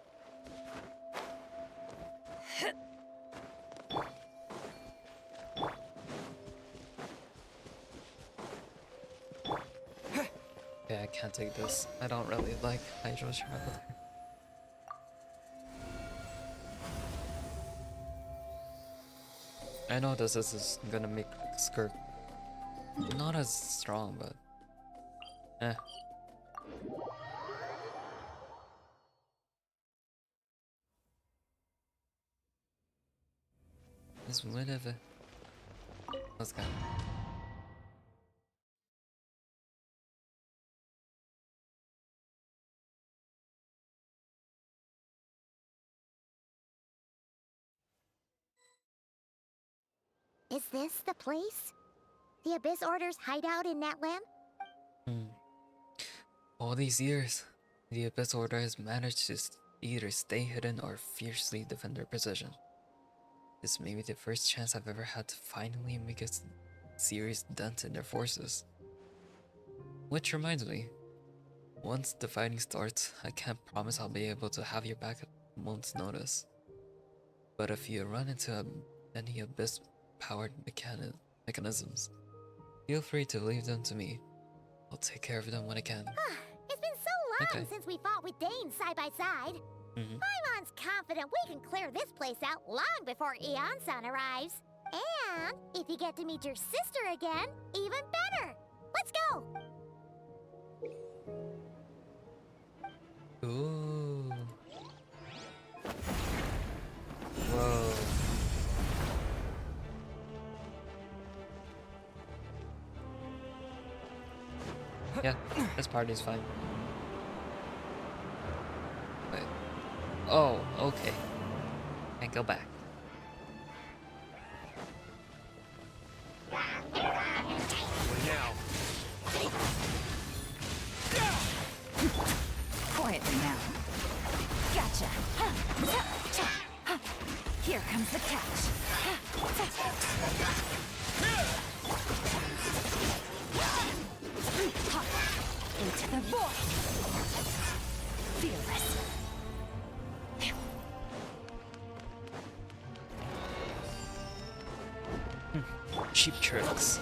Yeah, I can't take this. I don't really like hydro travel there. I know this is gonna make Skirk not as strong, but eh. It's whatever. Let's go. Is this the place? The Abyss Order's hideout in Natlam? All these years, the Abyss Order has managed to either stay hidden or fiercely defend their position. This may be the first chance I've ever had to finally make a serious dent in their forces. Which reminds me, once the fighting starts, I can't promise I'll be able to have your back at a moment's notice. But if you run into any Abyss-powered mechanisms, feel free to leave them to me. I'll take care of them when I can. It's been so long since we fought with Dane side by side. Paimon's confident we can clear this place out long before Eon-san arrives. And if you get to meet your sister again, even better. Let's go! Ooh. Whoa. Yeah, this party's fine. Wait. Oh, okay. Can't go back. Quietly now. Gotcha. Here comes the catch. Into the void. Fearless. Cheap tricks.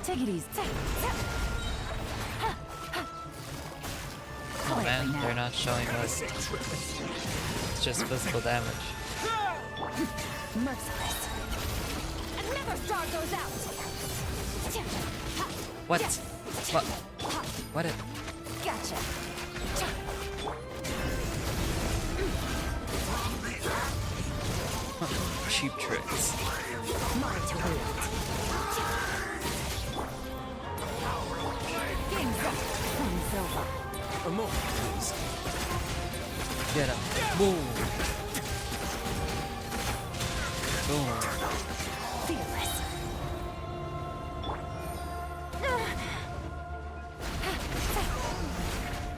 Take it easy. Oh man, they're not showing us. It's just physical damage. Merciless. And never start those out. What? What? Gotcha. Cheap tricks. Mine to wield. Game's up. One's over. A moment, please. Get him. Boom. Boom. Fearless.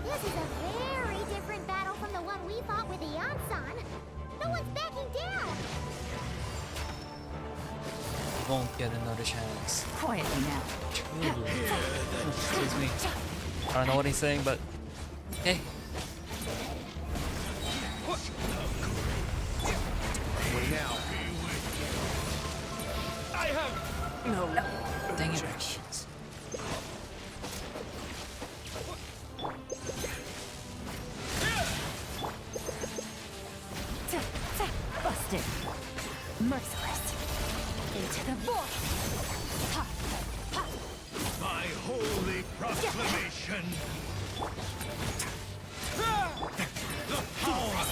This is a very different battle from the one we fought with Eon-san. No one's backing down. Won't get another chance. Quietly now. Excuse me. I don't know what he's saying, but hey. Now. I have no Dang it. objections. Busted. Merciless. Into the void. By holy proclamation, the power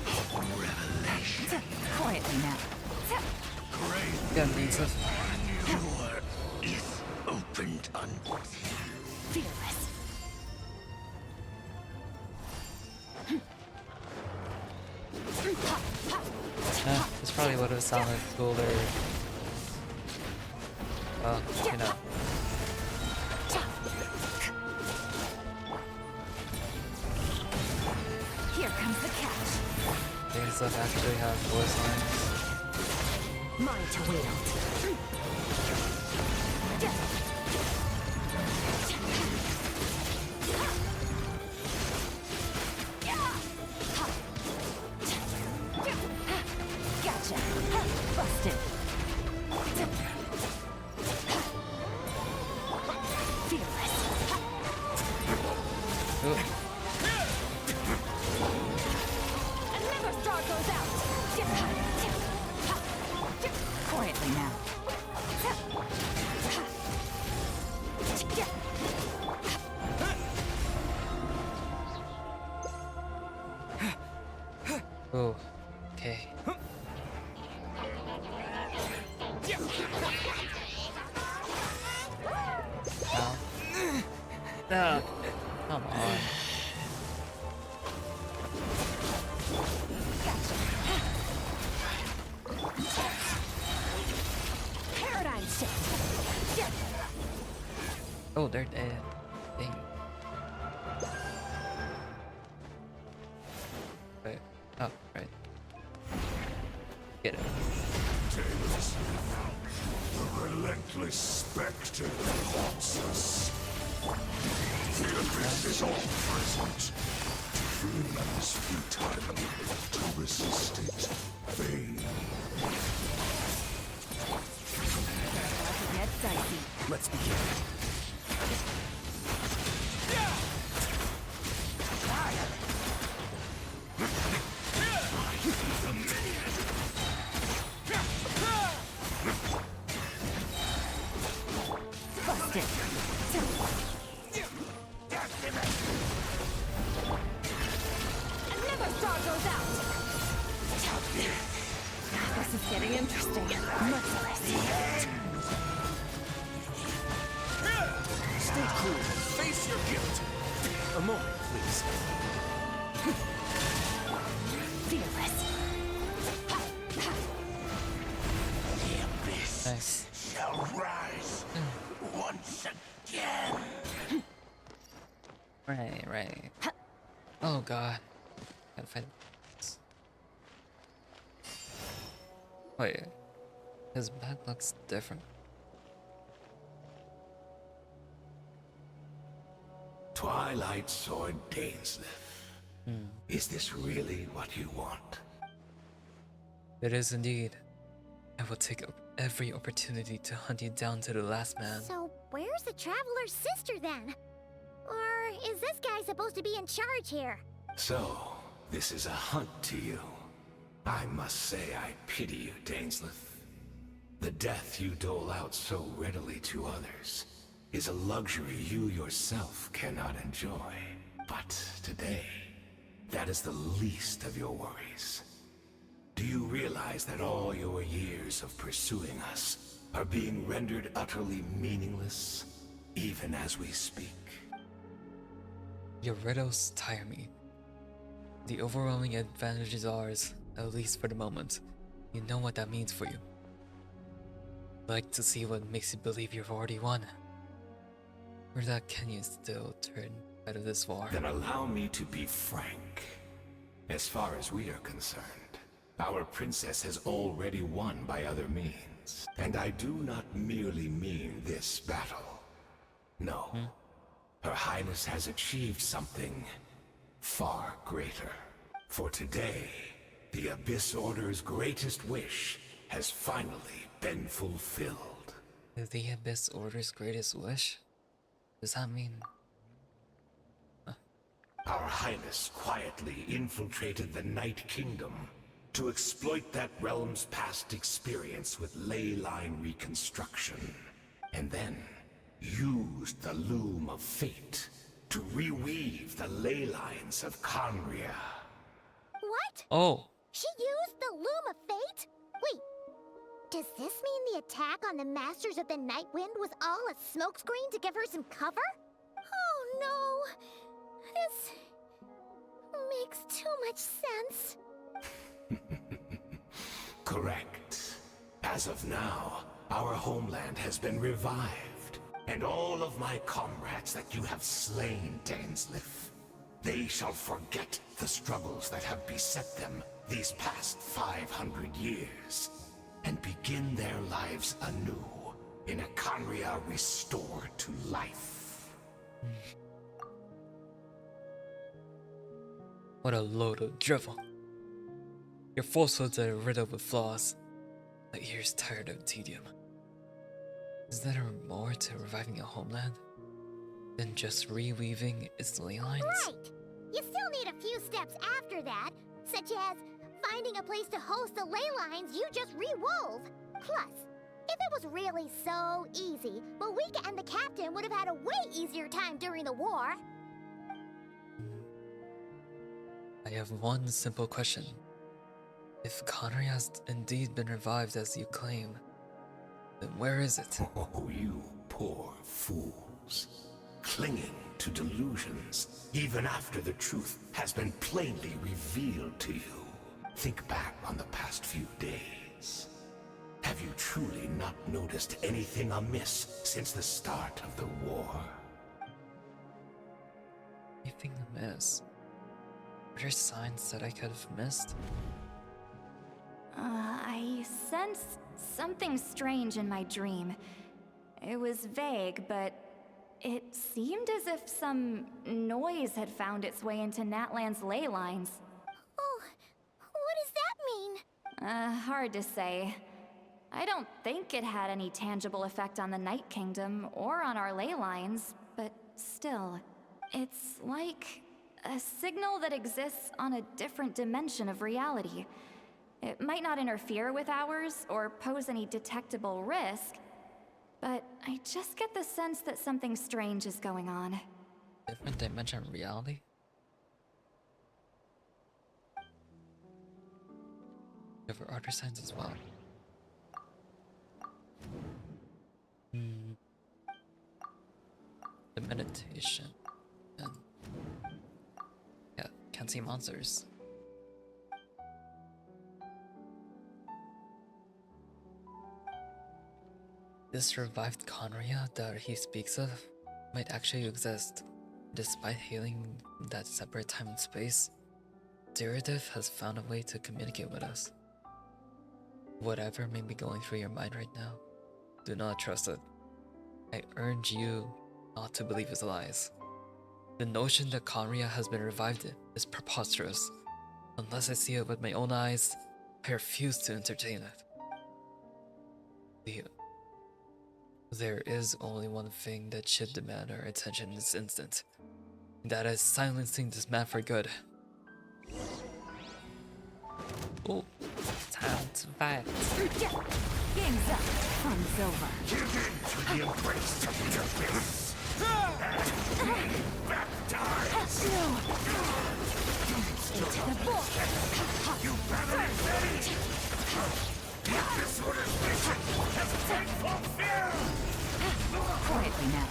of revelation. Quietly now. Great Gun needs it. door is opened unto Fearless. This probably would have sounded cooler. Oh, you know. comes the catch. Things that actually have voice lines. Mine to wield. Gotcha. Busted. Fearless. Ooh. Another star goes out. Quietly now. Ooh. Okay. Ow. Ah, come on. Paradigm shift. Oh, they're dead. Dang. Wait. Oh, right. Get it. The relentless spectre that haunts us. The abyss is all present. To flee is futile. To resist it, vain. Get dicey. Let's begin. Busted. Another star goes out. This is getting interesting. Merciless. Stay cool. Face your guilt. A moment, please. Fearless. The abyss Nice. shall rise once again. Right. Oh god. Gotta find this. Wait. His back looks different. Twilight Sword Dainsleif. Is this really what you want? It is indeed. I will take up every opportunity to hunt you down to the last man. So, where's the Traveler's sister then? Or is this guy supposed to be in charge here? So, this is a hunt to you. I must say I pity you, Dainsleif. The death you dole out so readily to others is a luxury you yourself cannot enjoy. But today, that is the least of your worries. Do you realize that all your years of pursuing us are being rendered utterly meaningless, even as we speak? Your riddles tire me. The overwhelming advantage is ours, at least for the moment. You know what that means for you. Like to see what makes you believe you've already won. Or that can you still turn out of this war? Then allow me to be frank. As far as we are concerned, our princess has already won by other means. And I do not merely mean this battle. No. Her Highness has achieved something far greater. For today, the Abyss Order's greatest wish has finally been fulfilled. The Abyss Order's greatest wish? Does that mean... Our Highness quietly infiltrated the Night Kingdom to exploit that realm's past experience with ley line reconstruction, and then used the Loom of Fate to reweave the ley lines of Conria. What? Oh! She used the Loom of Fate? Wait, does this mean the attack on the Masters of the Night Wind was all a smokescreen to give her some cover? Oh no! This makes too much sense. Correct. As of now, our homeland has been revived, and all of my comrades that you have slain, Dainsleif, They shall forget the struggles that have beset them these past 500 years, and begin their lives anew in a Conria restored to life. What a load of drivel. Your falsehoods are riddled with flaws. My ears tired of tedium. Is there more to reviving a homeland than just reweaving its ley lines? Right! You still need a few steps after that, such as finding a place to host the ley lines you just rewove. Plus, if it was really so easy, Moeka and the captain would have had a way easier time during the war. I have one simple question. If Connery has indeed been revived as you claim, then where is it? Oh, you poor fools. Clinging to delusions, even after the truth has been plainly revealed to you. Think back on the past few days. Have you truly not noticed anything amiss since the start of the war? Anything amiss? Were there signs that I could have missed? I sensed something strange in my dream. It was vague, but it seemed as if some noise had found its way into Natlan's ley lines. Oh, what does that mean? Hard to say. I don't think it had any tangible effect on the Night Kingdom or on our ley lines, but still, it's like a signal that exists on a different dimension of reality. It might not interfere with ours or pose any detectable risk, but I just get the sense that something strange is going on. Different dimension of reality? There were other signs as well. The meditation. And yeah, can't see monsters. This revived Conria that he speaks of might actually exist. Despite hailing from that separate time and space, Deridav has found a way to communicate with us. Whatever may be going through your mind right now, do not trust it. I urge you not to believe his lies. The notion that Conria has been revived is preposterous. Unless I see it with my own eyes, I refuse to entertain it. There is only one thing that should demand our attention in this instant. And that is silencing this man for good. Oh, time to fight. Game's up. Fun's over. Give in to the embrace of the abyss. And be baptized. Into the book. You better be ready. The Abyss Order's mission has been fulfilled. Quietly now.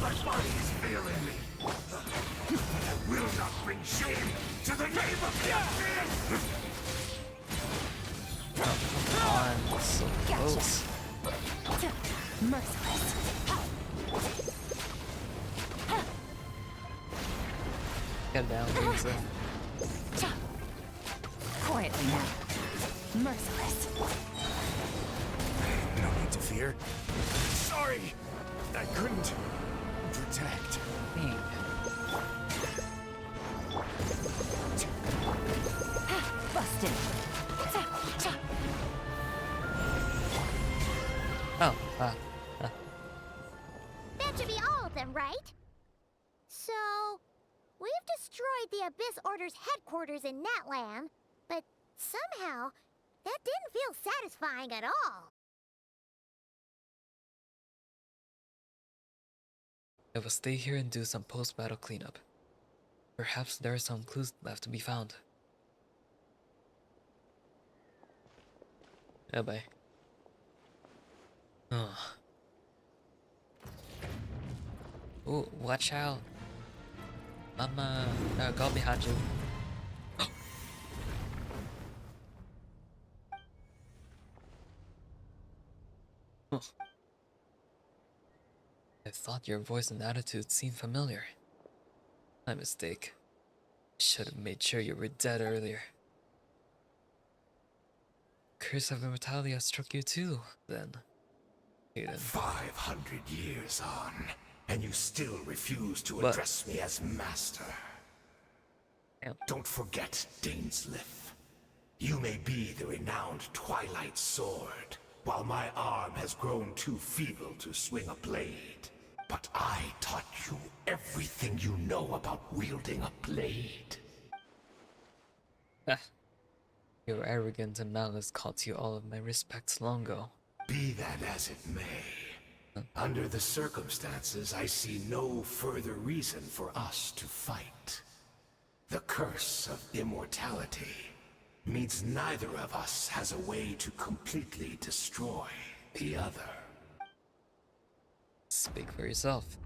My body is failing me. I will not bring shame to the name of the Abyss. Come on, so close. Merciless. Get down, Lisa. Quietly now. Merciless. No need to fear. Sorry! I couldn't protect. Busted. Oh, That should be all of them, right? So, we've destroyed the Abyss Order's headquarters in Natlan, but somehow, that didn't feel satisfying at all. I will stay here and do some post-battle cleanup. Perhaps there are some clues left to be found. Yeah, bye. Oh. Ooh, watch out. Mama, go behind you. Huh. I thought your voice and attitude seemed familiar. My mistake. Should have made sure you were dead earlier. Curse of immortality has struck you too, then. Aiden. 500 years on, and you still refuse to But- address me as master. Damn. Don't forget, Dainslith. You may be the renowned Twilight Sword, while my arm has grown too feeble to swing a blade. But I taught you everything you know about wielding a blade. Your arrogance and malice cost you all of my respects long ago. Be that as it may, under the circumstances, I see no further reason for us to fight. The curse of immortality means neither of us has a way to completely destroy the other. Speak for yourself.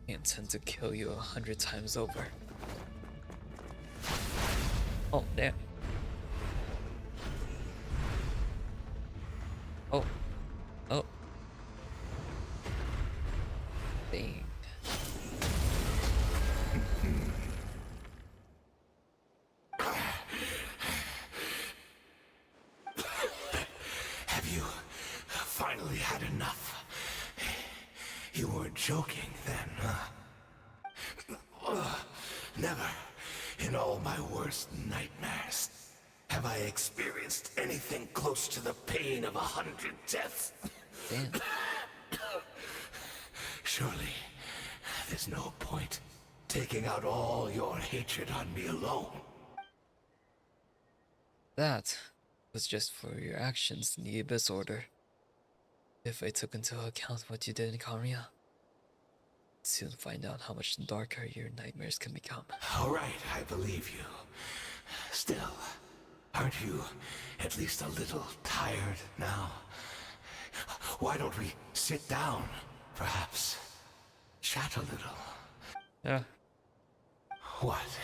I intend to kill you 100 times over. Oh, damn. Oh. Oh. Dang. Have you finally had enough? You weren't joking then, huh? Never, in all my worst nightmares, have I experienced anything close to the pain of 100 deaths. Damn. Surely, there's no point taking out all your hatred on me alone. That was just for your actions in the Abyss Order. If I took into account what you did in Karia, I'd soon find out how much darker your nightmares can become. All right, I believe you. Still, aren't you at least a little tired now? Why don't we sit down, perhaps? Chat a little. Yeah. What?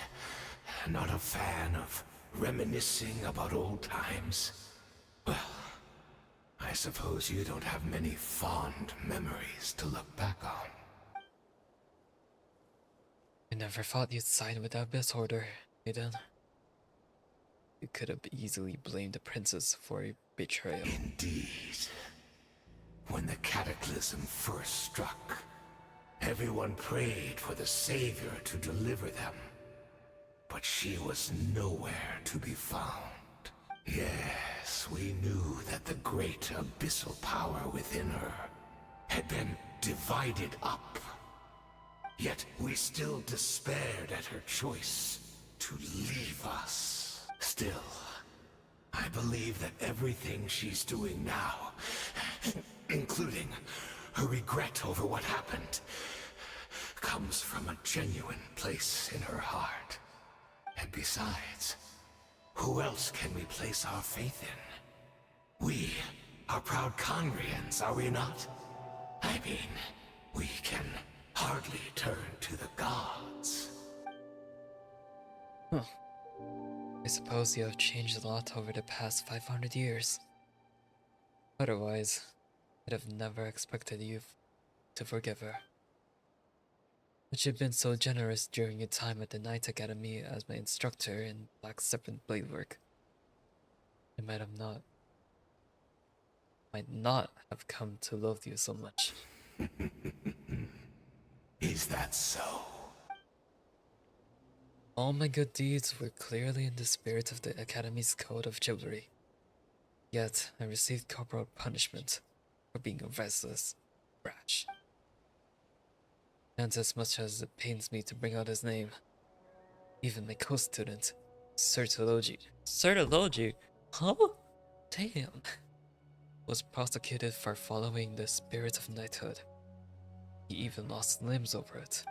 Not a fan of reminiscing about old times? Well, I suppose you don't have many fond memories to look back on. I never thought you'd side with the Abyss Order, Aiden. You could have easily blamed the princess for a betrayal. Indeed. When the cataclysm first struck, everyone prayed for the Savior to deliver them. But she was nowhere to be found. Yes, we knew that the great abyssal power within her had been divided up. Yet we still despaired at her choice to leave us. Still, I believe that everything she's doing now, including her regret over what happened, comes from a genuine place in her heart. And besides, who else can we place our faith in? We are proud Conrians, are we not? I mean, we can hardly turn to the gods. Huh. I suppose you have changed a lot over the past 500 years. Otherwise, I'd have never expected you to forgive her. But you've been so generous during your time at the Knight Academy as my instructor in Black Serpent blade work. I might not have come to love you so much. Is that so? All my good deeds were clearly in the spirit of the Academy's code of chivalry. Yet, I received corporal punishment for being a restless bratch. And as much as it pains me to bring out his name, even my co-student, Sertology, huh? Damn, was prosecuted for following the spirit of knighthood. He even lost limbs over it.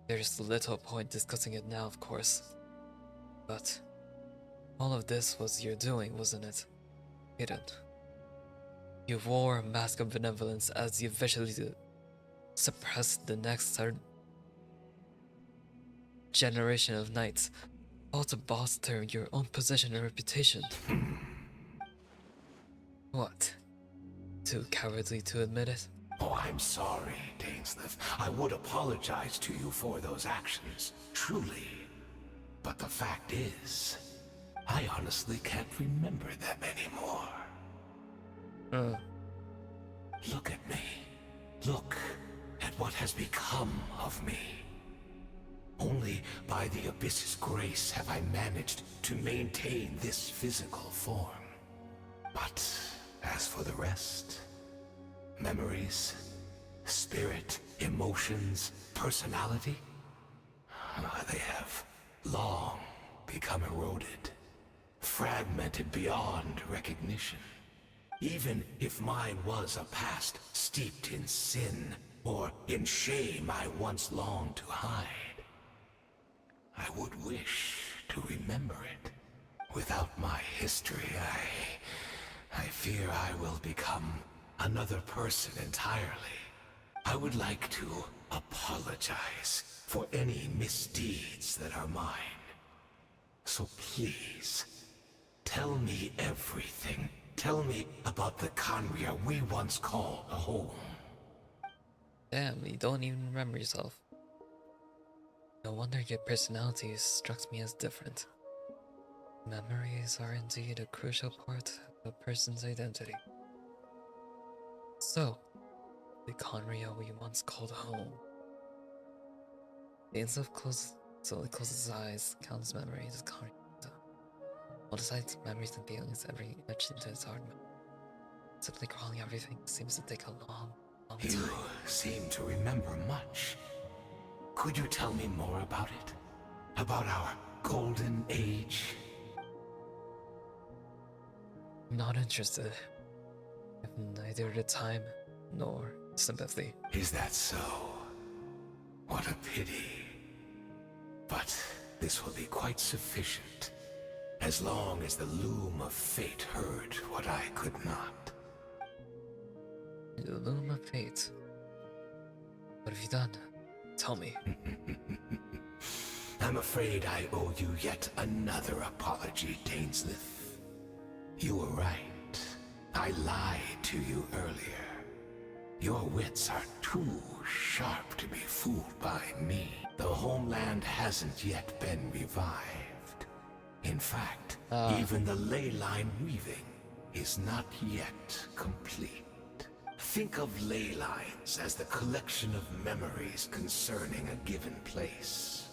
There's little point discussing it now, of course. But all of this was your doing, wasn't it? Hidden. You wore a mask of benevolence as you visually suppressed the next generation of knights, all to bolster your own position and reputation. What? Too cowardly to admit it? Oh, I'm sorry, Dainsleif. I would apologize to you for those actions, truly. But the fact is, I honestly can't remember them anymore. Look at me. Look at what has become of me. Only by the Abyss's grace have I managed to maintain this physical form. But as for the rest, memories, spirit, emotions, personality, they have long become eroded, fragmented beyond recognition. Even if mine was a past steeped in sin or in shame I once longed to hide, I would wish to remember it. Without my history, I fear I will become another person entirely. I would like to apologize for any misdeeds that are mine. So please, tell me everything. Tell me about the Khaenri'ah we once called home. Damn, you don't even remember yourself. No wonder your personality strikes me as different. Memories are indeed a crucial part of a person's identity. So, the Khaenri'ah we once called home. Dainsleif slowly closes his eyes, counts memories of Khaenri'ah. All decides memories and feelings every etched into his heart. Simply recalling everything seems to take a long time. You seem to remember much. Could you tell me more about it? About our golden age? I'm not interested. I have neither the time nor sympathy. Is that so? What a pity. But this will be quite sufficient, as long as the loom of fate heard what I could not. The loom of fate. What have you done? Tell me. I'm afraid I owe you yet another apology, Dainsleif. You were right. I lied to you earlier. Your wits are too sharp to be fooled by me. The homeland hasn't yet been revived. In fact, even the ley line weaving is not yet complete. Think of ley lines as the collection of memories concerning a given place.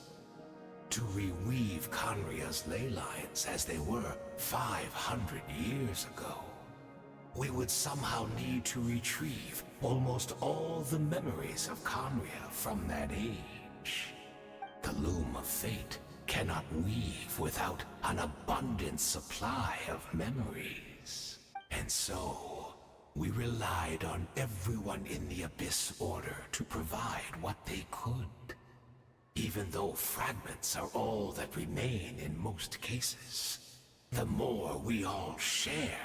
To reweave Khaenri'ah's ley lines as they were 500 years ago, we would somehow need to retrieve almost all the memories of Khaenri'ah from that age. The loom of fate cannot weave without an abundant supply of memories. And so, we relied on everyone in the Abyss Order to provide what they could. Even though fragments are all that remain in most cases, the more we all share,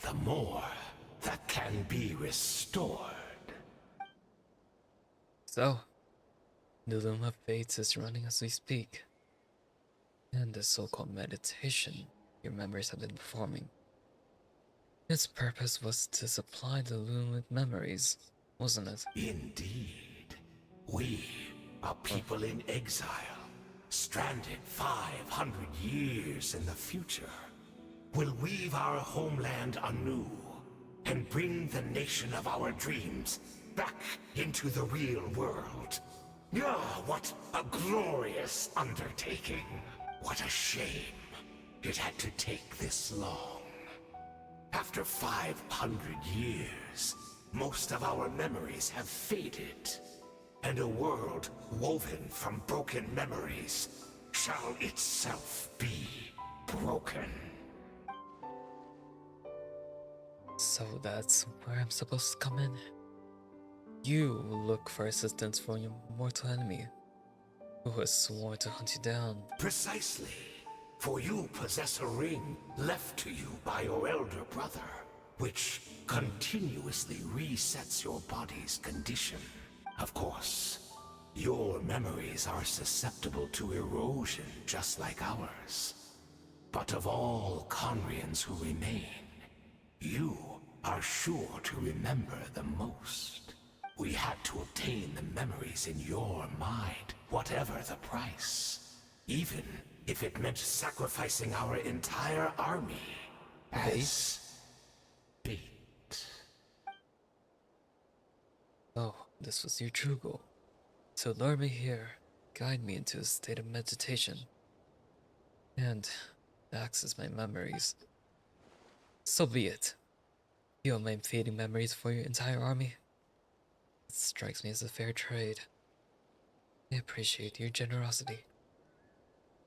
the more that can be restored. So, the loom of fate is running as we speak. And the so-called meditation your members have been performing. Its purpose was to supply the loom with memories, wasn't it? Indeed. We are people in exile, stranded 500 years in the future. Will weave our homeland anew and bring the nation of our dreams back into the real world. Ah, what a glorious undertaking. What a shame it had to take this long. After 500 years, most of our memories have faded, and a world woven from broken memories shall itself be broken. So that's where I'm supposed to come in. You look for assistance from your mortal enemy, who has sworn to hunt you down. Precisely. For you possess a ring left to you by your elder brother, which continuously resets your body's condition. Of course, your memories are susceptible to erosion just like ours. But of all Khaenri'ahs who remain, you are sure to remember the most. We had to obtain the memories in your mind, whatever the price. Even if it meant sacrificing our entire army as bait. Oh, this was your true goal. To lure me here, guide me into a state of meditation, and access my memories. So be it. You don't mind fading memories for your entire army? It strikes me as a fair trade. I appreciate your generosity.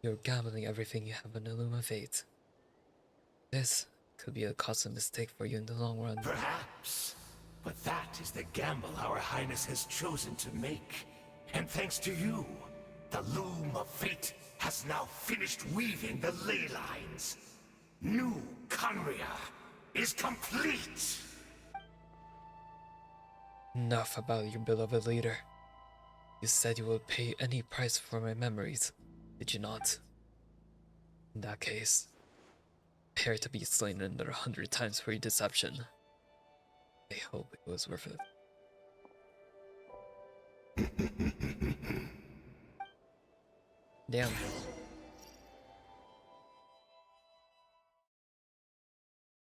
You're gambling everything you have on the loom of fate. This could be a costly mistake for you in the long run. Perhaps. But that is the gamble our highness has chosen to make. And thanks to you, the loom of fate has now finished weaving the ley lines. New Conria is complete! Enough about your beloved leader. You said you would pay any price for my memories, did you not? In that case, prepare to be slain another 100 times for your deception. I hope it was worth it. Damn.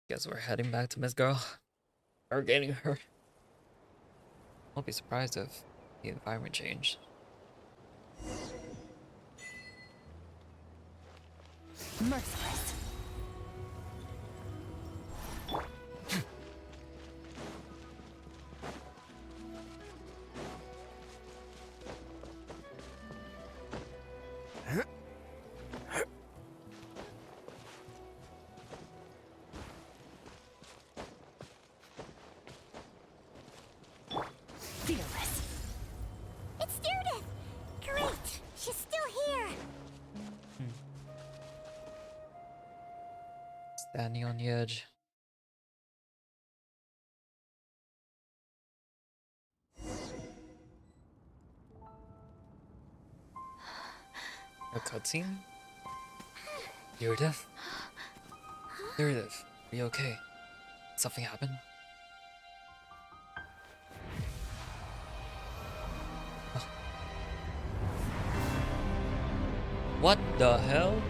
Guess we're heading back to Miss Girl. Or getting her. Won't be surprised if the environment changed. Merciless. Fearless. It's Judith! Great! She's still here! Standing on the edge. A cutscene? Meredith? Meredith, are you okay? Something happened? Huh. What the hell?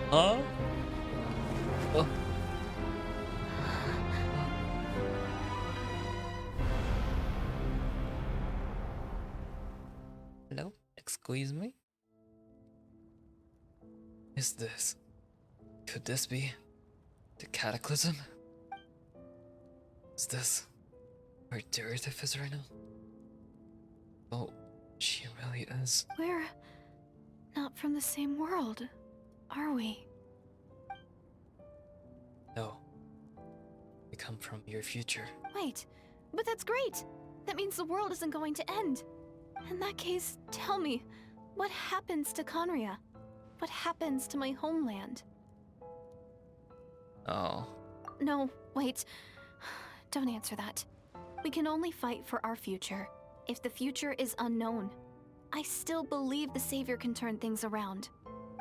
Huh? Oh. Hello? Excuse me? Is this... Could this be... the Cataclysm? Is this... where Meredith is right now? Oh, she really is. We're not from the same world, are we? No. We come from your future. Wait, but that's great! That means the world isn't going to end. In that case, tell me, what happens to Conria? What happens to my homeland? Oh. No, wait. Don't answer that. We can only fight for our future. If the future is unknown, I still believe the Savior can turn things around.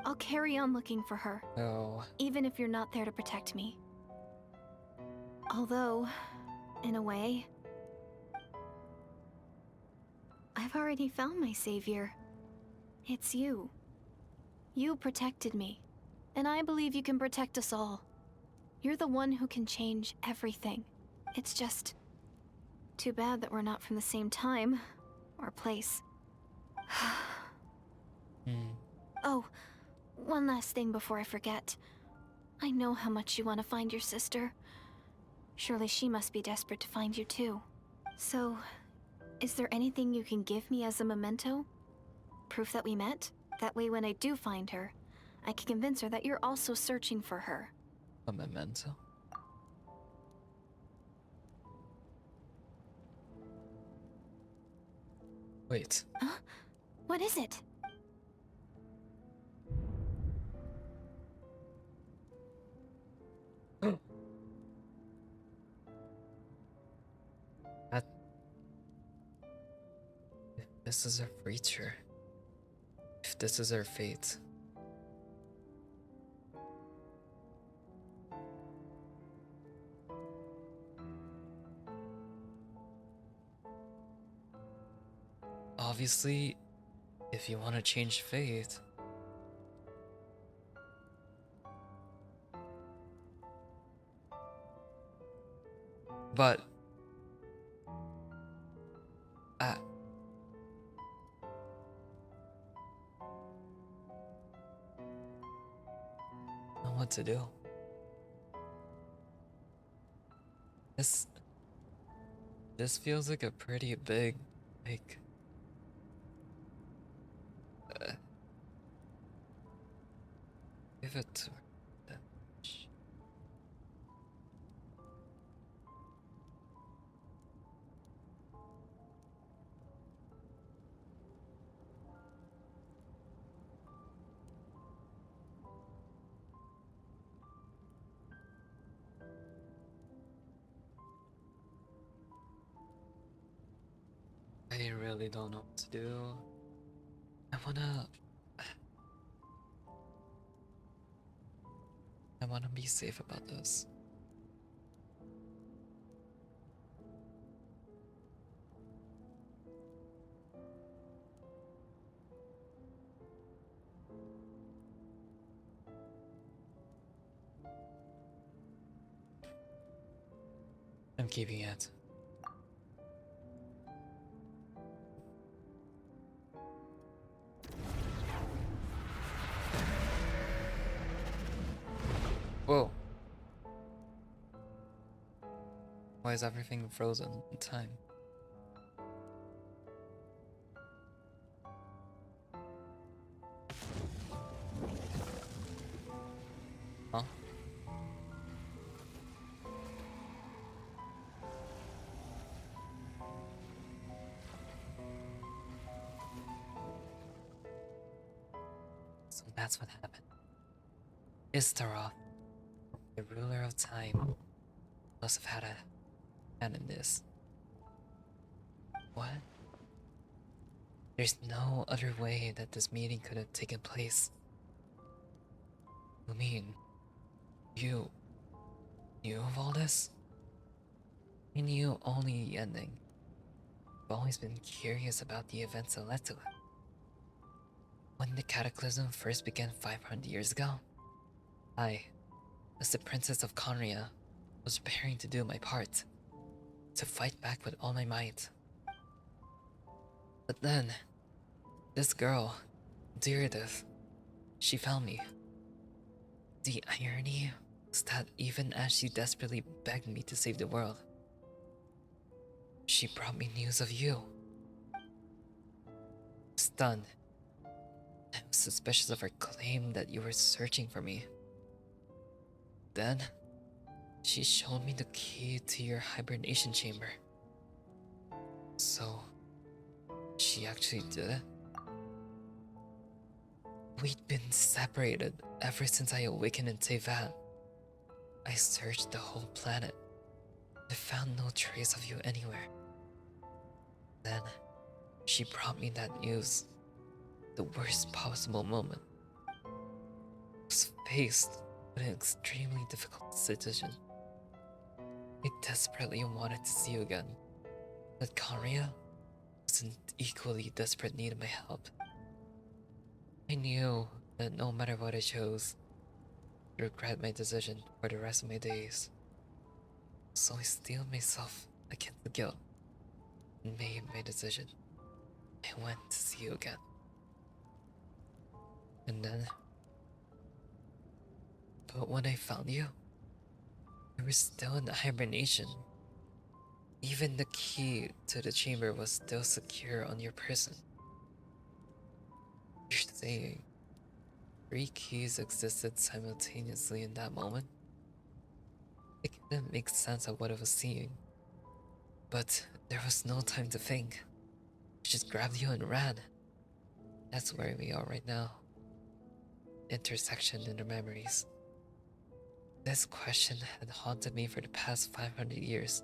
I'll carry on looking for her. No. Even if you're not there to protect me. Although, in a way, I've already found my savior. It's you. You protected me, and I believe you can protect us all. You're the one who can change everything. It's just too bad that we're not from the same time or place. Oh, one last thing before I forget. I know how much you want to find your sister. Surely she must be desperate to find you too. So, is there anything you can give me as a memento? Proof that we met? That way when I do find her, I can convince her that you're also searching for her. A memento? Wait. Huh? What is it? That... If this is our future, if this is our fate, obviously, if you want to change fate, but I don't know what to do. This this feels like a pretty big, like, uh, give it to her. I really don't know what to do. I wanna be safe about this. I'm keeping it. Whoa. Why is everything frozen in time? Huh? So that's what happened. Istaroth, the ruler of time, must have had a hand in this. What? There's no other way that this meeting could have taken place. You mean, you knew of all this? I knew only the ending. I've always been curious about the events that led to it. When the cataclysm first began 500 years ago, I, as the Princess of Conria, was preparing to do my part, to fight back with all my might. But then, this girl, Deirdre, she found me. The irony is that even as she desperately begged me to save the world, she brought me news of you. Stunned, I was suspicious of her claim that you were searching for me. Then, she showed me the key to your hibernation chamber. So, she actually did it? We'd been separated ever since I awakened in Tevat. I searched the whole planet. I found no trace of you anywhere. Then, she brought me that news. The worst possible moment. I was faced with an extremely difficult decision. I desperately wanted to see you again, but Conria was in equally desperate need of my help. I knew that no matter what I chose, I'd regret my decision for the rest of my days. So I steeled myself against the guilt and made my decision. I went to see you again. And then... But when I found you, you were still in hibernation. Even the key to the chamber was still secure on your person. You're saying 3 keys existed simultaneously in that moment? It couldn't make sense of what I was seeing. But there was no time to think. I just grabbed you and ran. That's where we are right now. Intersection in the memories. This question had haunted me for the past 500 years.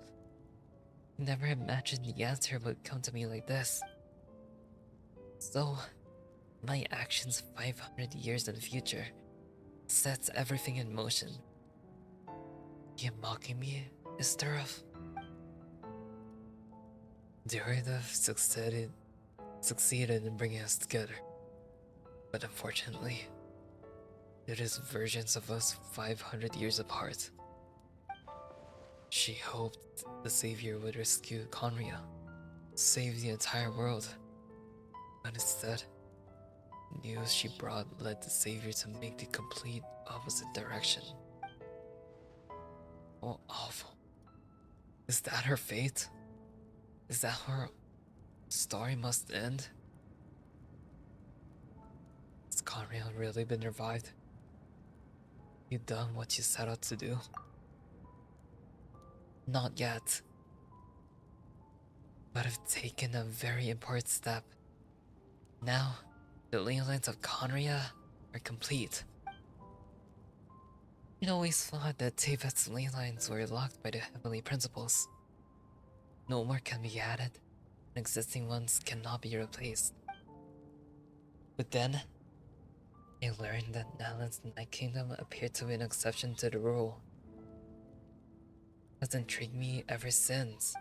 I never imagined the answer would come to me like this. So, my actions 500 years in the future sets everything in motion. You mocking me, Istarov? Deridav succeeded succeeded in bringing us together. But unfortunately, it is versions of us 500 years apart. She hoped the Savior would rescue Conria, save the entire world. But instead, the news she brought led the Savior to make the complete opposite direction. Oh, awful. Is that her fate? Is that her story must end? Has Conria really been revived? You done what you set out to do? Not yet. But I've taken a very important step. Now, the ley lines of Conria are complete. I'd always thought that Teyvat's ley lines were locked by the heavenly principles. No more can be added, and existing ones cannot be replaced. But then, I learned that Nalan's Night Kingdom appeared to be an exception to the rule. Has intrigued me ever since.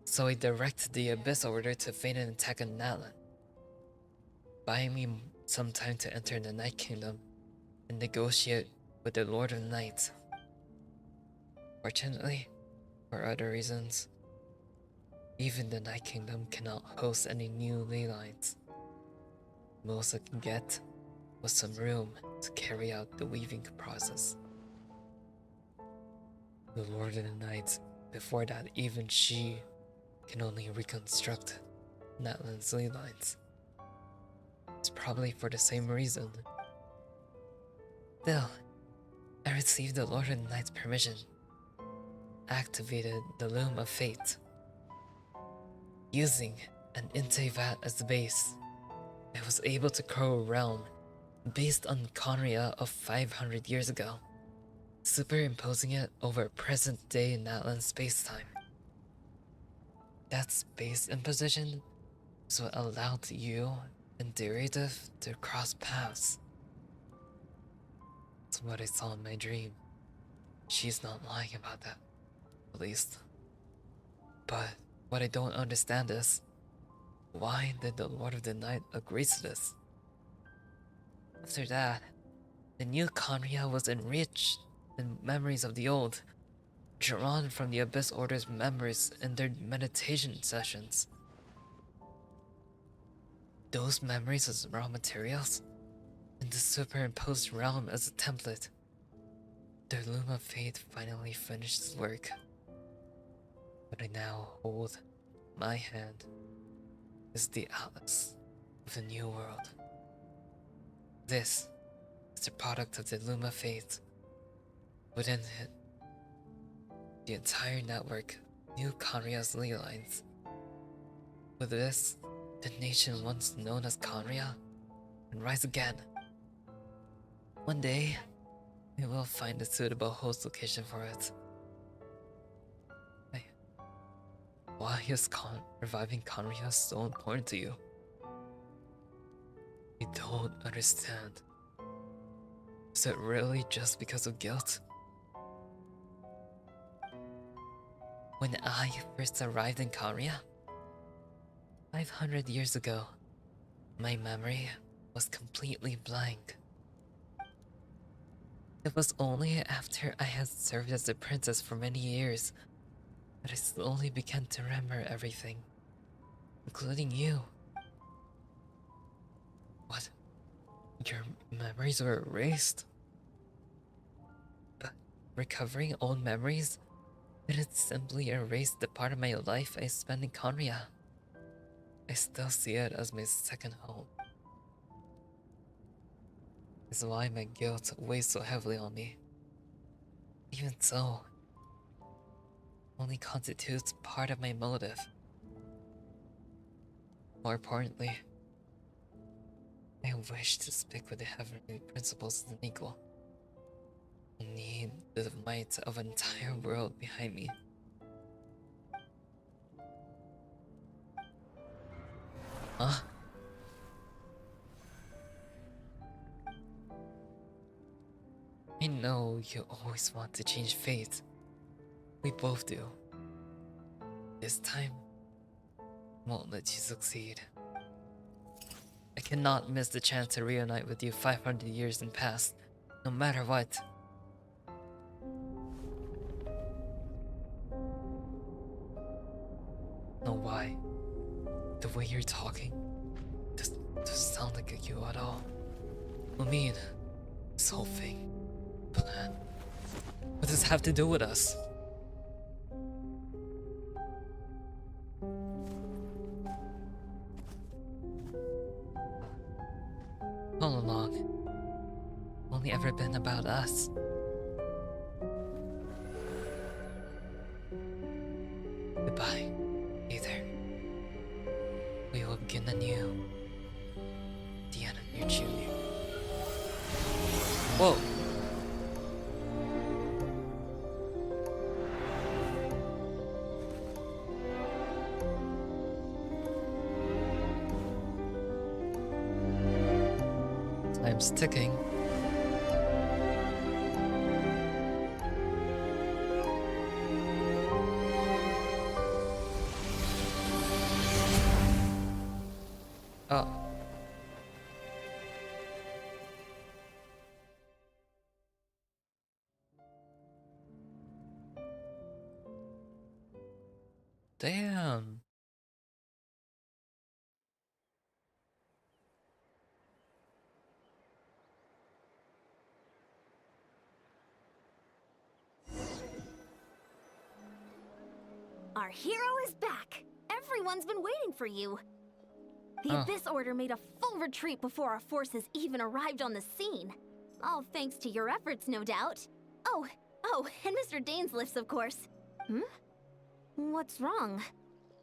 So I directed the Abyss Order to feign an attack on Nalan, buying me some time to enter the Night Kingdom and negotiate with the Lord of the Night. Fortunately, for other reasons, even the Night Kingdom cannot host any new ley lines. Most I can get was some room to carry out the weaving process. The Lord of the Night, before that, even she can only reconstruct Natlan's ley lines. It's probably for the same reason. Still, I received the Lord of the Night's permission, activated the Loom of Fate. Using an Teyvat as the base, I was able to grow a realm based on Conria of 500 years ago, superimposing it over present-day Natlan space-time. That space imposition is what allowed you and Deridav to cross paths. It's what I saw in my dream. She's not lying about that, at least. But what I don't understand is, why did the Lord of the Night agree to this? After that, the new Conria was enriched in memories of the old, drawn from the Abyss Order's members in their meditation sessions. Those memories as raw materials, and the superimposed realm as a template. The Loom of Fate finally finished its work. But I now hold my hand is the atlas of the new world. This is the product of the Loom of Fate. Within it, the entire network knew Conria's ley lines. With this, the nation once known as Conria can rise again. One day, we will find a suitable host location for it. Why is reviving Conria so important to you? I don't understand. Is it really just because of guilt? When I first arrived in Conria, 500 years ago, my memory was completely blank. It was only after I had served as a princess for many years that I slowly began to remember everything, including you. What? Your memories were erased? But recovering old memories didn't simply erase the part of my life I spent in Conria. I still see it as my second home. It's why my guilt weighs so heavily on me. Even so, only constitutes part of my motive. More importantly, I wish to speak with the heavenly principles as an equal. I need the might of an entire world behind me. Huh? I know you always want to change fate. We both do. This time, I won't let you succeed. cannot miss the chance to reunite with you 500 years in past, no matter what. No, why? The way you're talking doesn't sound like a you at all. I mean, this whole thing, plan. What does this have to do with us? All along, only ever been about us. Goodbye, either. We will begin anew. The end of your journey. Whoa. Time's ticking. Oh. Damn. Our hero is back! Everyone's been waiting for you! The Abyss Order made a full retreat before our forces even arrived on the scene. All thanks to your efforts, no doubt. Oh, and Mr. Dainsliff's, of course. What's wrong?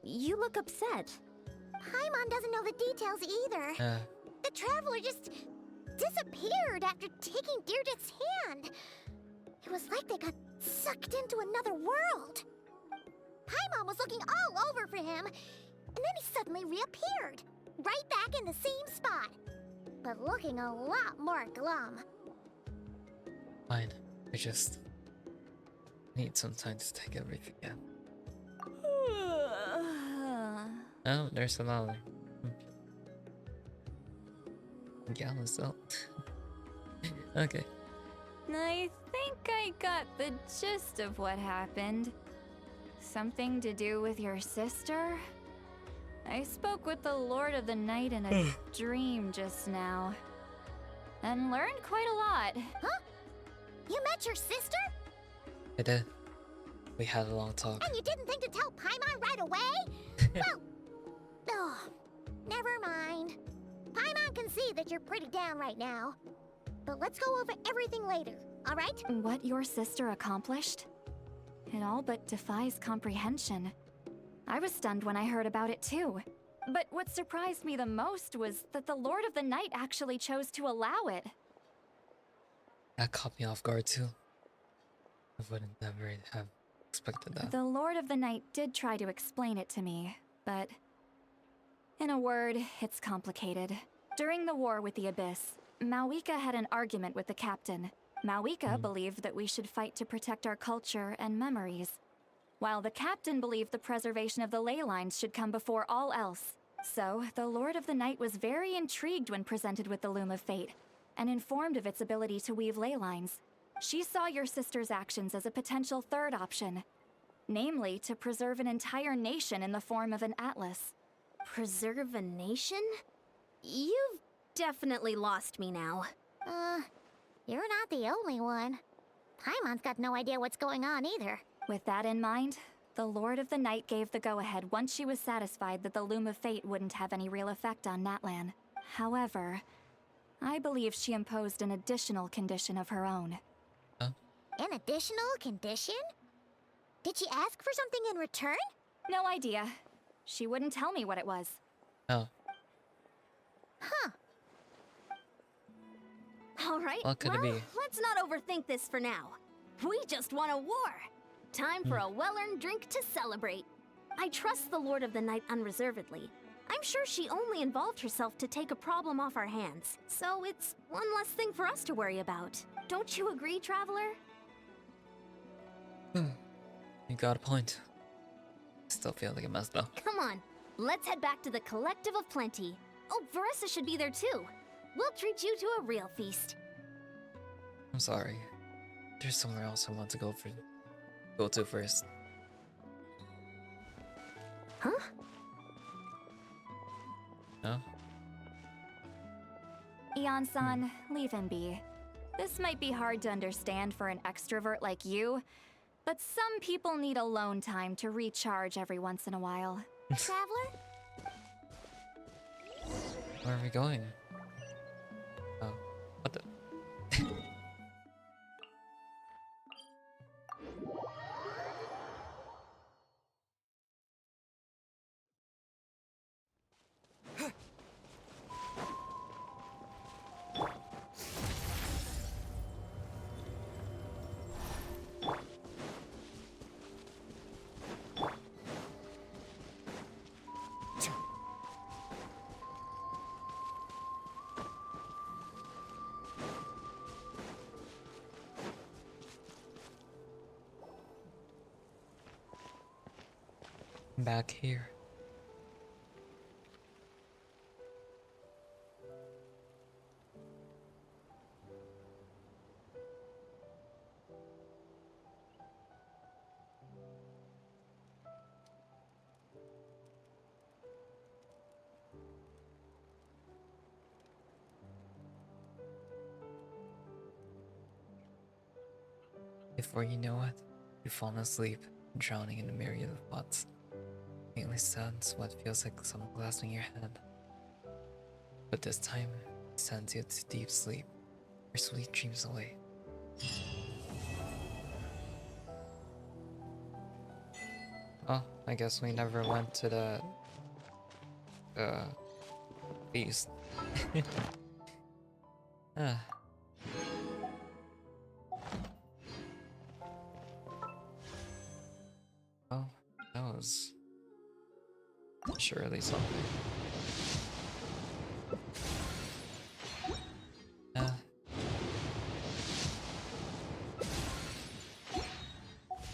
You look upset. Paimon doesn't know the details either. The traveler just disappeared after taking Deirdre's hand. It was like they got sucked into another world. Paimon was looking all over for him, and then he suddenly reappeared, right back in the same spot, but looking a lot more glum. Fine. I just need some time to take everything in. Oh, there's another. Gallus out. Okay. I think I got the gist of what happened. Something to do with your sister? I spoke with the Lord of the Night in a dream just now, and learned quite a lot. Huh? You met your sister? I did. We had a long talk. And you didn't think to tell Paimon right away? Well, never mind. Paimon can see that you're pretty down right now. But let's go over everything later, alright? What your sister accomplished? It all but defies comprehension. I was stunned when I heard about it too. But what surprised me the most was that the Lord of the Night actually chose to allow it. That caught me off guard too. I wouldn't never have expected that. The Lord of the Night did try to explain it to me, but in a word, it's complicated. During the war with the Abyss, Mawika had an argument with the captain. Mawika believed that we should fight to protect our culture and memories, while the captain believed the preservation of the ley lines should come before all else. So, the Lord of the Night was very intrigued when presented with the Loom of Fate, and informed of its ability to weave ley lines. She saw your sister's actions as a potential third option, namely to preserve an entire nation in the form of an atlas. Preserve a nation? You've definitely lost me now. You're not the only one. Paimon's got no idea what's going on either. With that in mind, the Lord of the Night gave the go-ahead once she was satisfied that the Loom of Fate wouldn't have any real effect on Natlan. However, I believe she imposed an additional condition of her own. An additional condition? Did she ask for something in return? No idea. She wouldn't tell me what it was. Oh. Huh. Alright, What could it be? Let's not overthink this for now. We just won a war. Time for a well-earned drink to celebrate. I trust the Lord of the Night unreservedly. I'm sure she only involved herself to take a problem off our hands. So it's one less thing for us to worry about. Don't you agree, Traveler? You got a point. Still feel like a mess though. Come on, let's head back to the Collective of Plenty. Oh, Varessa should be there too. We'll treat you to a real feast. I'm sorry. There's somewhere else I want to go to first. Huh? No? Ion-san, leave him be. This might be hard to understand for an extrovert like you, but some people need alone time to recharge every once in a while. Traveler? Where are we going? Oh, what the? Back here. Before you know it, you've fallen asleep, drowning in a myriad of thoughts. Faintly sense what feels like some glassing your head. But this time, it sends you to deep sleep, or sweet dreams away. Oh, I guess we never went to the feast. Ah. Oh, that was surely something. I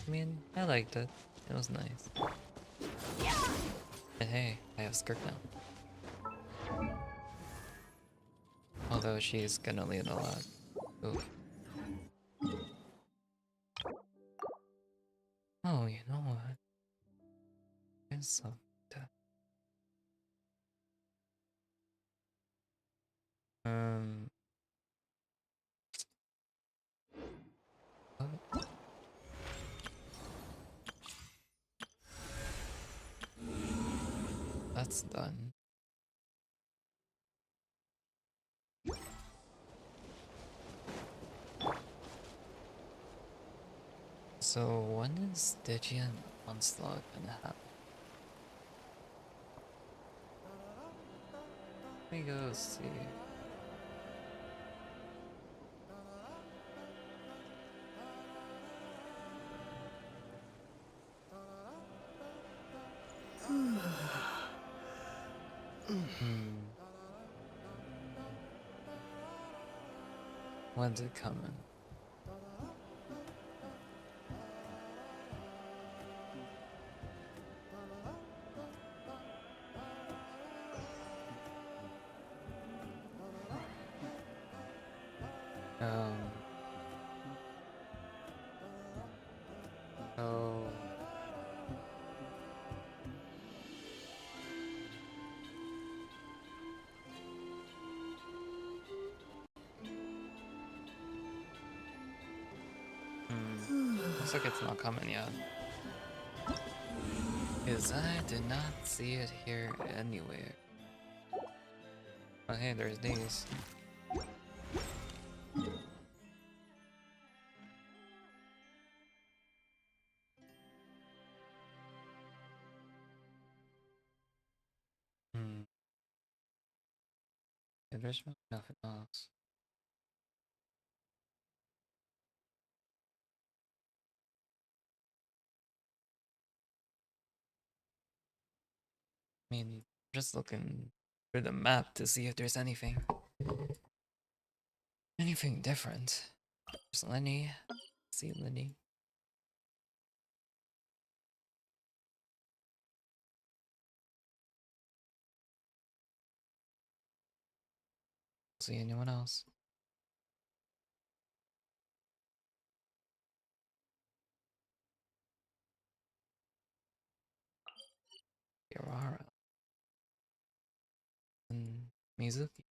mean, I liked it. It was nice. And hey, I have Skirk now. Although she's gonna lead a lot. Oof. Oh, you know what? There's some death. What? That's done. So when is Stygian Onslaught gonna happen? Let me go see. When's it coming? Um. Oh. Looks like it's not coming yet. Because I did not see it here anywhere. Oh hey, there's these. Yeah, there's really nothing else. I mean, just looking through the map to see if there's anything different. There's Lenny. See Lenny. See anyone else? Kirara and Mizuki.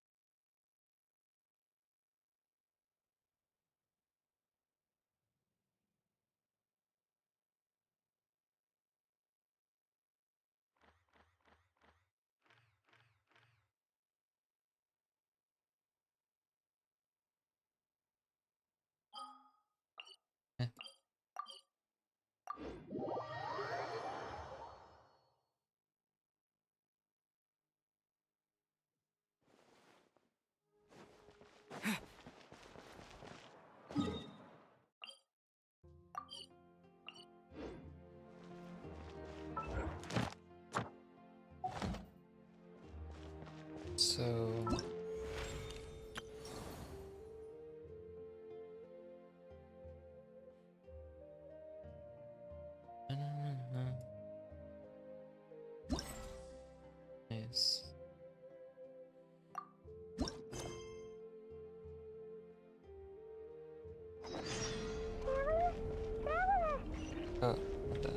Eh. So nice. Oh, what the?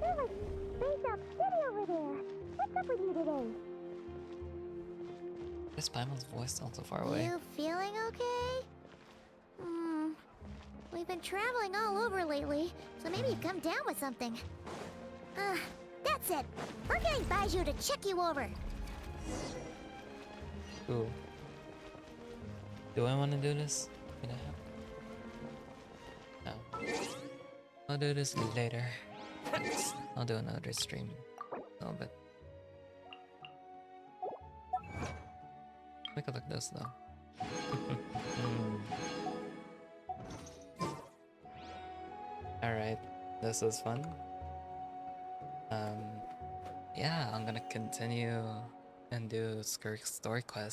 You're like space up city over there. What's up with you today? This Paimon's voice sounds so far away. You feeling okay? We've been traveling all over lately, so maybe you've come down with something. That's it. We're getting Baiju to check you over. Cool. Do I want to do this? No. I'll do this later. I'll do another stream in a little bit. Look at this though. Alright, this was fun. Yeah, I'm gonna continue and do Skirk's story quest.